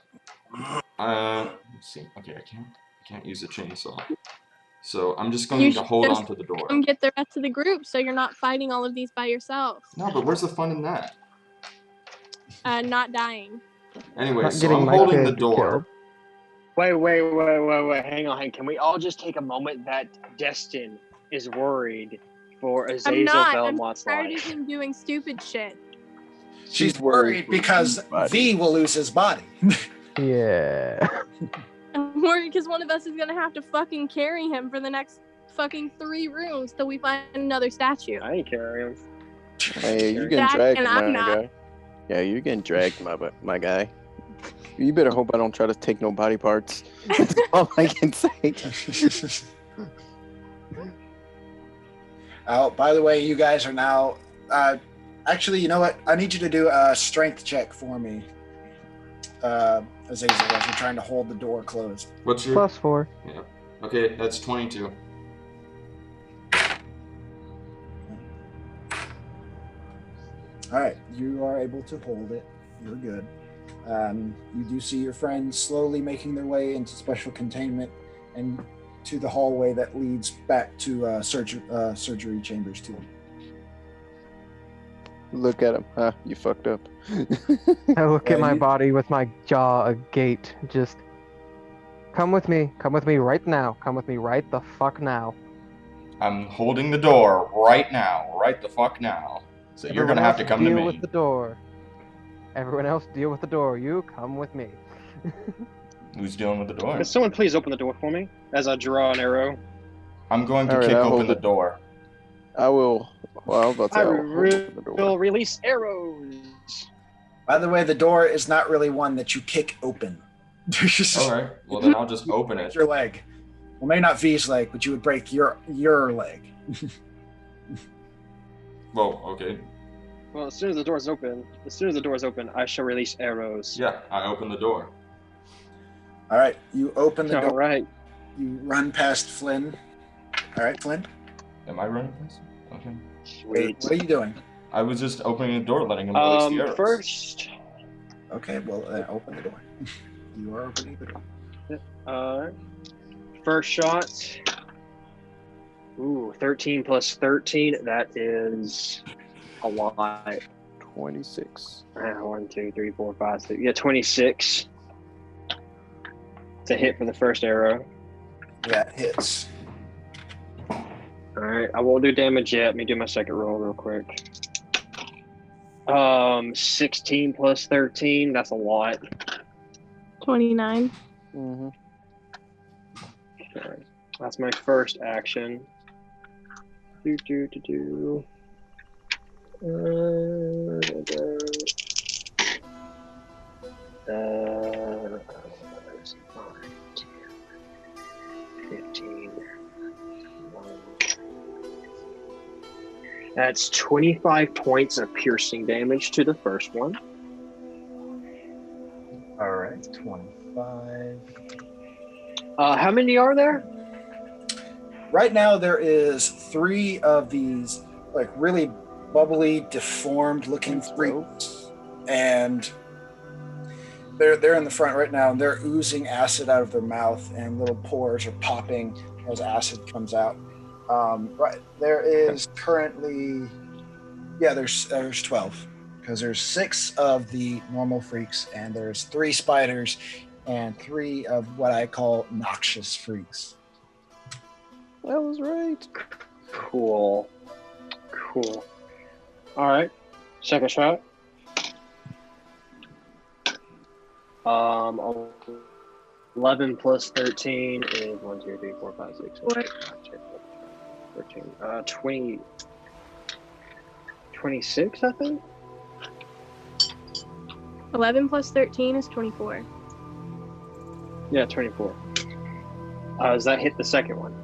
Let's see. Okay, I can't use a chainsaw. So I'm just going You to should hold just on to the door. Come get the rest of the group, so you're not fighting all of these by yourself. No, but where's the fun in that? Not dying. Anyway, Not so getting I'm my holding the character door. killed. Wait. Hang on. Can we all just take a moment that Destin is worried for Azazel I'm not. I'm Belmont's tired of life? him doing stupid shit. She's worried for because V's body. V will lose his body. Yeah. I'm worried because one of us is gonna have to fucking carry him for the next fucking 3 rooms till we find another statue. I ain't carrying him. Hey, you're getting That- dragged, and I'm my not. guy. Yeah, you're getting dragged, my guy. You better hope I don't try to take no body parts. That's all I can say. Oh, by the way, you guys are now. Actually, you know what? I need you to do a strength check for me, Azazel, as you're trying to hold the door closed. What's your? +4. Yeah. Okay, that's 22. All right, you are able to hold it. You're good. You do see your friends slowly making their way into special containment and to the hallway that leads back to surgery chambers too. Look at him. Huh? You fucked up. I look at my you- body with my jaw agape. Just come with me. Come with me right now. Come with me right the fuck now. I'm holding the door right now. Right the fuck now. So you're Everyone gonna have to else come to deal me. with the door. Everyone else deal with the door. You come with me. Who's dealing with the door? Could someone please open the door for me as I draw an arrow? I'm going to All right, kick I'll open hold the it. door. I will. Well, I was about to say, I I'll open the door. will release arrows. By the way, the door is not really one that you kick open. All right. Well, then I'll just open Break it. your leg. Well, maybe not V's leg, but you would break your leg. Well, okay. Well, as soon as the door is open, I shall release arrows. Yeah, I open the door. All right, you open the All door. right. You run past Flynn. All right, Flynn. Am I running this? Okay. Sweet. What are you doing? I was just opening the door, letting him release the arrows. First, Okay, well, open the door. You are opening the door. first shot. Ooh, 13 plus 13. That is a lot. 26. 1, 2, 3, 4, 5, 6. Yeah, 26. It's a hit for the first arrow. Yeah, it hits. All right, I won't do damage yet. Let me do my second roll real quick. 16 plus 13. That's a lot. 29. Mm-hmm. Okay. That's my first action. Do. There's 5, 10, 15, 1, That's 25 points of piercing damage to the first one. All right, 25. How many are there? Right now, there is 3 of these, like, really bubbly, deformed-looking freaks, and they're in the front right now, and they're oozing acid out of their mouth, and little pores are popping as acid comes out. Right there is currently, there's 12, because there's 6 of the normal freaks, and there's 3 spiders, and 3 of what I call noxious freaks. I was right. Cool. All right. Second shot. 11 plus 13 is 1, 2, 3, 4, 5, 6, 7, 8, 9, 10, 13. 26, I think. 11 plus 13 is 24. Yeah, 24. Does that hit the second one?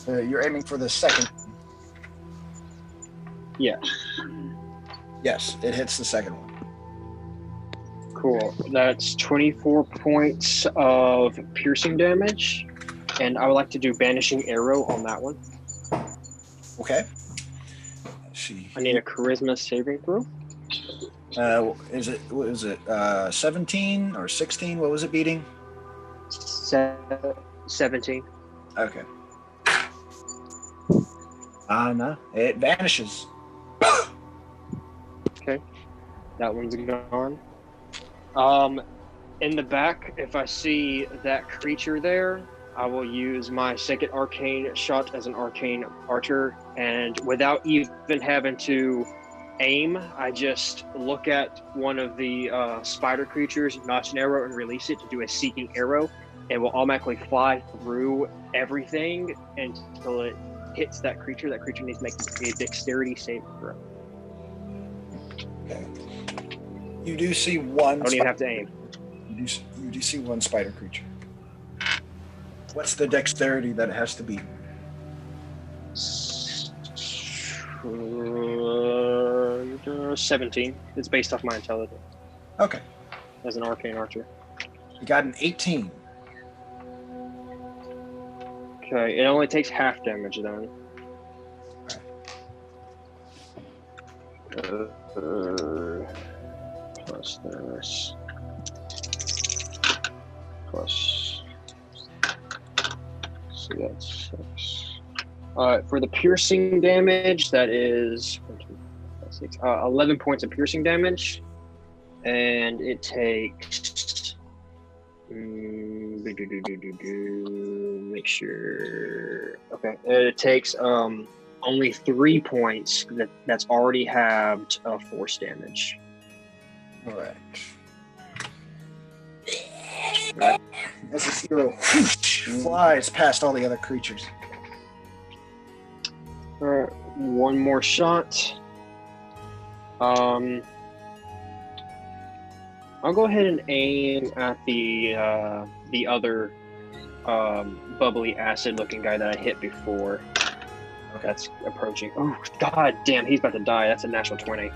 You're aiming for the second. Yeah. Yes, it hits the second one. Cool. That's 24 points of piercing damage, and I would like to do Banishing Arrow on that one. Okay. Let's see. I need a Charisma saving throw. Is it 17 or 16? What was it beating? 17. Okay. No, it vanishes. Okay. That one's gone. In the back, if I see that creature there, I will use my second arcane shot as an arcane archer, and without even having to aim, I just look at one of the spider creatures, notch an arrow, and release it to do a seeking arrow. It will automatically fly through everything until it hits that creature. That creature needs to make a dexterity saving throw. Okay. You do see one. I don't even have to aim. You do see one spider creature. What's the dexterity that it has to be? 17. It's based off my intelligence. Okay. As an arcane archer. You got an 18. Okay, it only takes half damage then. Plus this. Plus. So that's 6. For the piercing damage, that is 11 points of piercing damage. And it takes. Make sure. Okay, it takes only 3 points. That's already halved force damage. All right. As this hero flies past all the other creatures. All right, one more shot. I'll go ahead and aim at the other bubbly acid-looking guy that I hit before. Okay. That's approaching. Oh, god damn, he's about to die. That's a natural 20.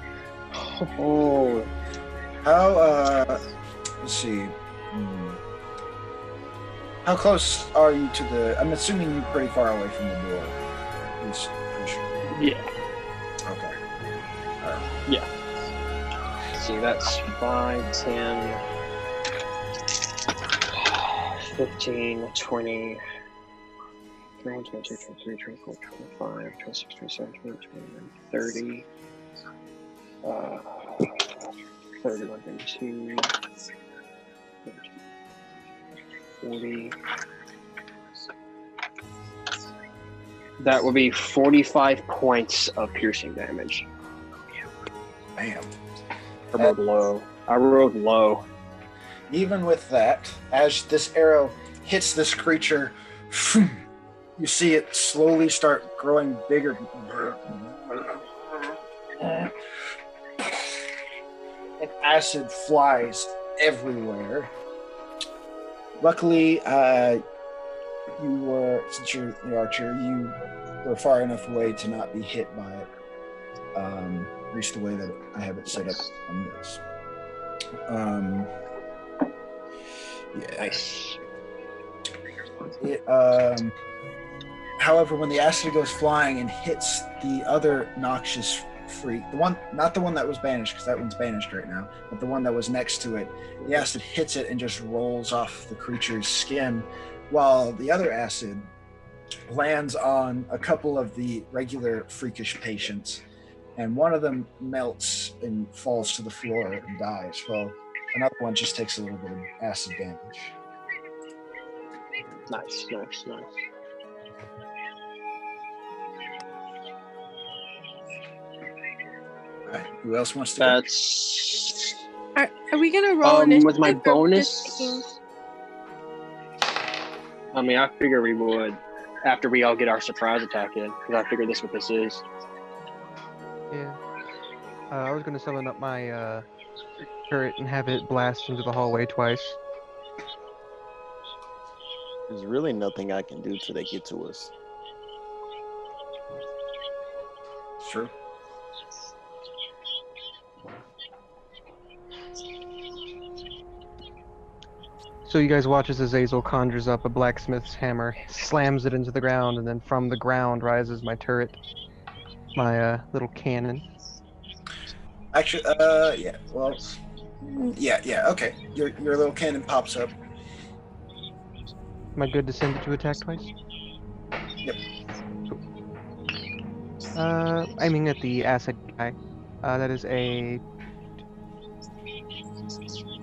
Oh. How, let's see. How close are you to the... I'm assuming you're pretty far away from the door. It's pretty sure. Yeah. Okay. All right. Yeah. See, that's 5, 10, 15, 20, 21, 22, 23, 24, 25, 26, 27, 28, 29, 30, 31, 32, 40. That will be 45 points of piercing damage. Bam. I rolled low. Even with that, as this arrow hits this creature, you see it slowly start growing bigger. And acid flies everywhere. Luckily, since you're the archer, you or far enough away to not be hit by it. At least the way that I have it set up on this. Yeah. Nice. However, when the acid goes flying and hits the other noxious freak, not the one that was banished, because that one's banished right now, but the one that was next to it, the acid hits it and just rolls off the creature's skin, while the other acid lands on a couple of the regular freakish patients, and one of them melts and falls to the floor and dies. Well, another one just takes a little bit of acid damage. Nice. Okay. Who else wants to go? That's Are we gonna roll initiative? with my or just bonus. taking- I mean, I figure we would after we all get our surprise attack in, because I figure this is what this is. Yeah. I was gonna summon up my turret and have it blast into the hallway twice. There's really nothing I can do till they get to us. Sure. So you guys watch as Azazel conjures up a blacksmith's hammer, slams it into the ground, and then from the ground rises my turret, my little cannon. Actually, yeah. Well, yeah. Okay. Your little cannon pops up. Am I good to send it to attack twice? Yep. Aiming at the acid guy. That is a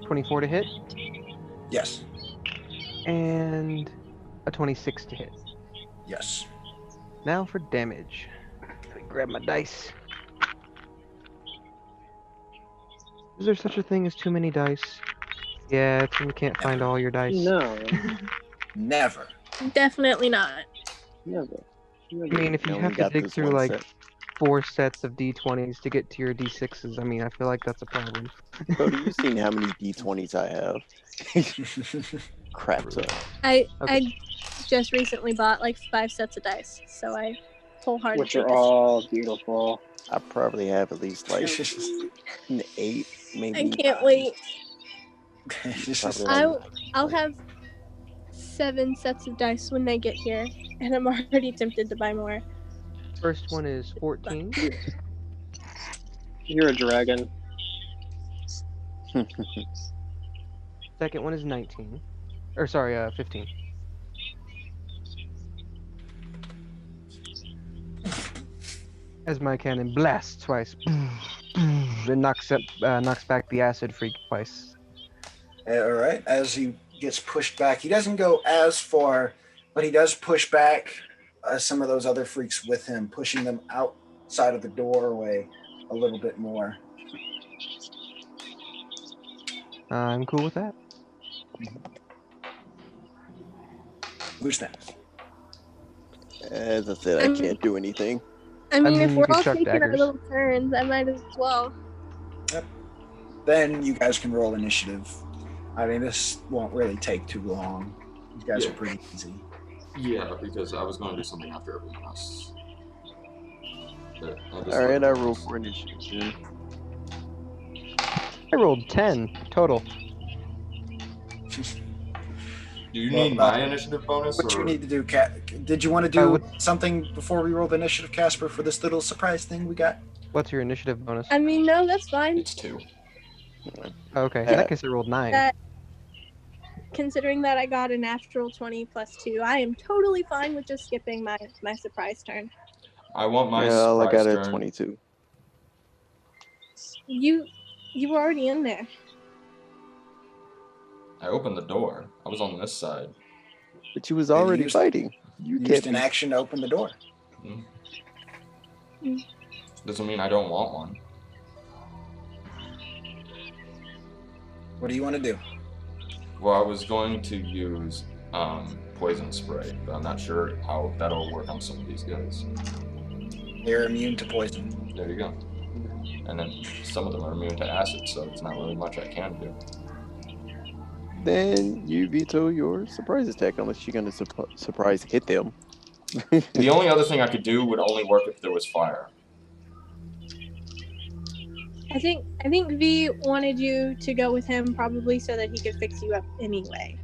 24 to hit, Yes. and a 26 to hit. Yes. Now for damage. Let me grab my dice. Is there such a thing as too many dice? Yeah, it's when you can't find all your dice. No, Never. Definitely not. never. I mean, if you I have only to got dig this through one like set. 4 sets of d20s to get to your d6s, I mean, I feel like that's a problem. Cody, you seen how many D20s I have? Crap ton. I Okay. just recently bought like 5 sets of dice, so I wholeheartedly. Which are all beautiful. I probably have at least like an 8, maybe. I can't wait. Probably like I'll have 7 sets of dice when they get here, and I'm already tempted to buy more. First one is 14. You're a dragon. Second one is 19. Or sorry, 15. As my cannon blasts twice, it knocks back the acid freak twice. All right. As he gets pushed back, he doesn't go as far, but he does push back some of those other freaks with him, pushing them outside of the doorway a little bit more. I'm cool with that. Who's next? As I said, I can't do anything. I mean, mean, if you we're could all chuck taking our daggers. little turns, I might as well. Then you guys can roll initiative. I mean, this won't really take too long. You guys are pretty easy. Yeah, because I was going to do something after everyone else. Alright, I roll for initiative. I rolled 10 total. Do you need my initiative bonus? What or? you need to do, did you want to do something before we roll the initiative, Casper, for this little surprise thing we got? What's your initiative bonus? I mean, no, that's fine. It's 2. Okay, in that case I rolled 9. Considering that I got a natural 20 plus 2, I am totally fine with just skipping my surprise turn. I want my Well, I surprise got a turn. 22. You were already in there. I opened the door. I was on this side. But you was already used- fighting. You Used can't an be... action to open the door. Doesn't mean I don't want one. What do you want to do? Well, I was going to use poison spray, but I'm not sure how that'll work on some of these guys. They're immune to poison. There you go. And then some of them are immune to acid, so it's not really much I can do. Then you veto your surprise attack unless you're going to surprise hit them. The only other thing I could do would only work if there was fire. I think V wanted you to go with him probably so that he could fix you up anyway.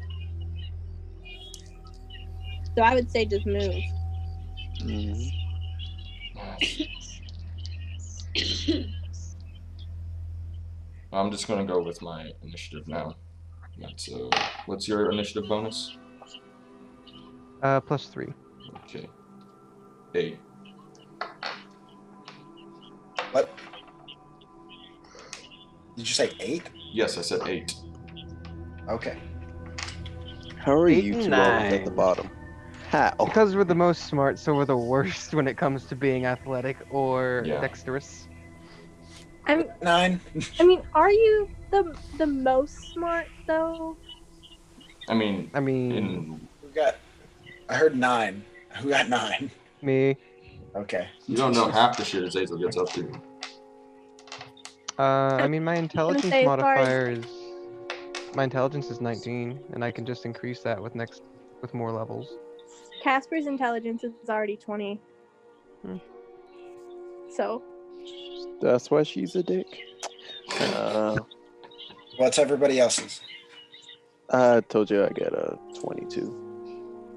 So I would say just move. Mhm. I'm just gonna go with my initiative now. That's what's your initiative bonus? +3. Okay. 8. What? Did you say 8? Yes, I said 8. Okay. How are 8 you and two always at the 9. bottom? How? Because we're the most smart, so we're the worst when it comes to being athletic or Yeah. dexterous. 9. I mean, are you the most smart though? I mean, I I heard 9. Who got 9? me. Okay. you don't know half the shit Azazel gets up to. My gonna intelligence say, as far as- modifier is... My intelligence is 19, and I can just increase that with more levels. Casper's intelligence is already 20. Hmm. So That's why she's a dick. What's everybody else's? I told you I got a 22.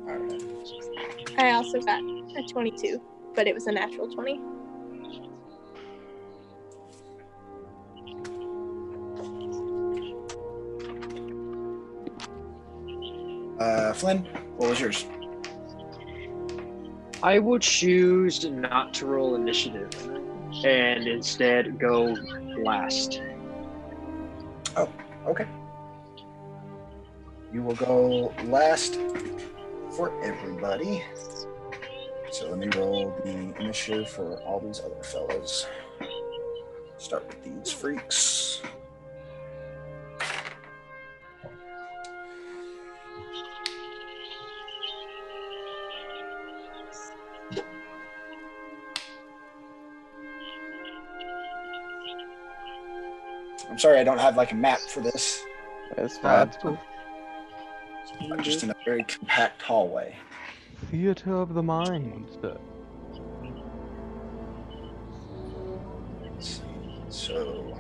All right. I also got a 22, but it was a natural 20. Flynn, what was yours? I would choose not to roll initiative and instead go last. Oh, okay. You will go last for everybody. So let me roll the initiative for all these other fellas. Start with these freaks. I'm sorry I don't have like a map for this. That's fine. That's cool. I'm just in a very compact hallway. Theater of the mind. Let's see. So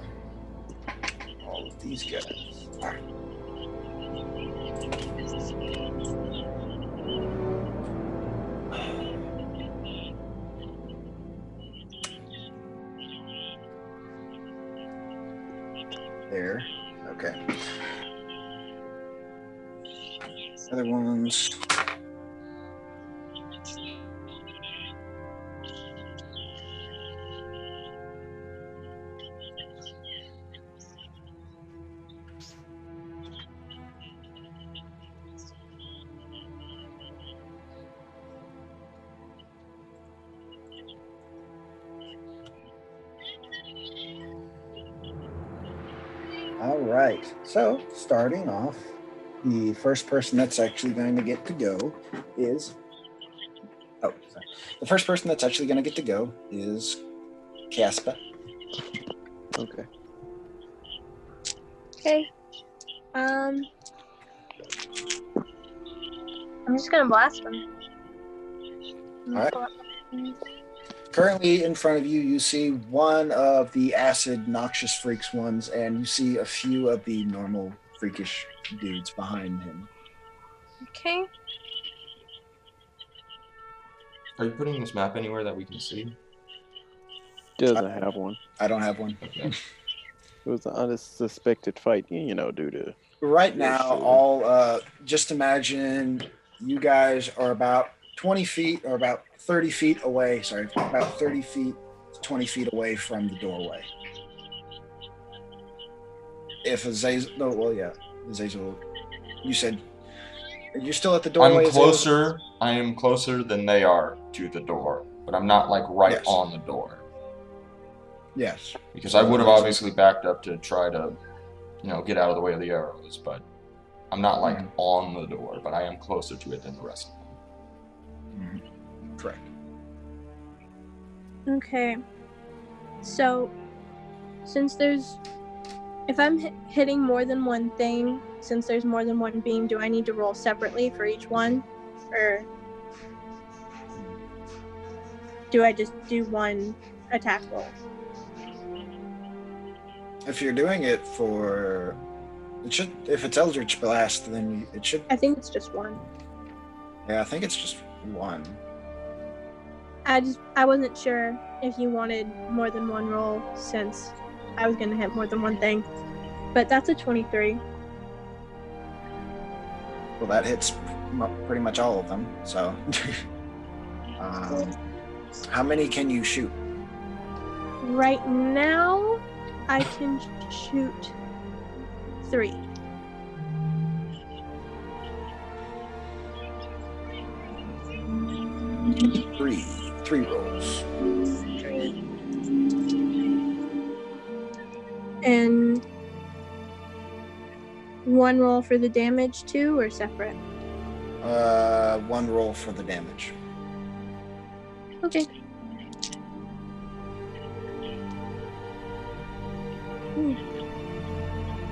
all of these guys. There. Okay. Other ones. All right. So, starting off, the first person that's actually going to get to go is. Oh, sorry. The first person that's actually going to get to go is Casper. Okay. Okay. I'm just gonna blast them. All right. Currently in front of you, you see one of the acid, noxious freaks ones, and you see a few of the normal freakish dudes behind him. Okay. Are you putting this map anywhere that we can see? Doesn't have one. I don't have one. Okay. It was an unsuspected fight, you know, due to. Right Yeah, now, sure. just imagine you guys are about 20 feet or about 30 feet away. Sorry, about 30 feet, 20 feet away from the doorway. If Azazel, no, well, yeah, Azazel, you said you're still at the doorway. I'm closer. I am closer than they are to the door, but I'm not like right Yes. on the door. Yes. Because So I would have Azazel- obviously backed up to try to, get out of the way of the arrows, but I'm not like on the door, but I am closer to it than the rest of them. Correct. Okay. So, if I'm hitting more than one thing, since there's more than one beam, do I need to roll separately for each one? Or do I just do one attack roll? If you're doing it for, it should. If it's Eldritch Blast, then it should. I think it's just one. Yeah, I think it's just one. I wasn't sure if you wanted more than one roll since I was gonna hit more than one thing, but that's a 23. Well, that hits pretty much all of them. So, how many can you shoot? Right now, I can shoot 3. Three rolls. And one roll for the damage too, or separate? One roll for the damage. Okay.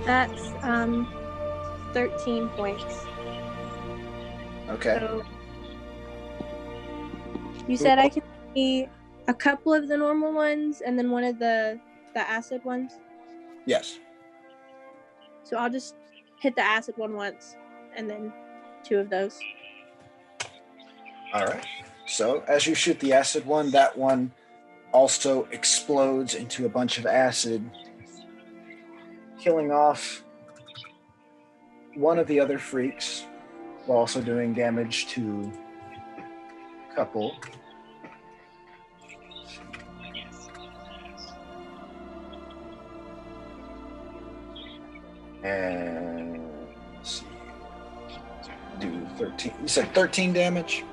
That's 13 points. Okay. So you said I can see a couple of the normal ones and then one of the acid ones? Yes. So I'll just hit the acid one once and then 2 of those. All right. So as you shoot the acid one, that one also explodes into a bunch of acid, killing off one of the other freaks while also doing damage to a couple. And let's see. Do 13. You said 13 damage?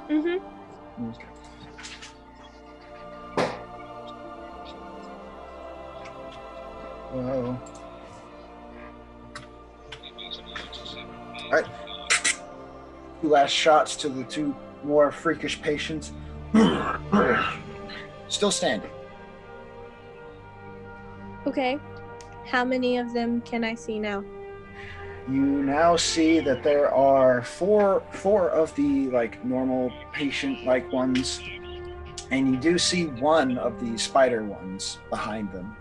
Mm-hmm. Okay. Whoa. All right. 2 last shots to the 2 more freakish patients. Still standing. Okay. How many of them can I see now? You now see that there are four of the like normal patient-like ones, and you do see one of the spider ones behind them.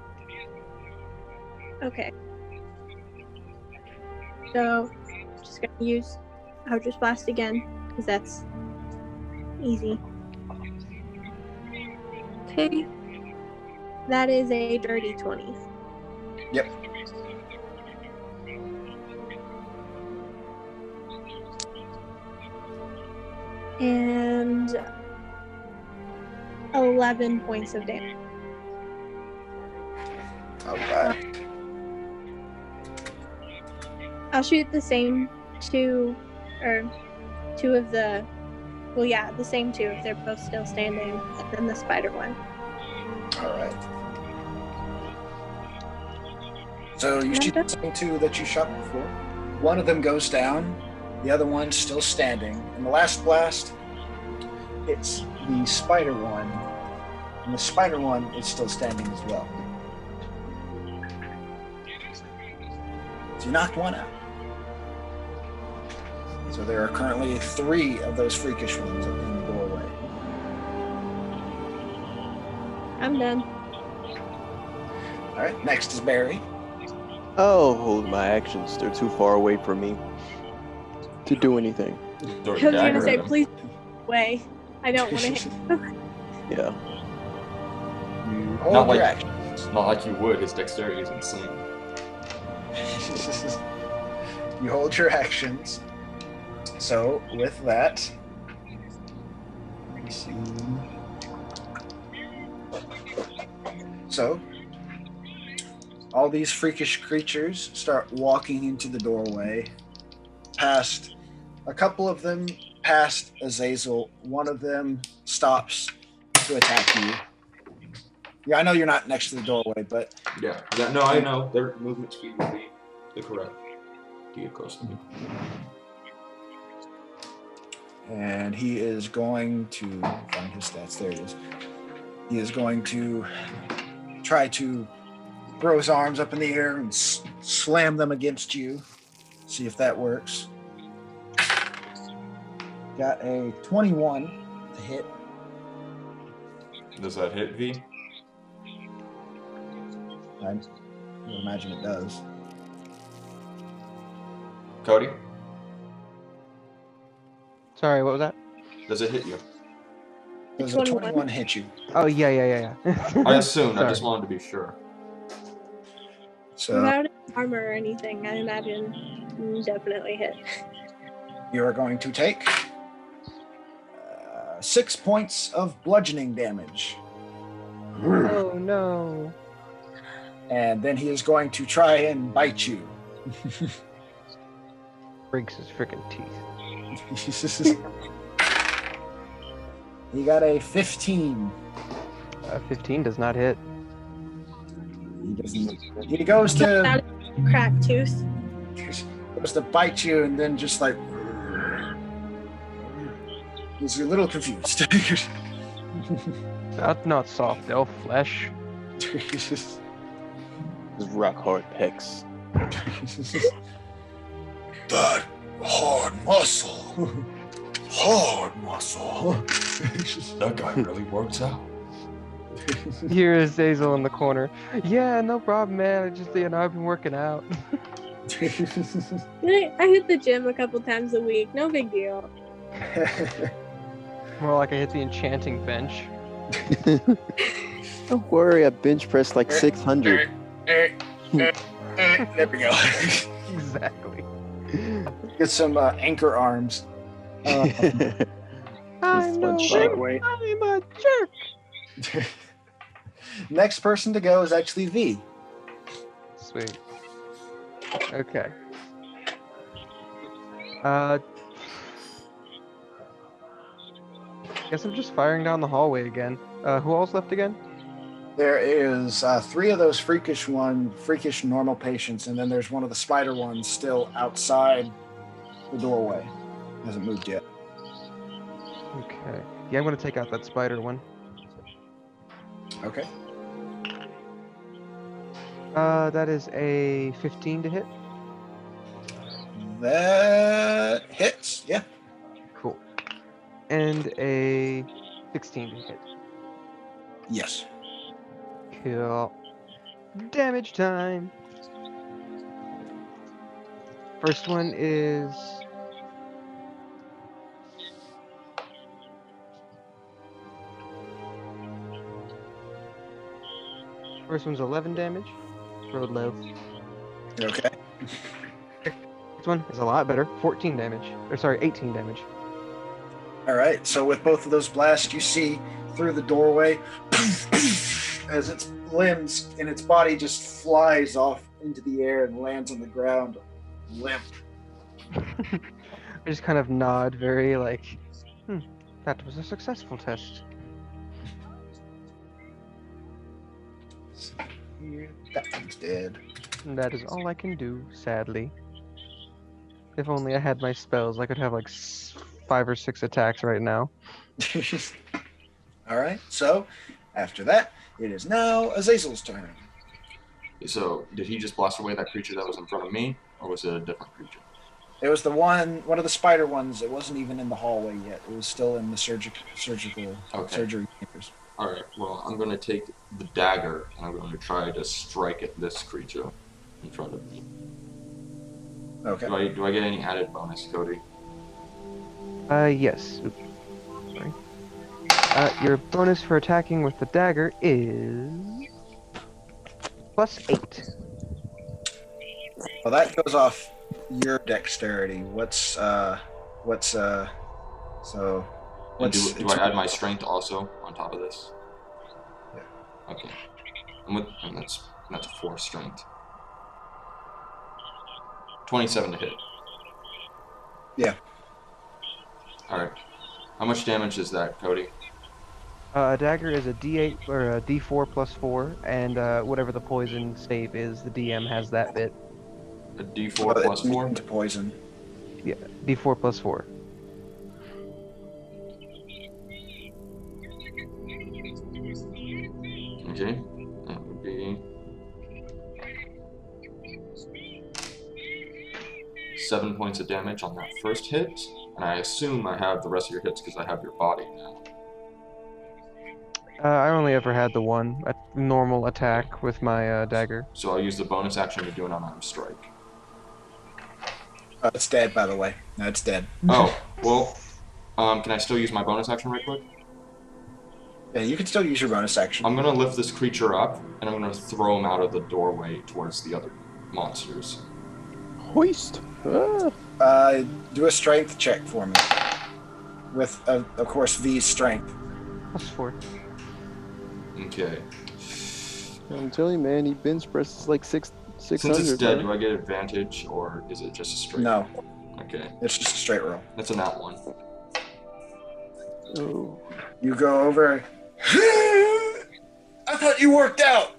Okay. So, just gonna use Eldritch Blast again, because that's easy. Okay. That is a dirty 20. Yep. And 11 points of damage. All right. I'll shoot the same 2, or 2 of the, well, yeah, the same 2 if they're both still standing, and then the spider one. All right. So you shoot the same 2 that you shot before. One of them goes down, the other one's still standing, and the last blast hits the spider one, and the spider one is still standing as well. So you knocked one out. So there are currently 3 of those freakish ones up in the doorway. I'm done. All right, next is Barry. I'll hold my actions. They're too far away from me to do anything. Throw a I was dagger gonna say, at him. please, away. I don't want to hit. Yeah. You hold Not your like, actions. not like you would. His dexterity is insane. You hold your actions. So with that, let me see. So all these freakish creatures start walking into the doorway. Past a couple of them, past Azazel. One of them stops to attack you. Yeah, I know you're not next to the doorway, but Yeah. No, I know. Their movement speed would be the correct to get close to me. and he is going to find his stats. There it is. He is going to try to throw his arms up in the air and slam them against you. See if that works. Got a 21 to hit. Does that hit V? I would imagine it does. Cody? Sorry, what was that? Does it hit you? Does a 21 hit you? Oh, yeah. I assumed. I Sorry. just wanted to be sure. So Without armor or anything, I imagine definitely hit. you are going to take 6 points of bludgeoning damage. Oh, no. And then he is going to try and bite you. Breaks his freaking teeth. He got a 15. 15 does not hit. He goes to Cracked tooth. bite you, and then just like he's a little confused. That's not soft elf flesh. His rock hard pecs. That hard muscle. Hard muscle. That guy really works out. Here is Azazel in the corner. Yeah, no problem, man. I've been working out. I hit the gym a couple times a week. No big deal. More like I hit the enchanting bench. Don't worry, I bench pressed like 600. There we go. Exactly. Get some anchor arms. I'm fun jerk. segue. I'm a jerk. Next person to go is actually V. Sweet. Okay. Guess I'm just firing down the hallway again. Who all's left again? There is 3 of those freakish normal patients, and then there's one of the spider ones still outside the doorway. Hasn't moved yet. Okay. Yeah, I'm gonna take out that spider one. Okay. That is a 15 to hit. That hits. Yeah. Cool. And a 16 to hit. Yes. Cool. Damage time. First one is First one's 11 damage. Road low. Okay. This one is a lot better. 14 damage. Or sorry, 18 damage. All right. So with both of those blasts, you see through the doorway as its limbs and its body just flies off into the air and lands on the ground, limp. I just kind of nod, very like, that was a successful test. That thing's dead. And that is all I can do, sadly. If only I had my spells, I could have like 5 or 6 attacks right now. All right. So after that, it is now Azazel's turn. So, did he just blast away that creature that was in front of me, or was it a different creature? It was the one of the spider ones. It wasn't even in the hallway yet. It was still in the surgical surgery chambers. Alright, well, I'm going to take the dagger, and I'm going to try to strike at this creature in front of me. Okay. Do I get any added bonus, Cody? Yes. Oops. Sorry. Your bonus for attacking with the dagger is +8. Well, that goes off your dexterity. So And do I add my strength also on top of this? Yeah. Okay. And that's a 4 strength. 27 to hit. Yeah. Alright. How much damage is that, Cody? A dagger is a D8 or a D4 +4, and whatever the poison save is, the DM has that bit. A D4 plus 4? To poison. Yeah, D4 +4. Okay. That would be 7 points of damage on that first hit, and I assume I have the rest of your hits because I have your body now. I only ever had the one a normal attack with my dagger. So I'll use the bonus action to do an unarmed strike. It's dead, by the way. No, it's dead. Oh, well, can I still use my bonus action right quick? Yeah, you can still use your bonus action. I'm gonna lift this creature up, and I'm gonna throw him out of the doorway towards the other monsters. Hoist. Ah. Do a strength check for me. With, of course, V's strength. +4. Okay. I'm telling you, man, he bench presses like 600. Since it's dead, bro. do I get advantage, or is it just a straight? No, Okay. it's just a straight roll. That's a nat 1. Oh. You go over. I thought you worked out.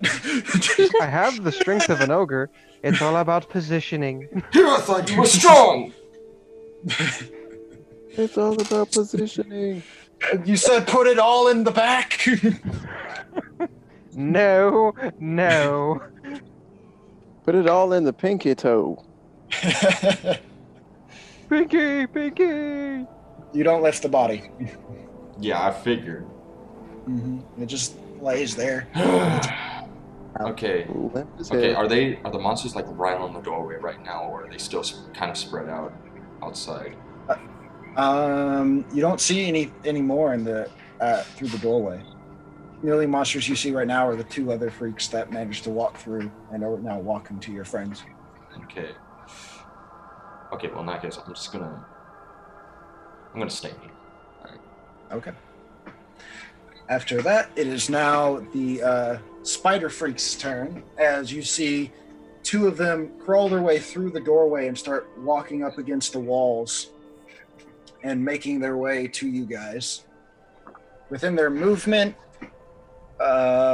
I have the strength of an ogre. It's all about positioning. Here, I thought you were strong! It's all about positioning. You said put it all in the back. No, no. Put it all in the pinky toe. Pinky, pinky. You don't lift the body. Yeah, I figured. It just lays there. Okay. Limp as Okay, hell. are the monsters like right on the doorway right now, or are they still kind of spread out outside? You don't see any more in the through the doorway. The only monsters you see right now are the two other freaks that managed to walk through and are now walking to your friends. Okay. Okay, well in that case, I'm gonna stay here. Alright. Okay. After that, it is now the spider freak's turn, as you see two of them crawl their way through the doorway and start walking up against the walls and making their way to you guys. Within their movement,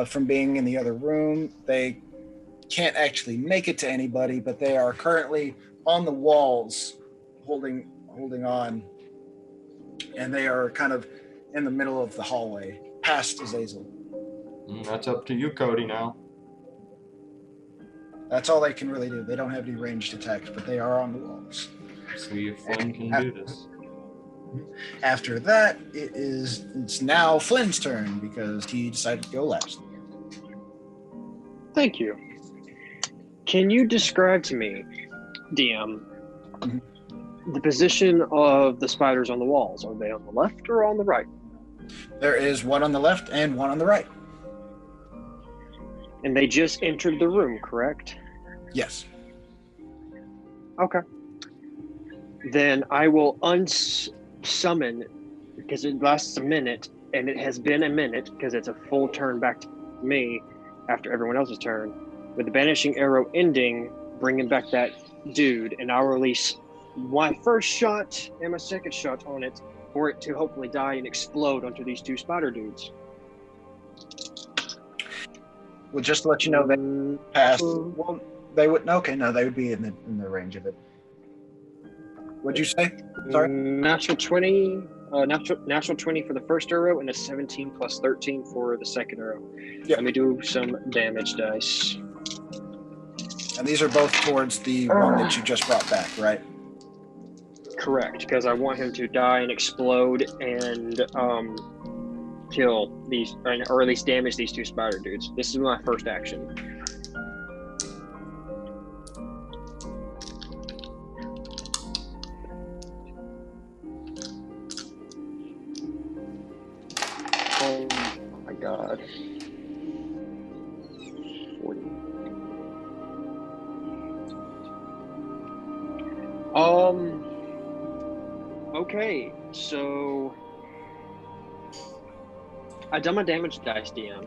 from being in the other room, they can't actually make it to anybody, but they are currently on the walls holding on, and they are kind of in the middle of the hallway past Azazel. That's up to you, Cody, now. That's all they can really do. They don't have any ranged attacks, but they are on the walls. See if Flynn can do this. After that, it's now Flynn's turn because he decided to go last. Thank you. Can you describe to me, DM, the position of the spiders on the walls? Are they on the left or on the right? There is one on the left and one on the right. And they just entered the room, correct? Yes. Okay. Then I will unsummon, because it lasts a minute, and it has been a minute, because it's a full turn back to me after everyone else's turn. With the banishing arrow ending, bringing back that dude, and I'll release my first shot and my second shot on it for it to hopefully die and explode onto these two spider dudes. Well, just to let you know, they passed. Well, they would. Okay, no, they would be in the range of it. What'd you say? Sorry. Natural 20. Natural 20 for the first arrow and a 17 plus 13 for the second arrow. Yep. Let me do some damage dice. And these are both towards the one that you just brought back, right? Correct, because I want him to die and explode and kill these, or at least damage these two spider dudes. This is my first action. Oh my god. 40. Okay, so I done my damage dice, DM.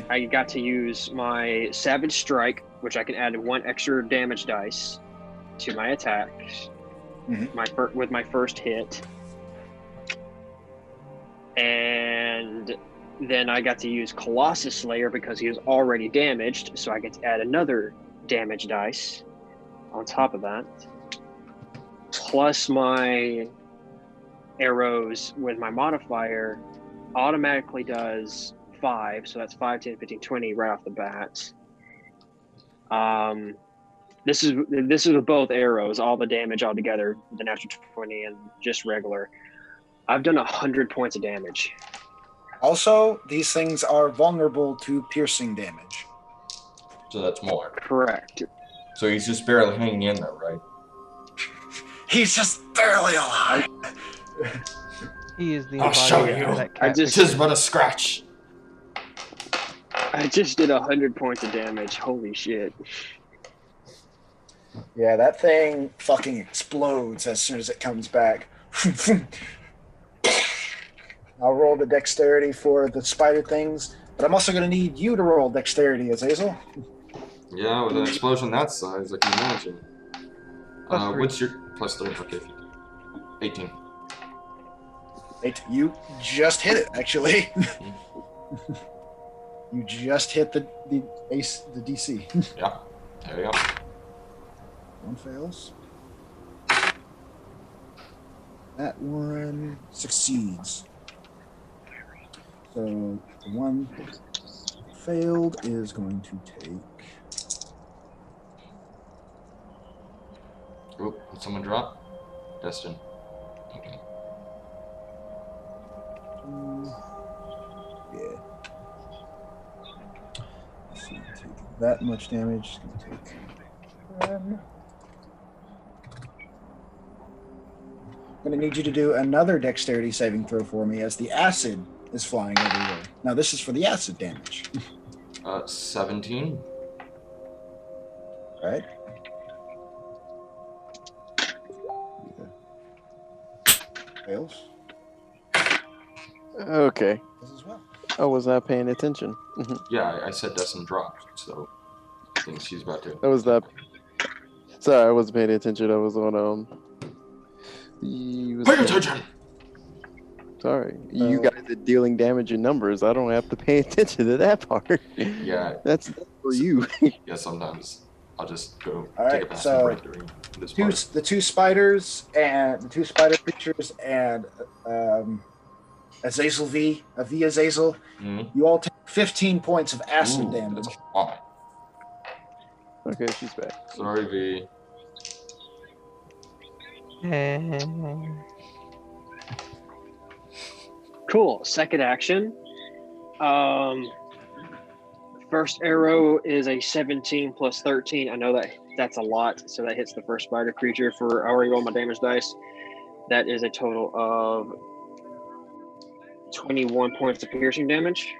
I got to use my Savage Strike, which I can add 1 extra damage dice to my attacks with my first hit. And then I got to use Colossus Slayer because he was already damaged, so I get to add another damage dice on top of that. Plus my arrows with my modifier automatically does 5, so that's 5, 10, 15, 20 right off the bat. This is with both arrows, all the damage all together, the natural 20 and just regular. I've done 100 points of damage. Also, these things are vulnerable to piercing damage. So that's more. Correct. So he's just barely hanging in there, right? He's just barely alive. He is the I'll show embodiment you. of that I cat. just- Tis but a scratch. I just did 100 points of damage. Holy shit. Yeah, that thing fucking explodes as soon as it comes back. I'll roll the dexterity for the spider things, but I'm also going to need you to roll dexterity, Azazel. Yeah, with an explosion that size, I can imagine. +3. What's your +3? Okay. 18. You just hit it, actually. You just hit the DC. Yeah. There you go. One fails. That one succeeds. So the one failed is going to take. Oh, did someone drop? Destin. Okay. Yeah. Let's see, take that much damage. It's going to take 10. I'm going to need you to do another dexterity saving throw for me as the acid is flying everywhere. Now, this is for the acid damage. 17. All right. Fails. Okay. This as well. I was not paying attention. Yeah, I said Destin dropped, so I think she's about to. I was not. Sorry, I wasn't paying attention. I was on Pay attention! Sorry, you guys are dealing damage in numbers. I don't have to pay attention to that part. Yeah. That's for you. Yeah, sometimes I'll just go All take right, a pass so and break during this part. The two spiders and the two spider creatures and Azazel V Azazel, Mhm. you all take 15 points of acid Ooh, damage. that's a lot. Okay, she's back. Sorry, V. Cool. Second action. First arrow is a 17 plus 13. I know that's a lot, so that hits the first spider creature. For I already rolled my damage dice. That is a total of 21 points of piercing damage.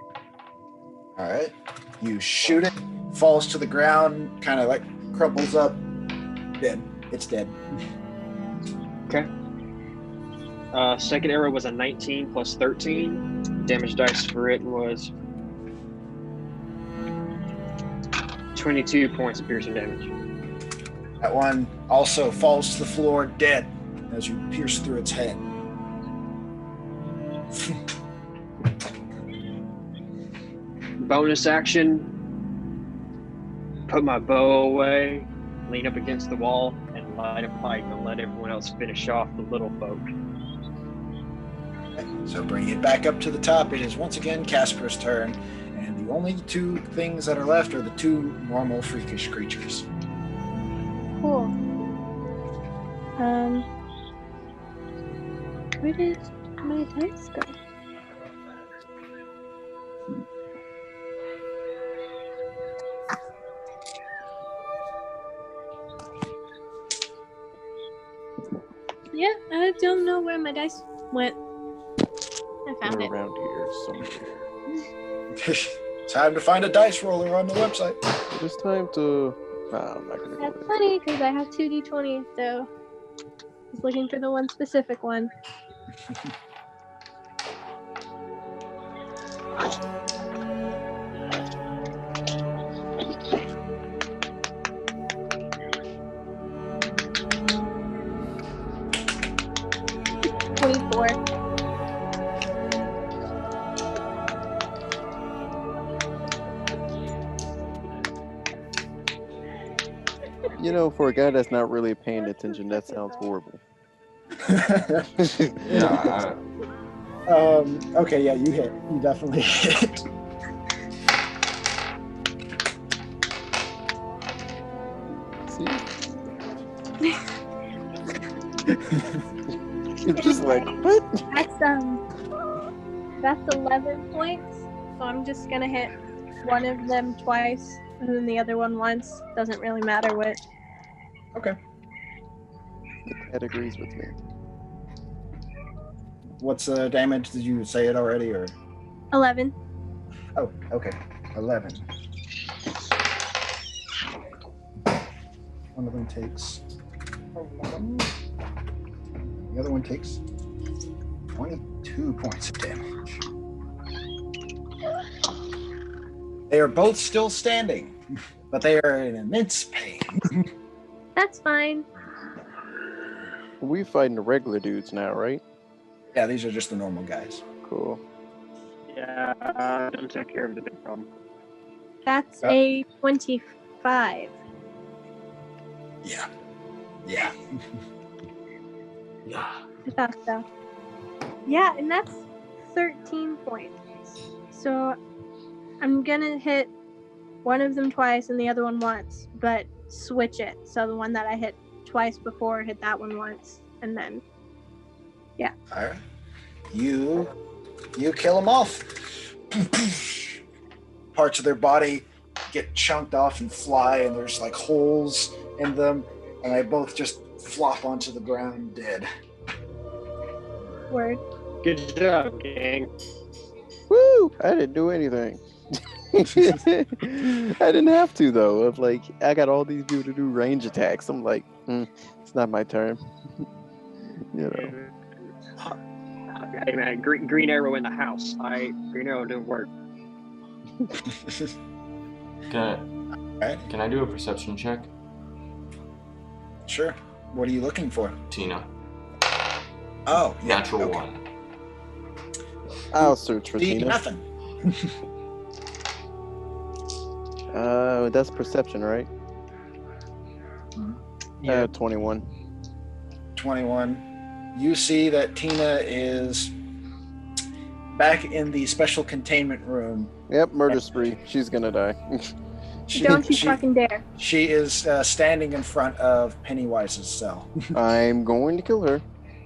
All right. You shoot it, falls to the ground, kind of like crumples up, dead. It's dead. Okay. Second arrow was a 19 plus 13. Damage dice for it was 22 points of piercing damage. That one also falls to the floor, dead, as you pierce through its head. Bonus action. Put my bow away, lean up against the wall, and light a pipe and let everyone else finish off the little folk. So bring it back up to the top. It is once again Casper's turn, and the only two things that are left are the two normal freakish creatures. Cool. Where did my dice go? Yeah, I don't know where my dice went. I found They're it. around here somewhere. Time to find a dice roller on the website. It's time to. Nah, I'm not gonna go That's there. funny because I have 2d20, so I was looking for the one specific one. Twenty-four. You know, for a guy that's not really paying attention, that sounds horrible. Yeah, Okay, yeah, you hit. You definitely hit. See? It's just like, what? That's That's 11 points. So I'm just gonna hit one of them twice and then the other one once. Doesn't really matter which. Okay. That agrees with me. What's the damage? Did you say it already, or? 11. Oh, okay. 11. One of them takes 11. The other one takes 22 points of damage. They are both still standing, but they are in immense pain. That's fine. We fighting the regular dudes now, right? Yeah, these are just the normal guys. Cool. Yeah, don't take care of the big problem. That's a 25. Yeah. Yeah. Yeah. I thought so. Yeah, and that's 13 points. So I'm gonna hit one of them twice and the other one once, but switch it. So the one that I hit twice before, hit that one once, and then yeah. All right. You kill them off. Parts of their body get chunked off and fly, and there's like holes in them, and they both just flop onto the ground dead. Word. Good job, gang. Woo! I didn't do anything. I didn't have to though. Of like, I got all these people to do range attacks. I'm like, it's not my turn. You know. Hey man, green arrow in the house. Green arrow didn't work. Can I do a perception check? Sure. What are you looking for? Tina. Oh, yeah. Natural okay. 1. I'll search for See Tina. nothing. That's perception, right? Yeah. 21. 21. You see that Tina is back in the special containment room. Yep, murder spree. She's gonna die. Don't you fucking dare. She is standing in front of Pennywise's cell. I'm going to kill her.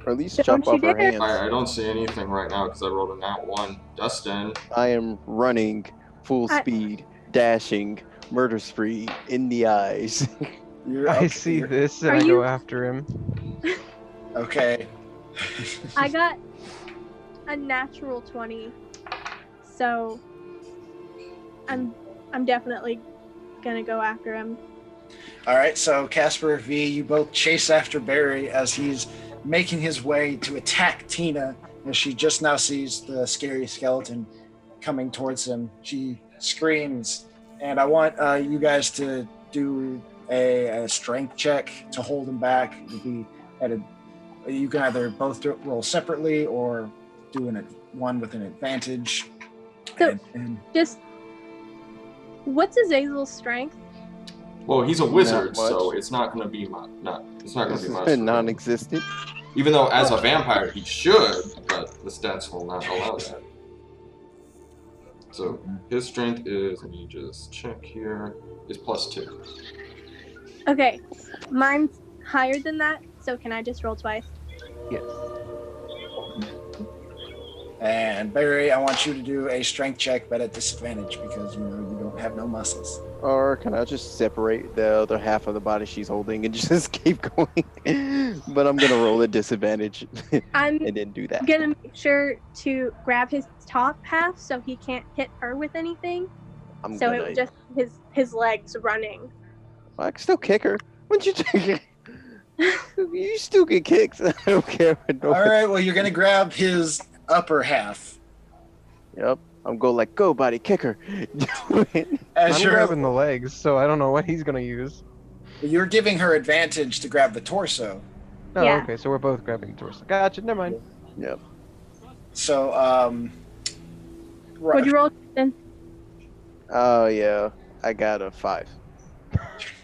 Or at least Don't chop off you her dare. hands. I don't see anything right now because I rolled a nat 1. Dustin. I am running full speed, dashing, murder spree in the eyes. I see this and I go after him. Okay. I got a natural 20, so I'm definitely gonna go after him. All right, so Casper V, you both chase after Barry as he's making his way to attack Tina, as she just now sees the scary skeleton coming towards him. She screams, and I want you guys to do a strength check to hold him back. It'll be at a, you can either both roll separately or do one with an advantage. So, just what's Azazel's strength? Well, he's a wizard, Not so much. it's not going to be much. It's not going to be much. Non-existent. Even though, as a vampire, he should, but the stats will not allow that. So his strength is, let me just check here, is +2. Okay, mine's higher than that, so can I just roll twice? Yes. And Barry, I want you to do a strength check, but at disadvantage because you don't have no muscles. Or can I just separate the other half of the body she's holding and just keep going? But I'm gonna roll at disadvantage I'm and then do that. gonna make sure to grab his top half so he can't hit her with anything. I'm So gonna, it was just his legs running. I can still kick her. What'd you think? You still get kicked. I don't care. All right, well, you're going to grab his upper half. Yep. I'm going like, go, body, kick her. As I'm grabbing the legs, so I don't know what he's gonna use. You're giving her advantage to grab the torso. Oh, Yeah. okay, so we're both grabbing the torso. Gotcha, never mind. Yep. So, What'd you roll then? Oh, yeah. I got a 5.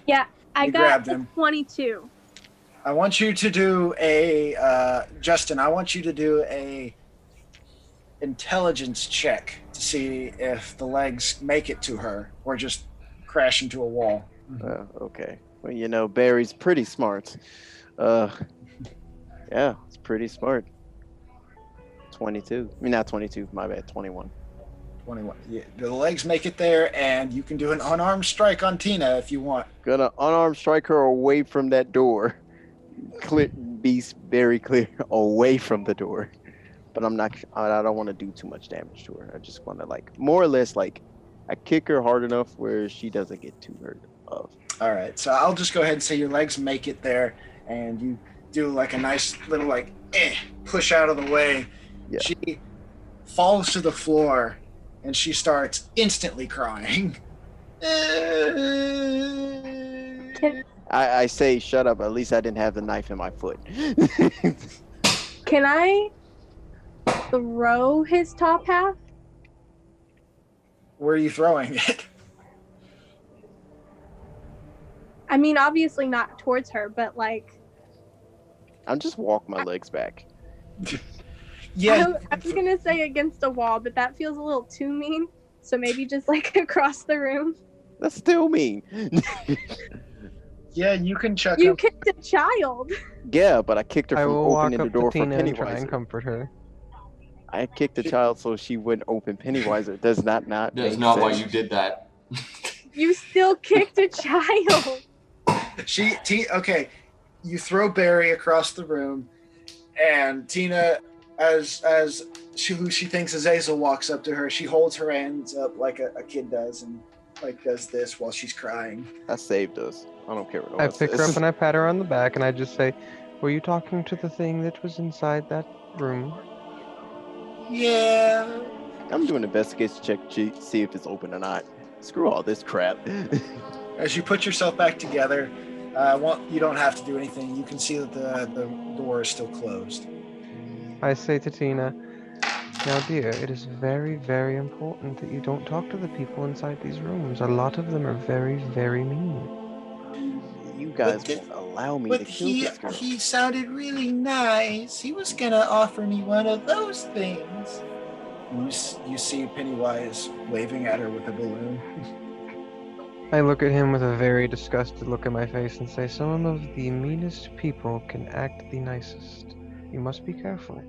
Yeah, I You got grabbed a him. 22. I want you to do Justin, I want you to do a intelligence check to see if the legs make it to her or just crash into a wall. Okay. Well, Barry's pretty smart. Yeah, it's pretty smart. 22. I mean, not 22. My bad. 21. 21. Yeah, the legs make it there, and you can do an unarmed strike on Tina if you want. Gonna unarmed strike her away from that door. Clear, be very clear, away from the door. But I'm not. I don't want to do too much damage to her. I just want to like more or less like I kick her hard enough where she doesn't get too hurt. Of. All right, so I'll just go ahead and say your legs make it there, and you do like a nice little like push out of the way. Yeah. She falls to the floor, and she starts instantly crying. I say, shut up. At least I didn't have the knife in my foot. Can I throw his top half? Where are you throwing it? I mean, obviously not towards her, but like. I'm just walk my legs back. Yeah. I was gonna say against a wall, but that feels a little too mean. So maybe just like across the room. That's still mean. Yeah, you can chuck You up. kicked a child. Yeah, but I kicked her I from will walk opening the up door to for Tina and try and Pennywise. comfort her. I kicked the child so she wouldn't open Pennywise. Does not That's make not sense. why you did that. You still kicked a child. Okay, you throw Barry across the room, and Tina, as who she thinks Azazel walks up to her, she holds her hands up like a kid does, and like does this while she's crying. That saved us. I don't care what I else pick her says. up and I pat her on the back and I just say, "Were you talking to the thing that was inside that room?" Yeah. I'm doing an investigation check to see if it's open or not. Screw all this crap. As you put yourself back together, you don't have to do anything. You can see that the door is still closed. I say to Tina, "Now, dear, it is very, very important that you don't talk to the people inside these rooms. A lot of them are very, very mean." You guys But won't allow me But to kill this girl. he sounded really nice. He was gonna offer me one of those things. You see Pennywise waving at her with a balloon. I look at him with a very disgusted look in my face and say, "Some of the meanest people can act the nicest. You must be careful.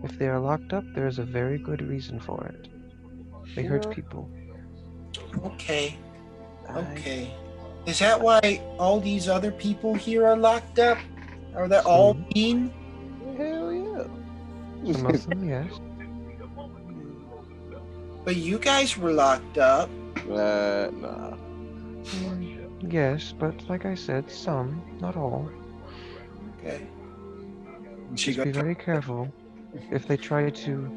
If they are locked up, there is a very good reason for it. They hurt people." Okay. Is that why all these other people here are locked up? Are they all mean? Hell yeah. Some of them, yes. But you guys were locked up. Nah. Yes, but like I said, some, not all. Okay. And she Just be goes, very careful. If they try to...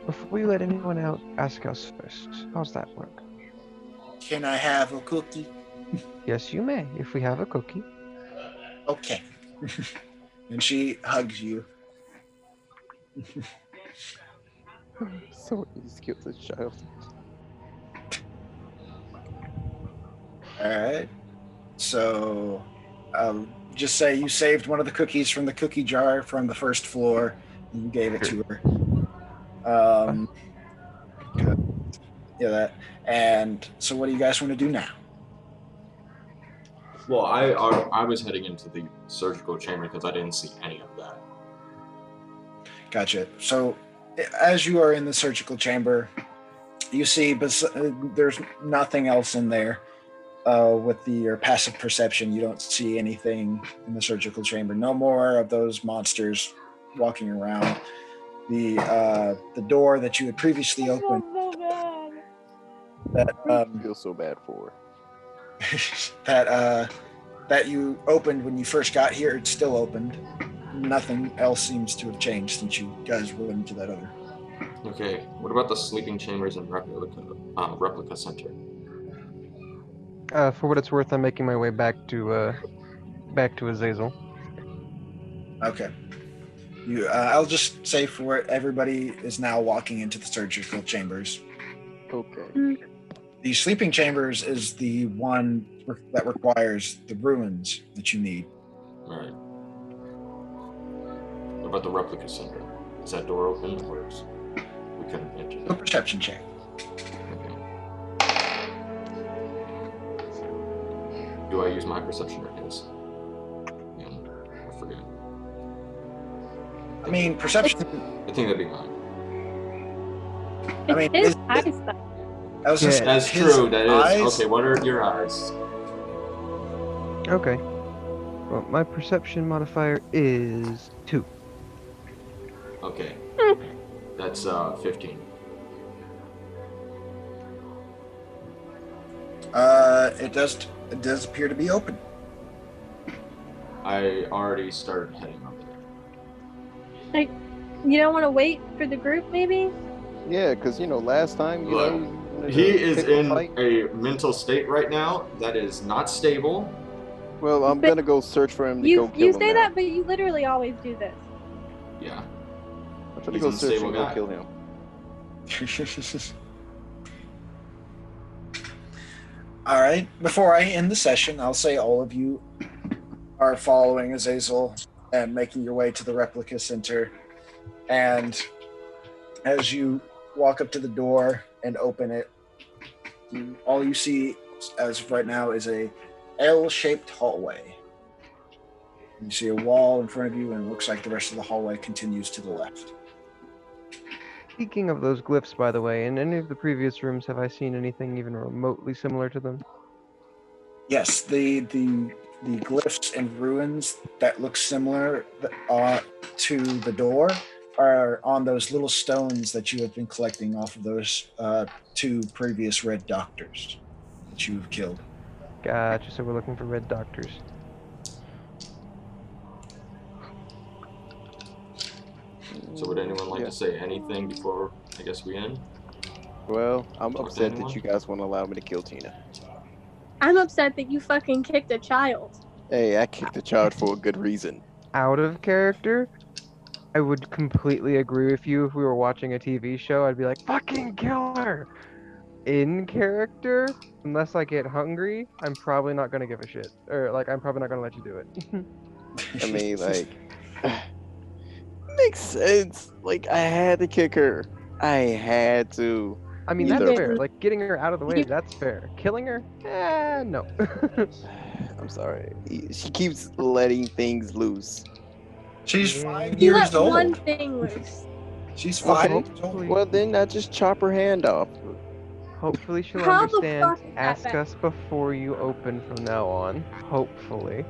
Before you let anyone out, ask us first. How's that work? "Can I have a cookie?" Yes, you may, if we have a cookie. Okay. And she hugs you. So easy to kill this child. All right. So, just say you saved one of the cookies from the cookie jar from the first floor, and you gave it to her. Yeah, that. And so, what do you guys want to do now? Well, I was heading into the surgical chamber because I didn't see any of that. Gotcha. So, as you are in the surgical chamber, you see there's nothing else in there. With your passive perception, you don't see anything in the surgical chamber. No more of those monsters walking around. The door that you had previously opened. That I feel so bad for her. that you opened when you first got here, it's still opened. Nothing else seems to have changed since you guys went into that other. Okay, what about the sleeping chambers and replica center? For what it's worth, I'm making my way back to Azazel. Okay. I'll just say for it, everybody is now walking into the surgical chambers. Okay. The sleeping chambers is the one that requires the ruins that you need. Alright. What about the replica center? Is that door open or is we couldn't enter? A perception check. Okay. Do I use my perception or his? Yeah, I forget. I mean, perception. I think that'd be mine. It's mean, his eyes, though. I was just Yeah. That's his true. That is eyes- okay. What are your eyes? Okay. Well, my perception modifier is 2. Okay, that's 15. It does appear to be open. I already started heading up there. Like, you don't want to wait for the group, maybe? Yeah, because last time, Look, you wanted He to is pick a in fight. a mental state right now that is not stable. Well, I'm But gonna go search for him to You go kill you him say now. that, but you literally always do this. Yeah. I'm trying to he's go an search unstable and go guy. kill him. All right. Before I end the session, I'll say all of you are following Azazel and making your way to the replica center. And as you walk up to the door and open it, all you see as of right now is a L-shaped hallway. You see a wall in front of you, and it looks like the rest of the hallway continues to the left. Speaking of those glyphs, by the way, in any of the previous rooms, have I seen anything even remotely similar to them? Yes, the glyphs and ruins that look similar to the door are on those little stones that you have been collecting off of those 2 previous red doctors that you've killed. Gotcha, so we're looking for red doctors. So would anyone like Yeah. to say anything before I guess we end? Well, I'm Talk to upset anyone? that you guys won't allow me to kill Tina. I'm upset that you fucking kicked a child. Hey, I kicked the child for a good reason. Out of character, I would completely agree with you if we were watching a TV show. I'd be like, fucking kill her! In character, unless I get hungry, I'm probably not gonna give a shit. Or, like, I'm probably not gonna let you do it. I mean, like, makes sense. Like, I had to kick her. I had to. I mean, You that's didn't. fair. Like, getting her out of the way, You- that's fair. Killing her? No. I'm sorry. She keeps letting things loose. She's Yeah. 5 You years let old. one thing loose. She's Okay. 5 years old. Hopefully, Well, then I just chop her hand off. hopefully she'll How the understand. fuck is that Ask bad? us before you open from now on. Hopefully.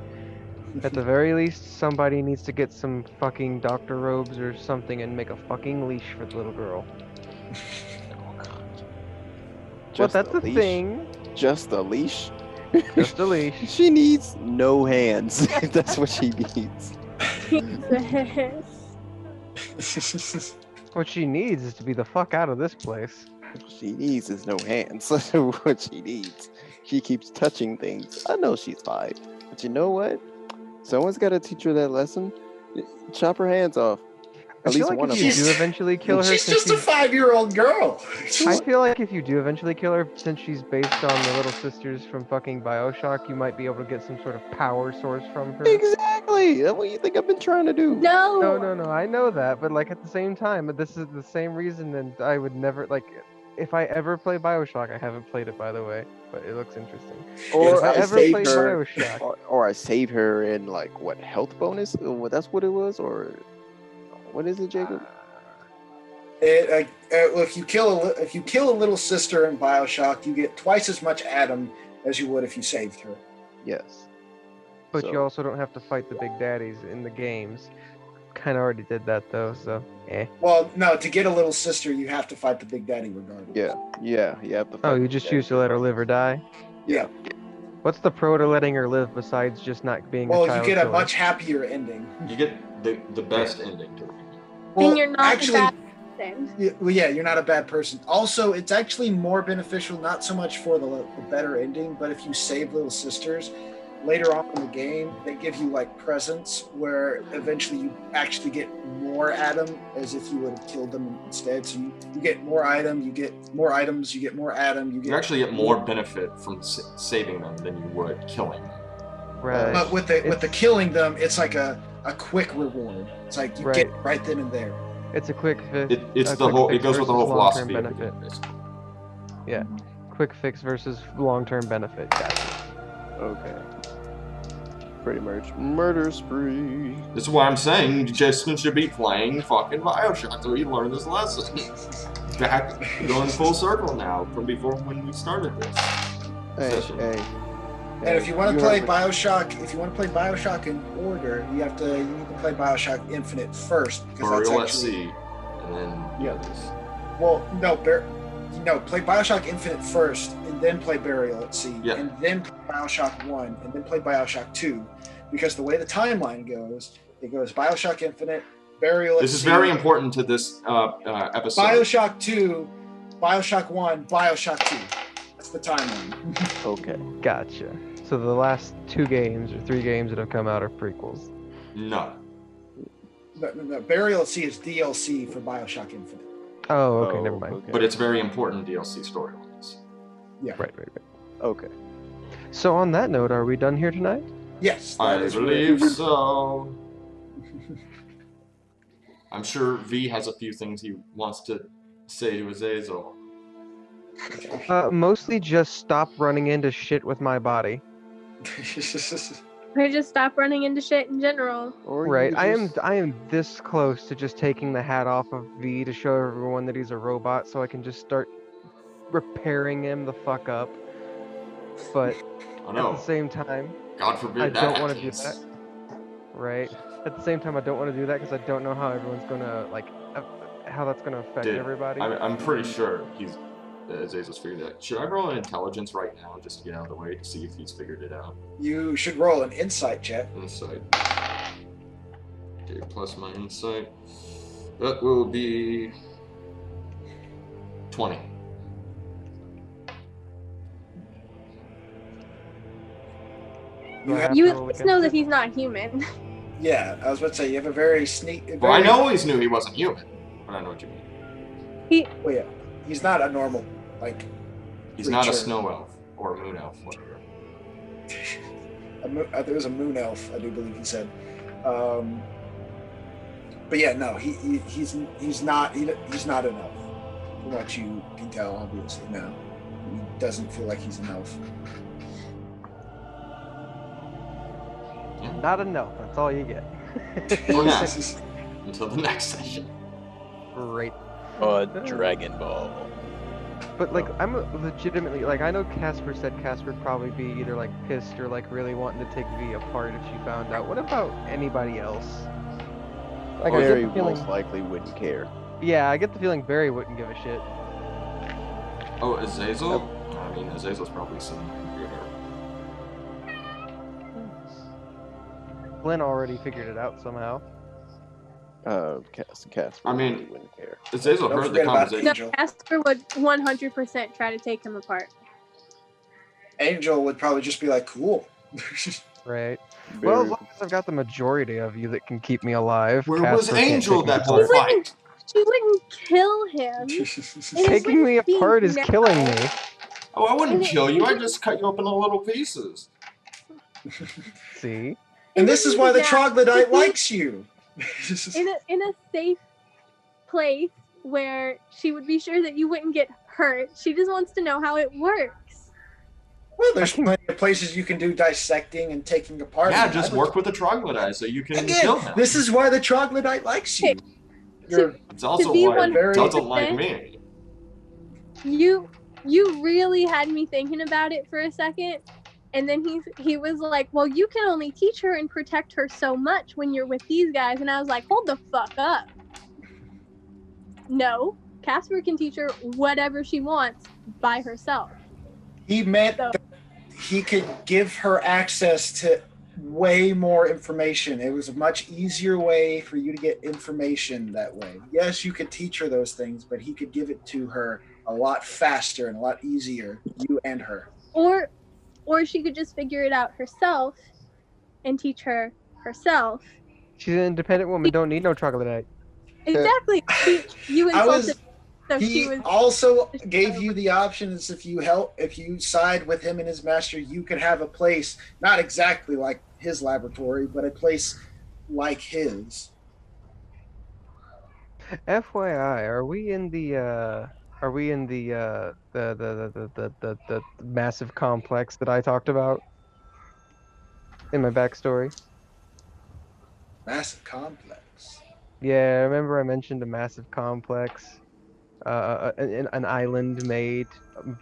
At the very least, somebody needs to get some fucking doctor robes or something and make a fucking leash for the little girl. Well, that's a the leash? thing. Just a leash? Just a leash. She needs no hands. That's what she needs. What she needs is to be the fuck out of this place. What she needs is no hands. That's what she needs. She keeps touching things. I know she's 5. But you know what? Someone's got to teach her that lesson. Chop her hands off. I At feel least like one if of you them. do eventually kill her, She's since just a 5-year-old girl. I feel like if you do eventually kill her, since she's based on the little sisters from fucking BioShock, you might be able to get some sort of power source from her. Exactly. That's what you think I've been trying to do. No. No, I know that, but like at the same time, this is the same reason, and I would never like. If I ever play BioShock, I haven't played it by the way, but it looks interesting. Or if I I ever save played her, BioShock, or I save her in like what health bonus? Or that's what it was, or what is it, Jacob? If you kill a little sister in BioShock, you get twice as much Adam as you would if you saved her. Yes. but you So- also don't have to fight the big daddies in the games. Kind of already did that though, so Well, no, to get a little sister, you have to fight the big daddy regardless. Yeah. You have to. Oh, fight you the just bad choose to let her guys. live or die? Yeah. What's the pro to letting her live besides just not being a Well, child you get a killer? much happier ending. You get the best ending to it. Well, And you're not actually, a bad person. yeah, you're not a bad person. Also, it's actually more beneficial, not so much for the better ending, but if you save little sisters, later on in the game, they give you like presents where eventually you actually get more Adam as if you would have killed them instead. So you get more item, you get more items, you get more Adam, You actually get more benefit from saving them than you would killing them. Right. But with the killing them, it's like a quick reward. It's like you get it right then and there. It's a quick fix. It's a the quick whole. It fix goes with the whole versus long-term philosophy of the benefit. game, basically. Yeah. Quick fix versus long-term benefit. Gotcha. Okay. Pretty much murder spree. This is why I'm saying Jason should be playing fucking BioShock so he learn this lesson. back going full circle now from before when we started this session. And if you want to play Bioshock, in order, you need to play Bioshock Infinite first because Burial that's at Sea, and then the others. Well, no, play Bioshock Infinite first, and then play Burial at Sea, and then play Bioshock 1, and then play Bioshock 2, because the way the timeline goes, it goes Bioshock Infinite, Burial at Sea. This is very important to this episode. Bioshock 2, Bioshock 1, Bioshock 2. That's the timeline. Okay, gotcha. So the last 2 games or 3 games that have come out are prequels. No. No, Burial at Sea is DLC for Bioshock Infinite. Oh, okay, never mind. Okay. But it's very important DLC storylines. Yeah. Right. Okay. So on that note, are we done here tonight? Yes. I believe so. I'm sure V has a few things he wants to say to Azazel. Mostly just stop running into shit with my body. Or just stop running into shit in general. Right. I am this close to just taking the hat off of V to show everyone that he's a robot so I can just start repairing him the fuck up. But at the same time, God forbid I don't want to do happens. that. Right. At the same time, I don't want to do that because I don't know how everyone's gonna how that's gonna affect everybody. I'm pretty sure Azazel's figured it out. Should I roll an intelligence right now just to get out of the way to see if he's figured it out? You should roll an insight check. Insight. Okay, plus my insight. That will be 20. You at least know that he's not human. Yeah, I was about to say you have a very Well, I always knew he wasn't human. I don't know what you mean. Well, yeah, he's not a normal He's not a snow elf or a moon elf, whatever. There was a moon elf, I do believe he said. But yeah, no, he's not an elf. From what you can tell, obviously, no, he doesn't feel like he's an elf. Not enough. That's all you get. Until the next session. Right. Dragon Ball. But I'm legitimately I know Casper said Casper would probably be either pissed or really wanting to take V apart if she found out. What about anybody else? Barry most likely wouldn't care. Yeah, I get the feeling Barry wouldn't give a shit. Oh, Azazel? I mean, Azazel's probably some computer. Glenn already figured it out somehow. Casper I mean, wouldn't care. Azazel heard the conversation. No, Casper would 100% try to take him apart. Angel would probably just be like, cool. Right. Well, as long as I've got the majority of you that can keep me alive. Where was Angel that whole fight? She wouldn't kill him. Taking me apart is killing me. Oh, I wouldn't kill you. I'd just cut you up into little pieces. See? And this is why the troglodyte likes you. in a safe place where she would be sure that you wouldn't get hurt. She just wants to know how it works. Well, there's plenty of places you can do dissecting and taking apart. Yeah, just work with the troglodyte so you can kill him. This is why the troglodyte likes you. It's also why it doesn't like me. You really had me thinking about it for a second. And then he was like, well, you can only teach her and protect her so much when you're with these guys. And I was like, hold the fuck up. No, Casper can teach her whatever she wants by herself. He meant that he could give her access to way more information. It was a much easier way for you to get information that way. Yes, you could teach her those things, but he could give it to her a lot faster and a lot easier, you and her. Or she could just figure it out herself and teach her herself. She's an independent woman, don't need no troglodyte. Exactly. You insulted so he also gave you the options if you side with him and his master, you could have a place, not exactly like his laboratory, but a place like his. FYI, are we in the massive complex that I talked about in my backstory? Massive complex. Yeah, remember I mentioned a massive complex an island-made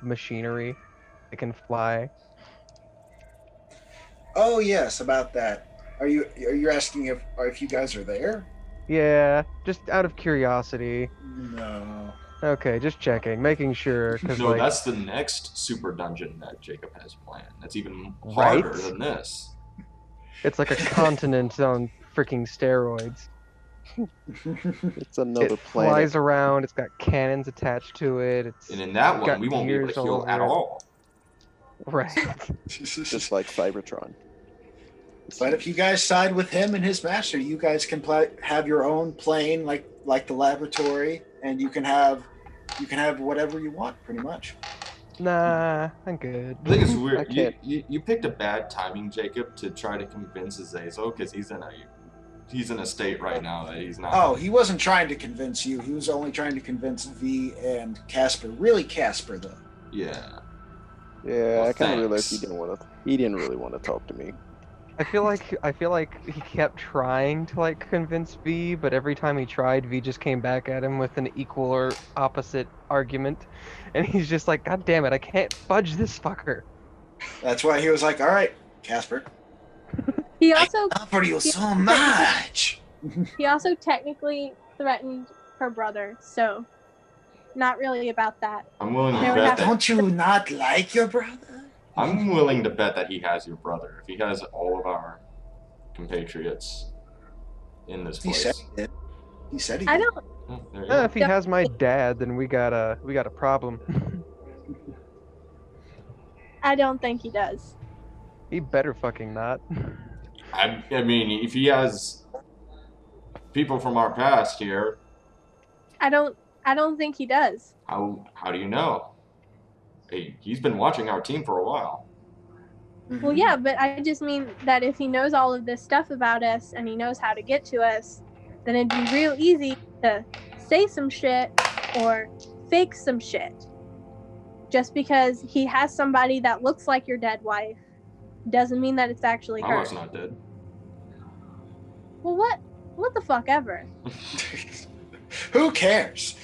machinery that can fly. Oh yes, about that. Are you asking if you guys are there? Yeah, just out of curiosity. No. Okay, just checking, making sure, because No, like, that's the next super dungeon that Jacob has planned. That's even Right? harder than this. it's like a continent on freaking steroids. It's another It planet. flies around. It's got cannons attached to it. It's And in that one, got we won't be able gears to all heal over at it. all. Right. Just like Cybertron. But if you guys side with him and his master, you guys can have your own plane, like the laboratory, and you can have whatever you want, pretty much. Nah, I'm good. I think it's I weird. can't- You picked a bad timing, Jacob, to try to convince Azazel because he's in a state right now that he's not. Oh, he wasn't trying to convince you. He was only trying to convince V and Casper. Really, Casper though. Yeah. Yeah, Well, I kind of realized thanks. he didn't really want to talk to me. I feel like he kept trying to like convince V, but every time he tried, V just came back at him with an equal or opposite argument, and he's just like, God damn it, I can't fudge this fucker. That's why he was like, "All right, Casper, He also I offer you so much. he also technically threatened her brother, so not really about that. I'm willing to They would bet have that. Don't you not like your brother? I'm willing to bet that he has your brother. If he has all of our compatriots in this he place. said he did. He said he I did. don't Oh, there you go. If he has my dad, then we got a problem. think he does. He better fucking not. I mean, if he has people from our past here, I don't think he does. how do you know? Hey, he's been watching our team for a while. Mm-hmm. Well, yeah, but I just mean that if he knows all of this stuff about us and he knows how to get to us, then it'd be real easy to say some shit or fake some shit. Just because he has somebody that looks like your dead wife doesn't mean that it's actually My her. wife's not dead. Well, what the fuck ever? Who cares?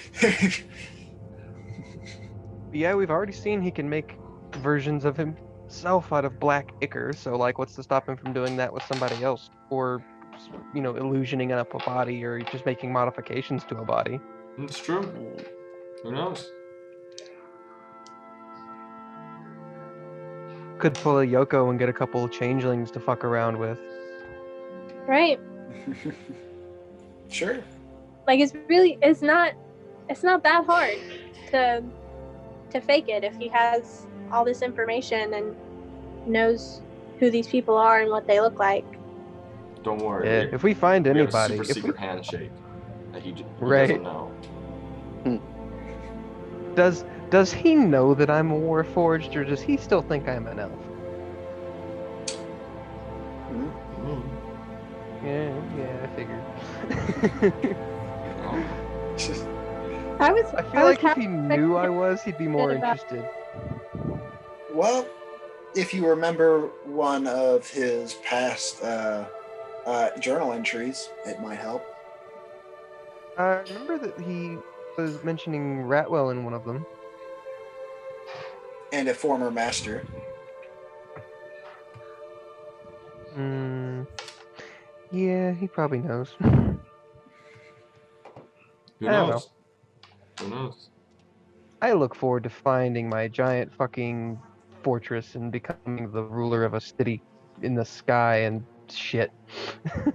Yeah, we've already seen he can make versions of himself out of black ichor, so like what's to stop him from doing that with somebody else? Or illusioning up a body or just making modifications to a body. It's true. Who knows? Could pull a Yoko and get a couple of changelings to fuck around with. Right? Sure. Like it's not that hard to fake it if he has all this information and knows who these people are and what they look like. Don't worry. Yeah, if we find we have a anybody, super if we, secret handshake that he Right. doesn't know. does he know that I'm a Warforged, or does he still think I'm an elf? Mm. Yeah, I figured. Oh. I feel like if happy he knew I expecting was, he'd be more about- interested. Well, if you remember one of his past journal entries, it might help. I remember that he was mentioning Ratwell in one of them. And a former master. Yeah, he probably knows. Who I don't knows? Who knows? I look forward to finding my giant fucking fortress and becoming the ruler of a city in the sky and shit. Are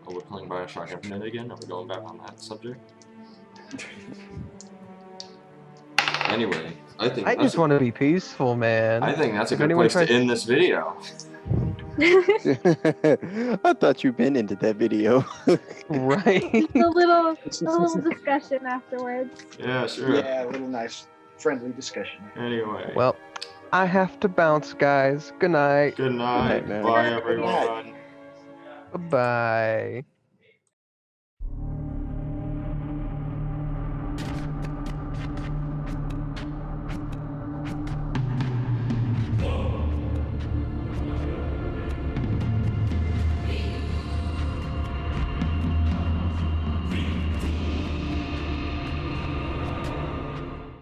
we playing Bioshock Infinite again? Are we going back on that subject? Anyway, I just want to be peaceful, man. I think that's a If good anyone place tries- to end this video. I thought you'd been into that video. Right? a little discussion afterwards. Yeah, sure. Yeah, a little nice, friendly discussion. Anyway. Well, I have to bounce, guys. Good night. Good night. man. Bye, Good night. everyone. Bye-bye.